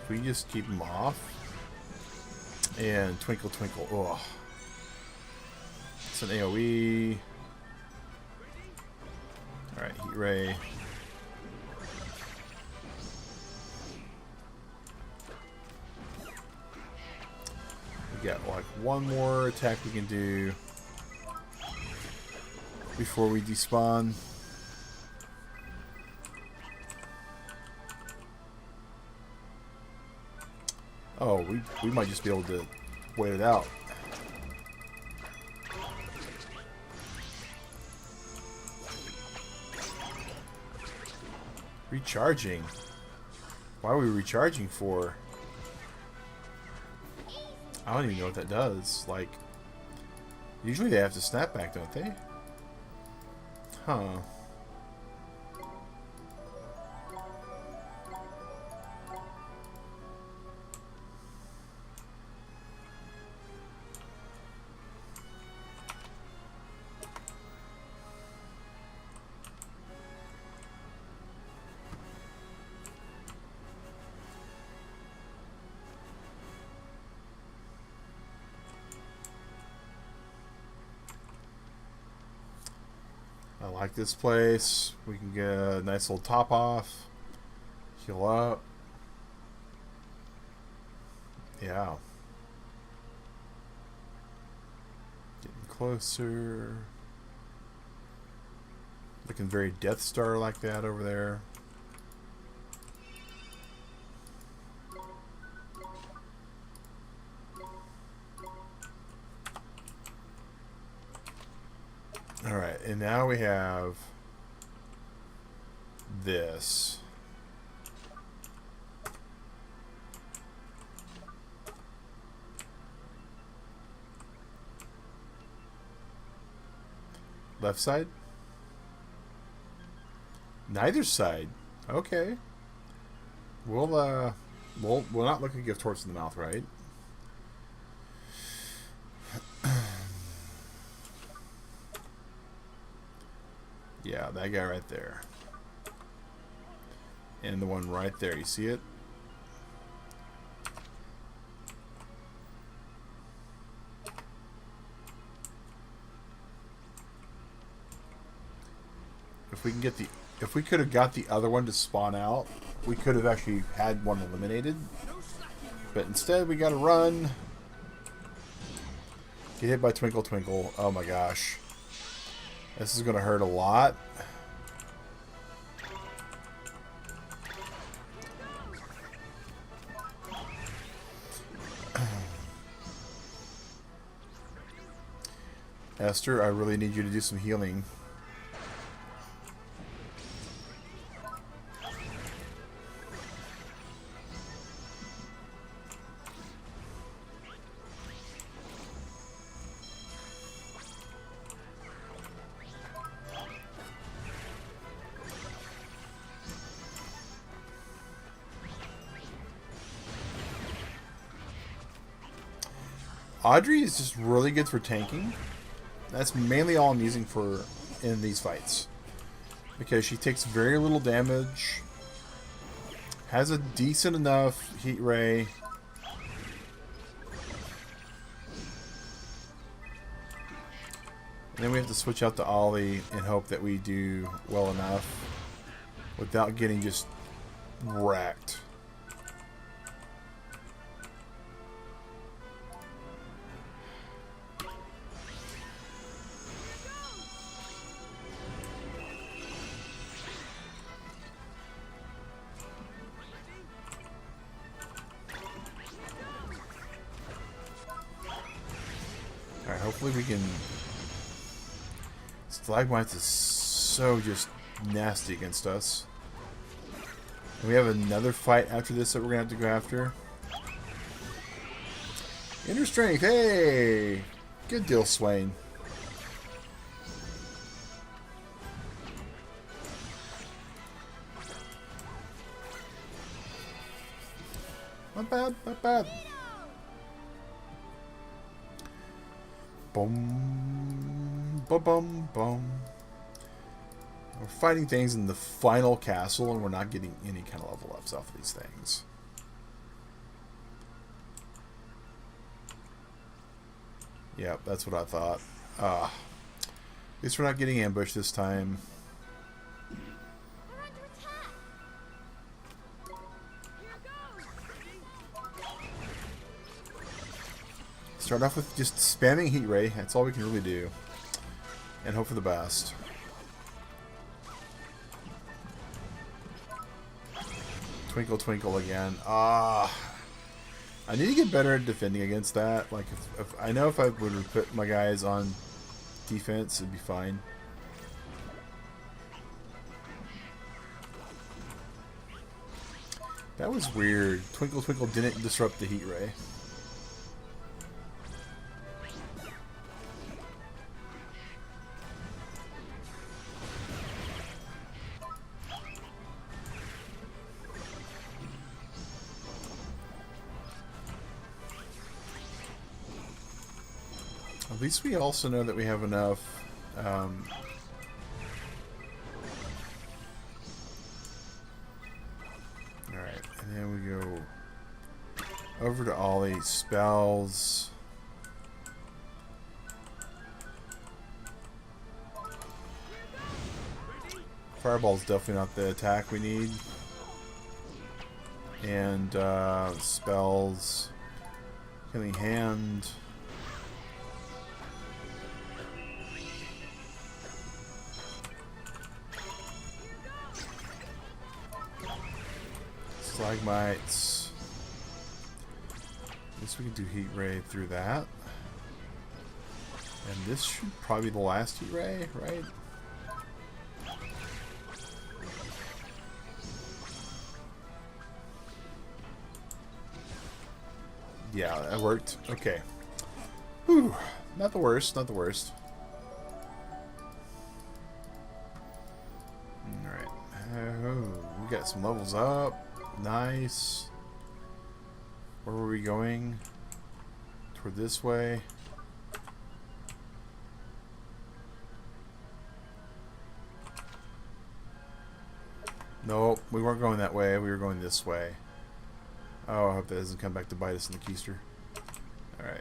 If we just keep them off. And twinkle twinkle. Oh. It's an AoE. Alright, heat ray. Got like one more attack we can do before we despawn. Oh, we might just be able to wait it out. Recharging. Why are we recharging for? I don't even know what that does. Like, usually they have to snap back, don't they? Huh. I like this place. We can get a nice little top off. Heal up. Yeah. Getting closer. Looking very Death Star like that over there. Alright, and now we have this. Left side? Neither side. Okay. We'll not look at give torch in the mouth, right? Yeah, that guy right there. and the one right there. You see it? If we can get the, if we could have got the other one to spawn out, we could have actually had one eliminated. But instead, we got to run. Get hit by Twinkle Twinkle. Oh my gosh, this is gonna hurt a lot. Esther, I really need you to do some healing. Audrey is just really good for tanking. That's mainly all I'm using for in these fights. Because she takes very little damage. Has a decent enough heat ray. And then we have to switch out to Ollie and hope that we do well enough without getting just wrecked. Hopefully we can... Stalagmites is so just nasty against us. And we have another fight after this that we're going to have to go after. Inner strength, hey! Good deal, Swain. Not bad, not bad. Boom, ba bum bum. We're fighting things in the final castle, and we're not getting any kind of level ups off of these things. Yep, that's what I thought. At least we're not getting ambushed this time. Start off with just spamming heat ray. That's all we can really do. And hope for the best. Twinkle Twinkle again. I need to get better at defending against that. Like, if I know if I would have put my guys on defense, it'd be fine. That was weird. Twinkle Twinkle didn't disrupt the heat ray. At least we also know that we have enough. Alright, and then we go over to Ollie. Spells. Fireball's definitely not the attack we need. And spells. Healing Hand. Stalagmites. I guess we can do heat ray through that. And this should probably be the last heat ray, right? Yeah, that worked. Okay. Whew. Not the worst, not the worst. Alright. Oh, we got some levels up. Nice. Where were we going? Toward this way. Nope, we weren't going that way. We were going this way. Oh, I hope that doesn't come back to bite us in the keister. Alright.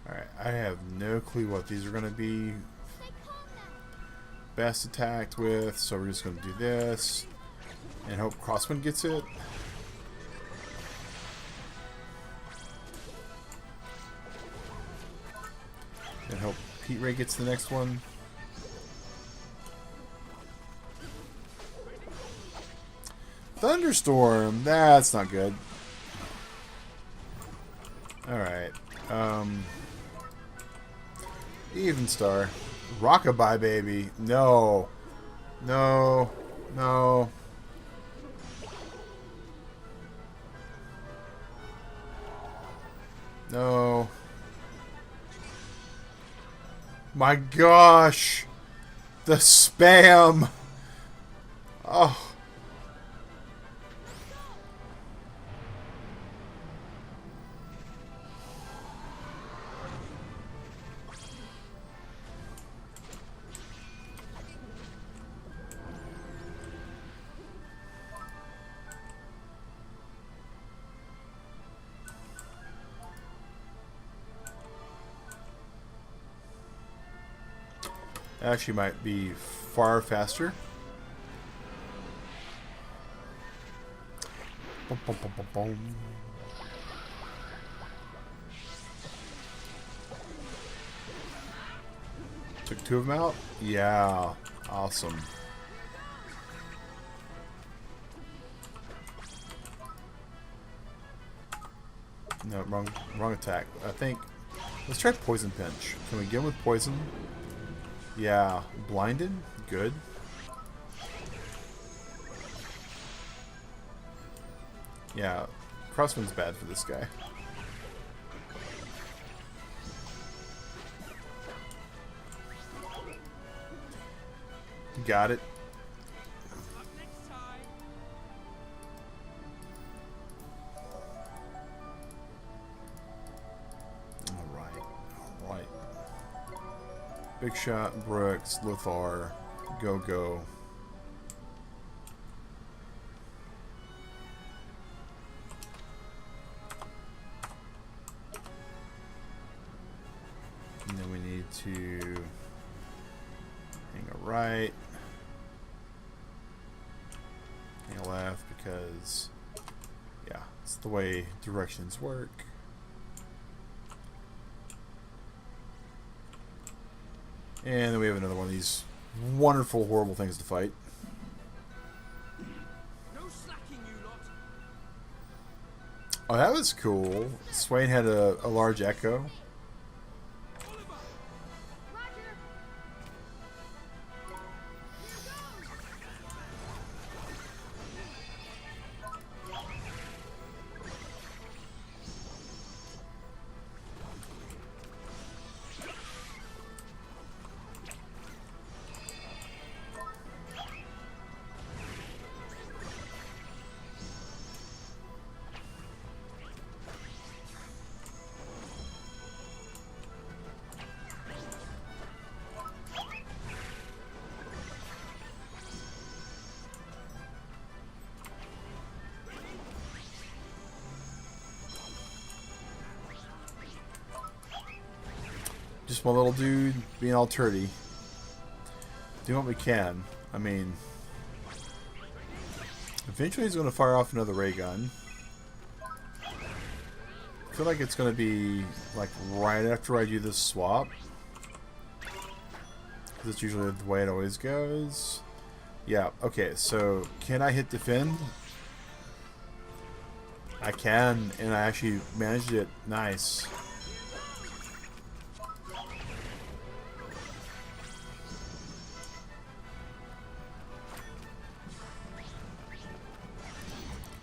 Alright, I have no clue what these are going to be best attacked with, so we're just going to do this and hope Crosswind gets it. And hope Pete Ray gets the next one. Thunderstorm! That's not good. Alright. Even star. Rockabye, baby. No. No. No. No. My gosh. The spam. Oh. Actually might be far faster. Boom, boom, boom, boom, boom. Took two of them out? Yeah. Awesome. No, wrong attack. I think... Let's try Poison Pinch. Can we get him with Poison? Yeah, blinded? Good. Yeah, Crosswind's bad for this guy. Got it. Big Shot, Brooks, Lothar, Go-Go. And then we need to hang a right, hang a left, because, yeah, it's the way directions work. And then we have another one of these wonderful, horrible things to fight. No slacking, you lot. Oh, that was cool. Swain had a large echo. Just my little dude being all turdy. Doing what we can. I mean, eventually he's going to fire off another ray gun. I feel like it's going to be like right after I do this swap. Because it's usually the way it always goes. Yeah, okay, so can I hit defend? I can, and I actually managed it. Nice.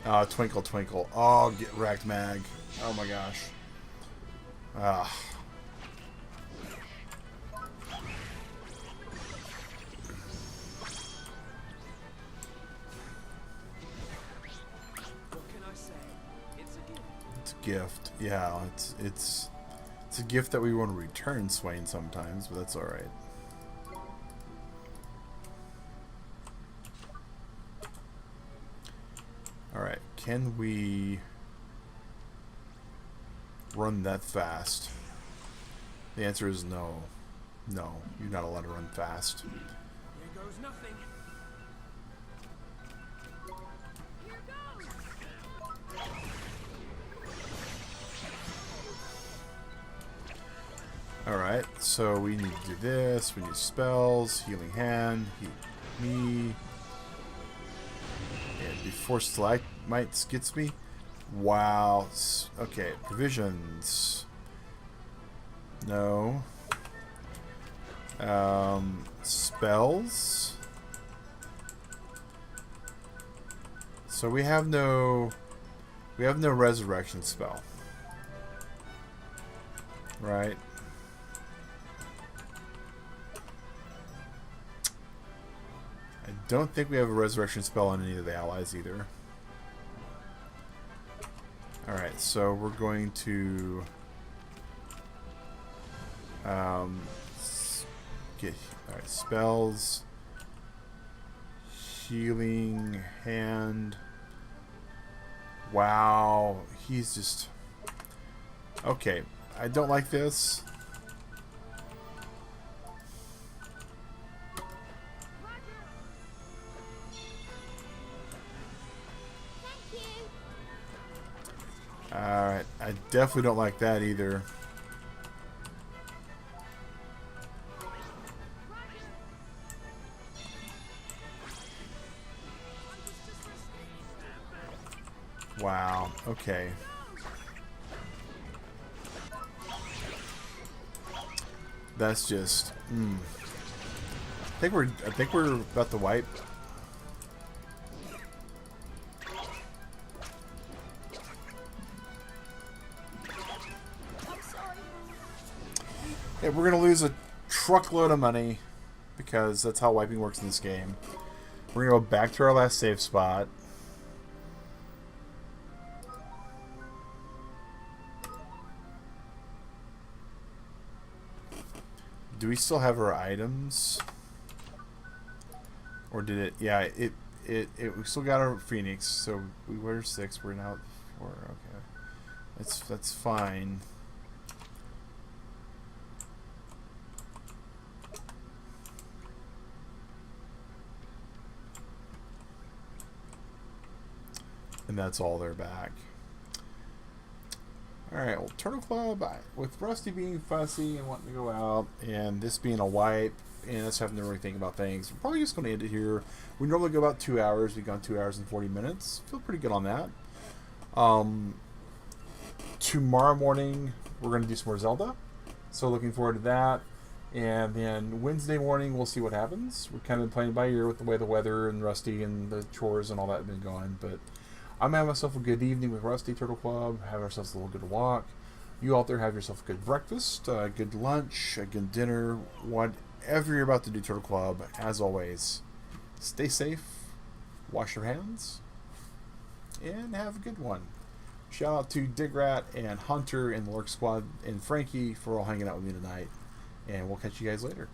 Twinkle Twinkle. Oh, get wrecked, Mag. Oh my gosh. Ah. What can I say? It's a gift. It's a gift. Yeah, it's a gift that we want to return, Swain, sometimes, but that's alright. Alright, can we run that fast? The answer is no. No, you're not allowed to run fast. Here goes nothing. Here goes. Alright, so we need to do this. We need spells, healing hand, heal me. And before stalagmites gets me. Wow. Okay, provisions. No. Spells. So we have no resurrection spell. Right? I don't think we have a resurrection spell on any of the allies either. Alright, so we're going to get alright, spells, healing hand. Wow, he's just okay. I don't like this. Alright, I definitely don't like that either. Wow, okay. That's just I think we're about to wipe. Yeah, we're gonna lose a truckload of money because that's how wiping works in this game. We're gonna go back to our last save spot. Do we still have our items? Or did it? Yeah, it we still got our Phoenix, so we were 6, we're now 4. Okay. That's fine. And that's all they're back. Alright, well, Turtle Club, with Rusty being fussy and wanting to go out, and this being a wipe, and us having to really think about things, we're probably just going to end it here. We normally go about 2 hours. We've gone 2 hours and 40 minutes. Feel pretty good on that. Tomorrow morning, we're going to do some more Zelda. So looking forward to that. And then Wednesday morning, we'll see what happens. We're kind of been playing by ear with the way the weather and Rusty and the chores and all that have been going, but I'm having myself a good evening with Rusty Turtle Club, have ourselves a little good walk. You out there have yourself a good breakfast, a good lunch, a good dinner, whatever you're about to do, Turtle Club. As always, stay safe, wash your hands, and have a good one. Shout out to Digrat and Hunter and the Lurk Squad and Frankie for all hanging out with me tonight. And we'll catch you guys later.